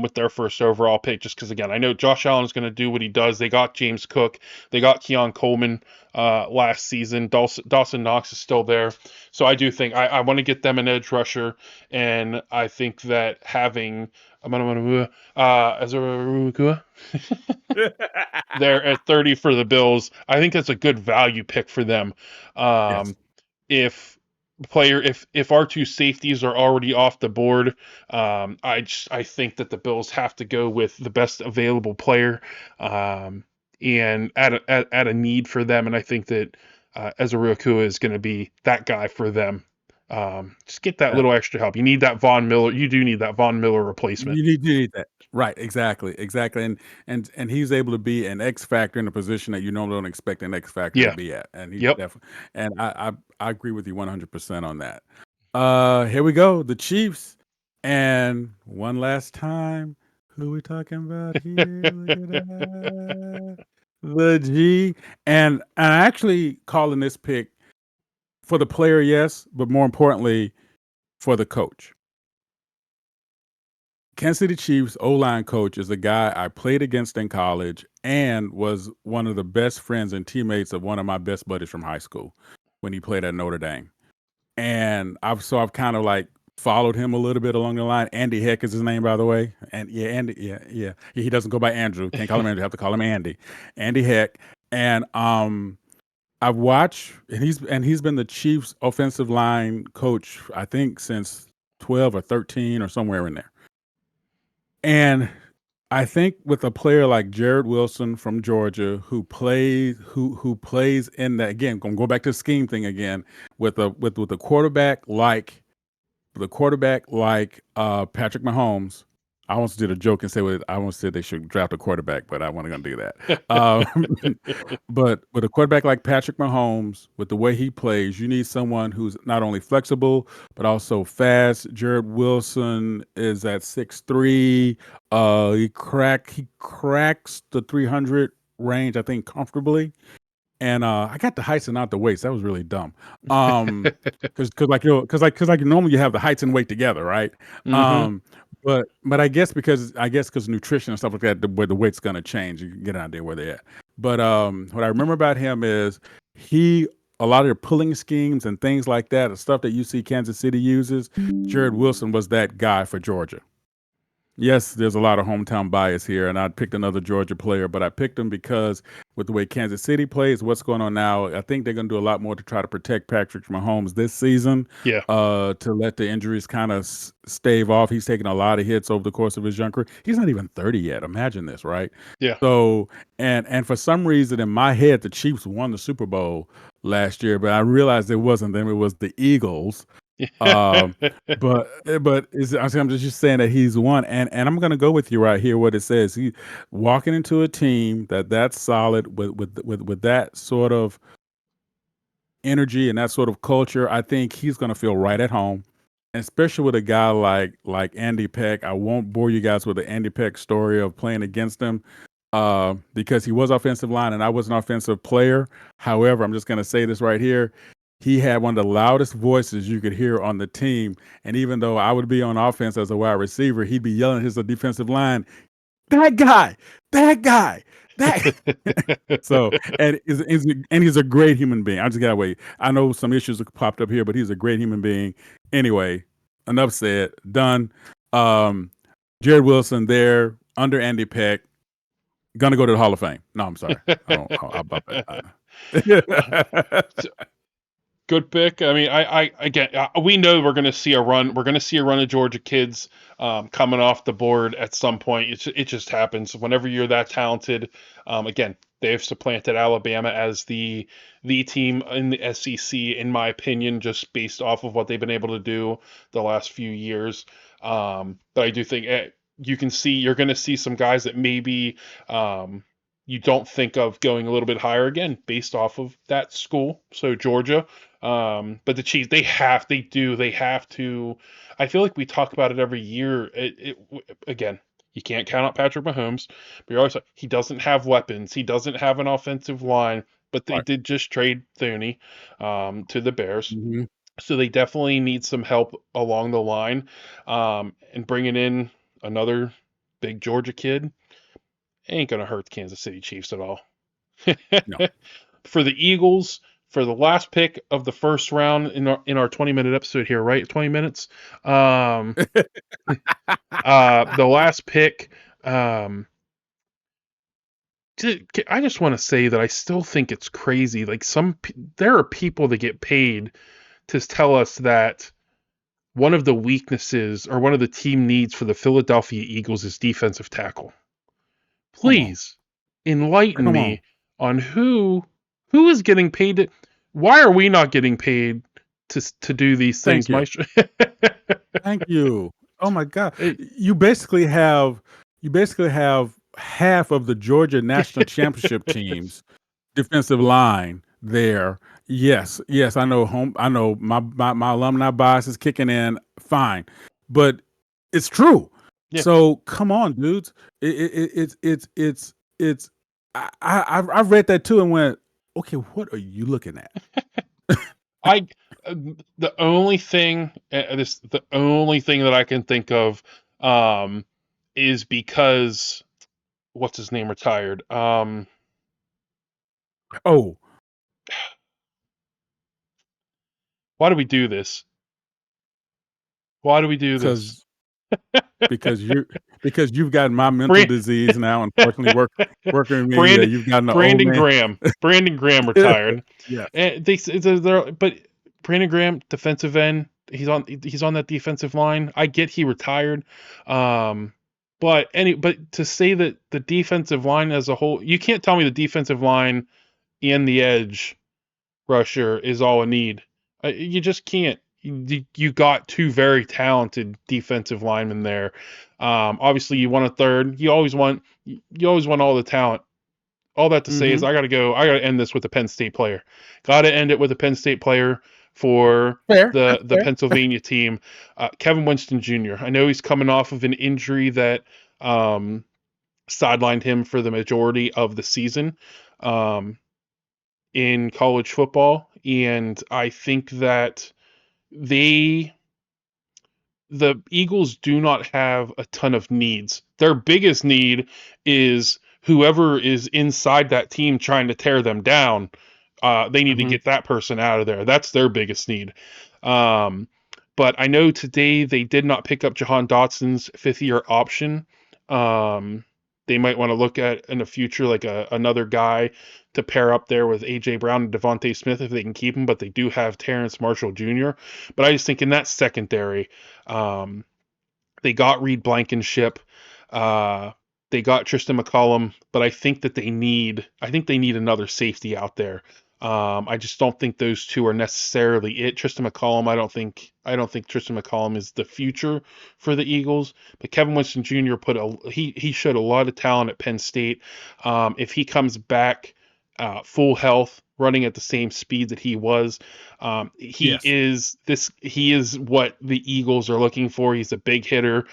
Speaker 1: with their first overall pick, just because, again, I know Josh Allen is going to do what he does. They got James Cook. They got Keon Coleman last season. Dawson Knox is still there. So I do think I want to get them an edge rusher, and I think that having Ezra there at 30 for the Bills, I think that's a good value pick for them.
Speaker 2: Yes.
Speaker 1: If if our two safeties are already off the board, I think that the Bills have to go with the best available player, and at a need for them, and I think that Ezra is going to be that guy for them. Just get that little extra help. You need that Von Miller. You do need that Von Miller replacement.
Speaker 2: You need that. Right, exactly, exactly, and he's able to be an X factor in a position that you normally don't expect an X factor to
Speaker 1: Yeah.
Speaker 2: be at, and he
Speaker 1: Yep.
Speaker 2: definitely. And I agree with you 100% on that. Here we go, the Chiefs, and one last time, who we talking about here? Look at that, the G, and I'm actually calling this pick for the player, yes, but more importantly, for the coach. Kansas City Chiefs O-line coach is a guy I played against in college and was one of the best friends and teammates of one of my best buddies from high school when he played at Notre Dame. And I've kind of like followed him a little bit along the line. Andy Heck is his name, by the way. And yeah, Andy, yeah. He doesn't go by Andrew. Can't call him Andrew. Have to call him Andy. Andy Heck. And I've watched, and he's been the Chiefs offensive line coach, I think, since 12 or 13 or somewhere in there. And I think with a player like Jared Wilson from Georgia, who plays in that, again, gonna go back to the scheme thing again, with a quarterback like Patrick Mahomes. I almost did a joke and I almost said they should draft a quarterback, but I wasn't gonna do that. But with a quarterback like Patrick Mahomes, with the way he plays, you need someone who's not only flexible but also fast. Jared Wilson is at 6'3". He cracks the 300 range, I think, comfortably. And I got the heights and not the weights. That was really dumb. Because normally you have the heights and weight together, right?
Speaker 1: Mm-hmm.
Speaker 2: But I guess because nutrition and stuff like that, where the weight's gonna change, you can get an idea where they're at. But what I remember about him is a lot of their pulling schemes and things like that, the stuff that you see Kansas City uses. Jared Wilson was that guy for Georgia. Yes, there's a lot of hometown bias here, and I picked another Georgia player, but I picked him because with the way Kansas City plays, what's going on now, I think they're going to do a lot more to try to protect Patrick Mahomes this season,
Speaker 1: Yeah.
Speaker 2: to let the injuries kind of stave off. He's taken a lot of hits over the course of his young career. He's not even 30 yet. Imagine this, right?
Speaker 1: Yeah.
Speaker 2: So, and for some reason in my head, the Chiefs won the Super Bowl last year, but I realized it wasn't them. It was the Eagles. Um, I'm just saying that he's one, and I'm gonna go with you right here. What it says, he walking into a team that's solid with that sort of energy and that sort of culture. I think he's gonna feel right at home, especially with a guy like Andy Peck. I won't bore you guys with the Andy Peck story of playing against him, because he was offensive line and I was an offensive player. However, I'm just gonna say this right here. He had one of the loudest voices you could hear on the team. And even though I would be on offense as a wide receiver, he'd be yelling at his defensive line, that guy, that guy, that. So, and he's a great human being. I just gotta wait. I know some issues have popped up here, but he's a great human being. Anyway, enough said. Done. Um, Jared Wilson there under Andy Peck, gonna go to the Hall of Fame. No, I'm sorry. I don't. How about that?
Speaker 1: Good pick. I mean, I again, we know we're going to see a run. We're going to see a run of Georgia kids coming off the board at some point. It just happens whenever you're that talented. Again, they've supplanted Alabama as the team in the SEC, in my opinion, just based off of what they've been able to do the last few years. But I do think you're going to see some guys that maybe you don't think of going a little bit higher again based off of that school. So Georgia. But the Chiefs, they have to. I feel like we talk about it every year. Again, you can't count out Patrick Mahomes, but you're always like, he doesn't have weapons. He doesn't have an offensive line, but they
Speaker 2: Right.
Speaker 1: did just trade Thuney to the Bears.
Speaker 2: Mhm.
Speaker 1: So they definitely need some help along the line. And bringing in another big Georgia kid ain't going to hurt the Kansas City Chiefs at all.
Speaker 2: No.
Speaker 1: For the Eagles, for the last pick of the first round in our 20-minute episode here, right? 20 minutes. The last pick. I just want to say that I still think it's crazy. Like there are people that get paid to tell us that one of the weaknesses or one of the team needs for the Philadelphia Eagles is defensive tackle.
Speaker 2: Come on.
Speaker 1: Please enlighten
Speaker 2: Come on.
Speaker 1: me on who is getting paid to, why are we not getting paid to do these
Speaker 2: Thank
Speaker 1: things,
Speaker 2: you.
Speaker 1: Maestro?
Speaker 2: Thank you. Oh my God. You basically have half of the Georgia national championship team's defensive line there. Yes, yes, I know my alumni bias is kicking in fine, but it's true.
Speaker 1: Yeah,
Speaker 2: So come on, dudes. It's I've read that too and went, okay, what are you looking at?
Speaker 1: I the only thing the only thing that I can think of um is because what's his name retired.
Speaker 2: Oh,
Speaker 1: Why do we do this? Why do we do this?
Speaker 2: because because you because you've got my mental
Speaker 1: Brand,
Speaker 2: disease now, unfortunately, working with me.
Speaker 1: Brandon
Speaker 2: You've gotten the old
Speaker 1: Brandon
Speaker 2: man.
Speaker 1: Graham. Brandon Graham retired.
Speaker 2: Yes.
Speaker 1: And but Brandon Graham, defensive end, he's on that defensive line. I get he retired. But to say that the defensive line as a whole, you can't tell me the defensive line and the edge rusher is all I need. You just can't. You got two very talented defensive linemen there. Obviously, you want a third. You always want all the talent. All that to say is
Speaker 2: Mhm.
Speaker 1: I got to end this with a Penn State player. Got to end it with a Penn State player for
Speaker 2: Fair.
Speaker 1: the
Speaker 2: That's
Speaker 1: the
Speaker 2: fair.
Speaker 1: Pennsylvania team. Kevin Winston Jr. I know he's coming off of an injury that sidelined him for the majority of the season. In college football, and I think that they the Eagles do not have a ton of needs. Their biggest need is whoever is inside that team trying to tear them down. They need to
Speaker 2: Mhm.
Speaker 1: get that person out of there. That's their biggest need. Um, but I know today they did not pick up Jahan Dotson's fifth-year option. They might want to look at in the future like another guy to pair up there with AJ Brown and Devontae Smith if they can keep him. But they do have Terrence Marshall Jr. But I just think in that secondary, um, they got Reed Blankenship. Uh, they got Tristan McCollum, but I think they need another safety out there. I just don't think those two are necessarily it. Tristan McCollum, I don't think Tristan McCollum is the future for the Eagles. But Kevin Winston Jr. he showed a lot of talent at Penn State. If he comes back full health, running at the same speed that he was, he is what the Eagles are looking for. He's a big hitter.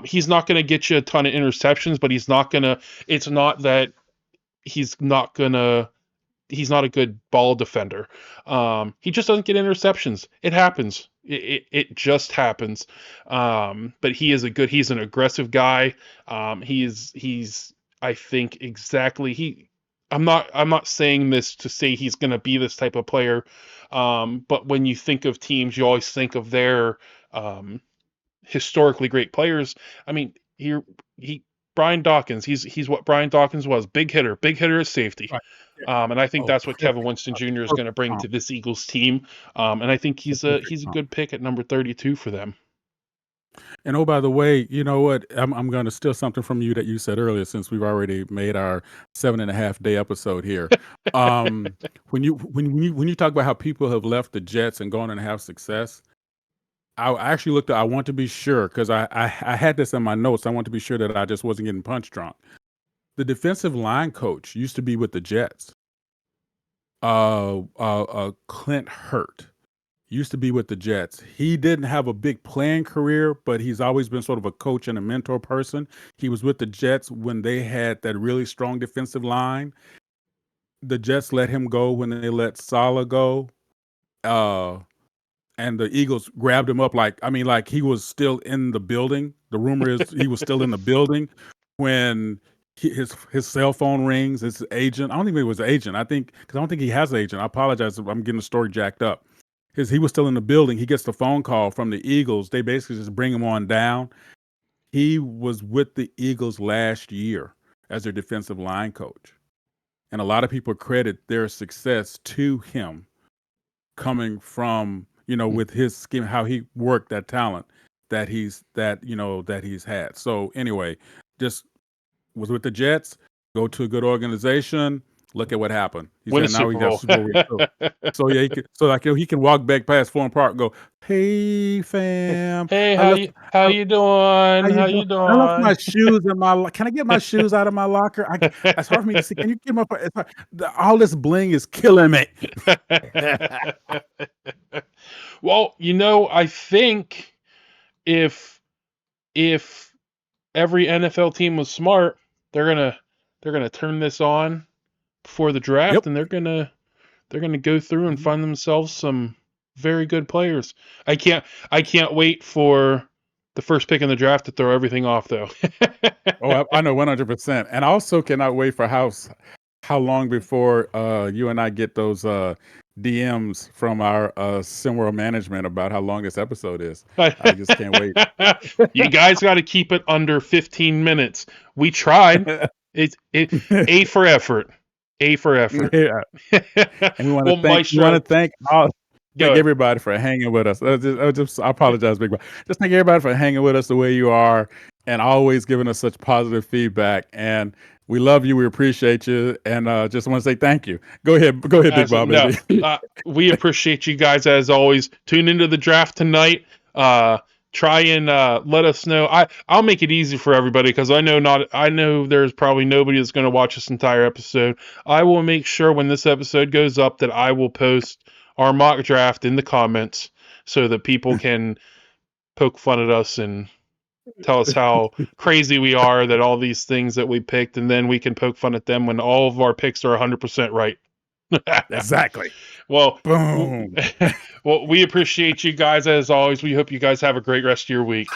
Speaker 1: He's not going to get you a ton of interceptions, but it's not that he's not gonna he's not a good ball defender. He just doesn't get interceptions. It happens. It just happens. But he's an aggressive guy. He's I think exactly I'm not saying this to say he's going to be this type of player. But when you think of teams, you always think of their historically great players. I mean, Brian Dawkins, he's what Brian Dawkins was, big hitter at safety.
Speaker 2: Right.
Speaker 1: And I think that's what Kevin Winston Jr. is going to bring to this Eagles team. And I think he's a good pick at number 32 for them.
Speaker 2: And oh, by the way, you know what? I'm going to steal something from you that you said earlier, since we've already made our 7.5 day episode here. When you talk about how people have left the Jets and gone and have success, I actually looked at, I want to be sure, because I had this in my notes. I want to be sure that I just wasn't getting punch drunk. The defensive line coach used to be with the Jets. Clint Hurt used to be with the Jets. He didn't have a big playing career, but he's always been sort of a coach and a mentor person. He was with the Jets when they had that really strong defensive line. The Jets let him go when they let Saleh go. And the Eagles grabbed him up like he was still in the building. The rumor is he was still in the building when his cell phone rings. His agent, I don't think it was an agent. Because I don't think he has an agent. I apologize if I'm getting the story jacked up. He was still in the building. He gets the phone call from the Eagles. They basically just bring him on down. He was with the Eagles last year as their defensive line coach. And a lot of people credit their success to him, coming from, with his scheme, how he worked that talent that he's had. So anyway, just was with the Jets, go to a good organization. Look at what happened. He
Speaker 1: Win
Speaker 2: said
Speaker 1: a
Speaker 2: now
Speaker 1: Super
Speaker 2: he got
Speaker 1: Bowl.
Speaker 2: Super Bowl. So yeah, he can walk back past Foreign Park and go, "Hey fam,
Speaker 1: Hey, how you doing? How you
Speaker 2: I left my
Speaker 1: doing?
Speaker 2: shoes in my. Can I get my shoes out of my locker? It's hard for me to see. Can you get my? All this bling is killing me."
Speaker 1: Well, I think if every NFL team was smart, they're gonna turn this on before the draft, and they're gonna go through and find themselves some very good players. I can't wait for the first pick in the draft to throw everything off, though.
Speaker 2: Oh, I know 100%, and I also cannot wait for how long before you and I get those DMs from our SimWorld management about how long this episode is. I just can't wait.
Speaker 1: You guys got to keep it under 15 minutes. We tried. It's A for effort. A for effort.
Speaker 2: Yeah. And we want to thank everybody for hanging with us. I apologize, Big Boy. Just thank everybody for hanging with us the way you are and always giving us such positive feedback. And we love you. We appreciate you. And just want to say thank you. Go ahead, Big Bob.
Speaker 1: No, we appreciate you guys as always. Tune into the draft tonight. Try and let us know. I'll make it easy for everybody because I know there's probably nobody that's going to watch this entire episode. I will make sure when this episode goes up that I will post our mock draft in the comments so that people can poke fun at us and tell us how crazy we are that all these things that we picked, and then we can poke fun at them when all of our picks are 100% right.
Speaker 2: Exactly.
Speaker 1: Well,
Speaker 2: boom.
Speaker 1: Well, we appreciate you guys as always. We hope you guys have a great rest of your week.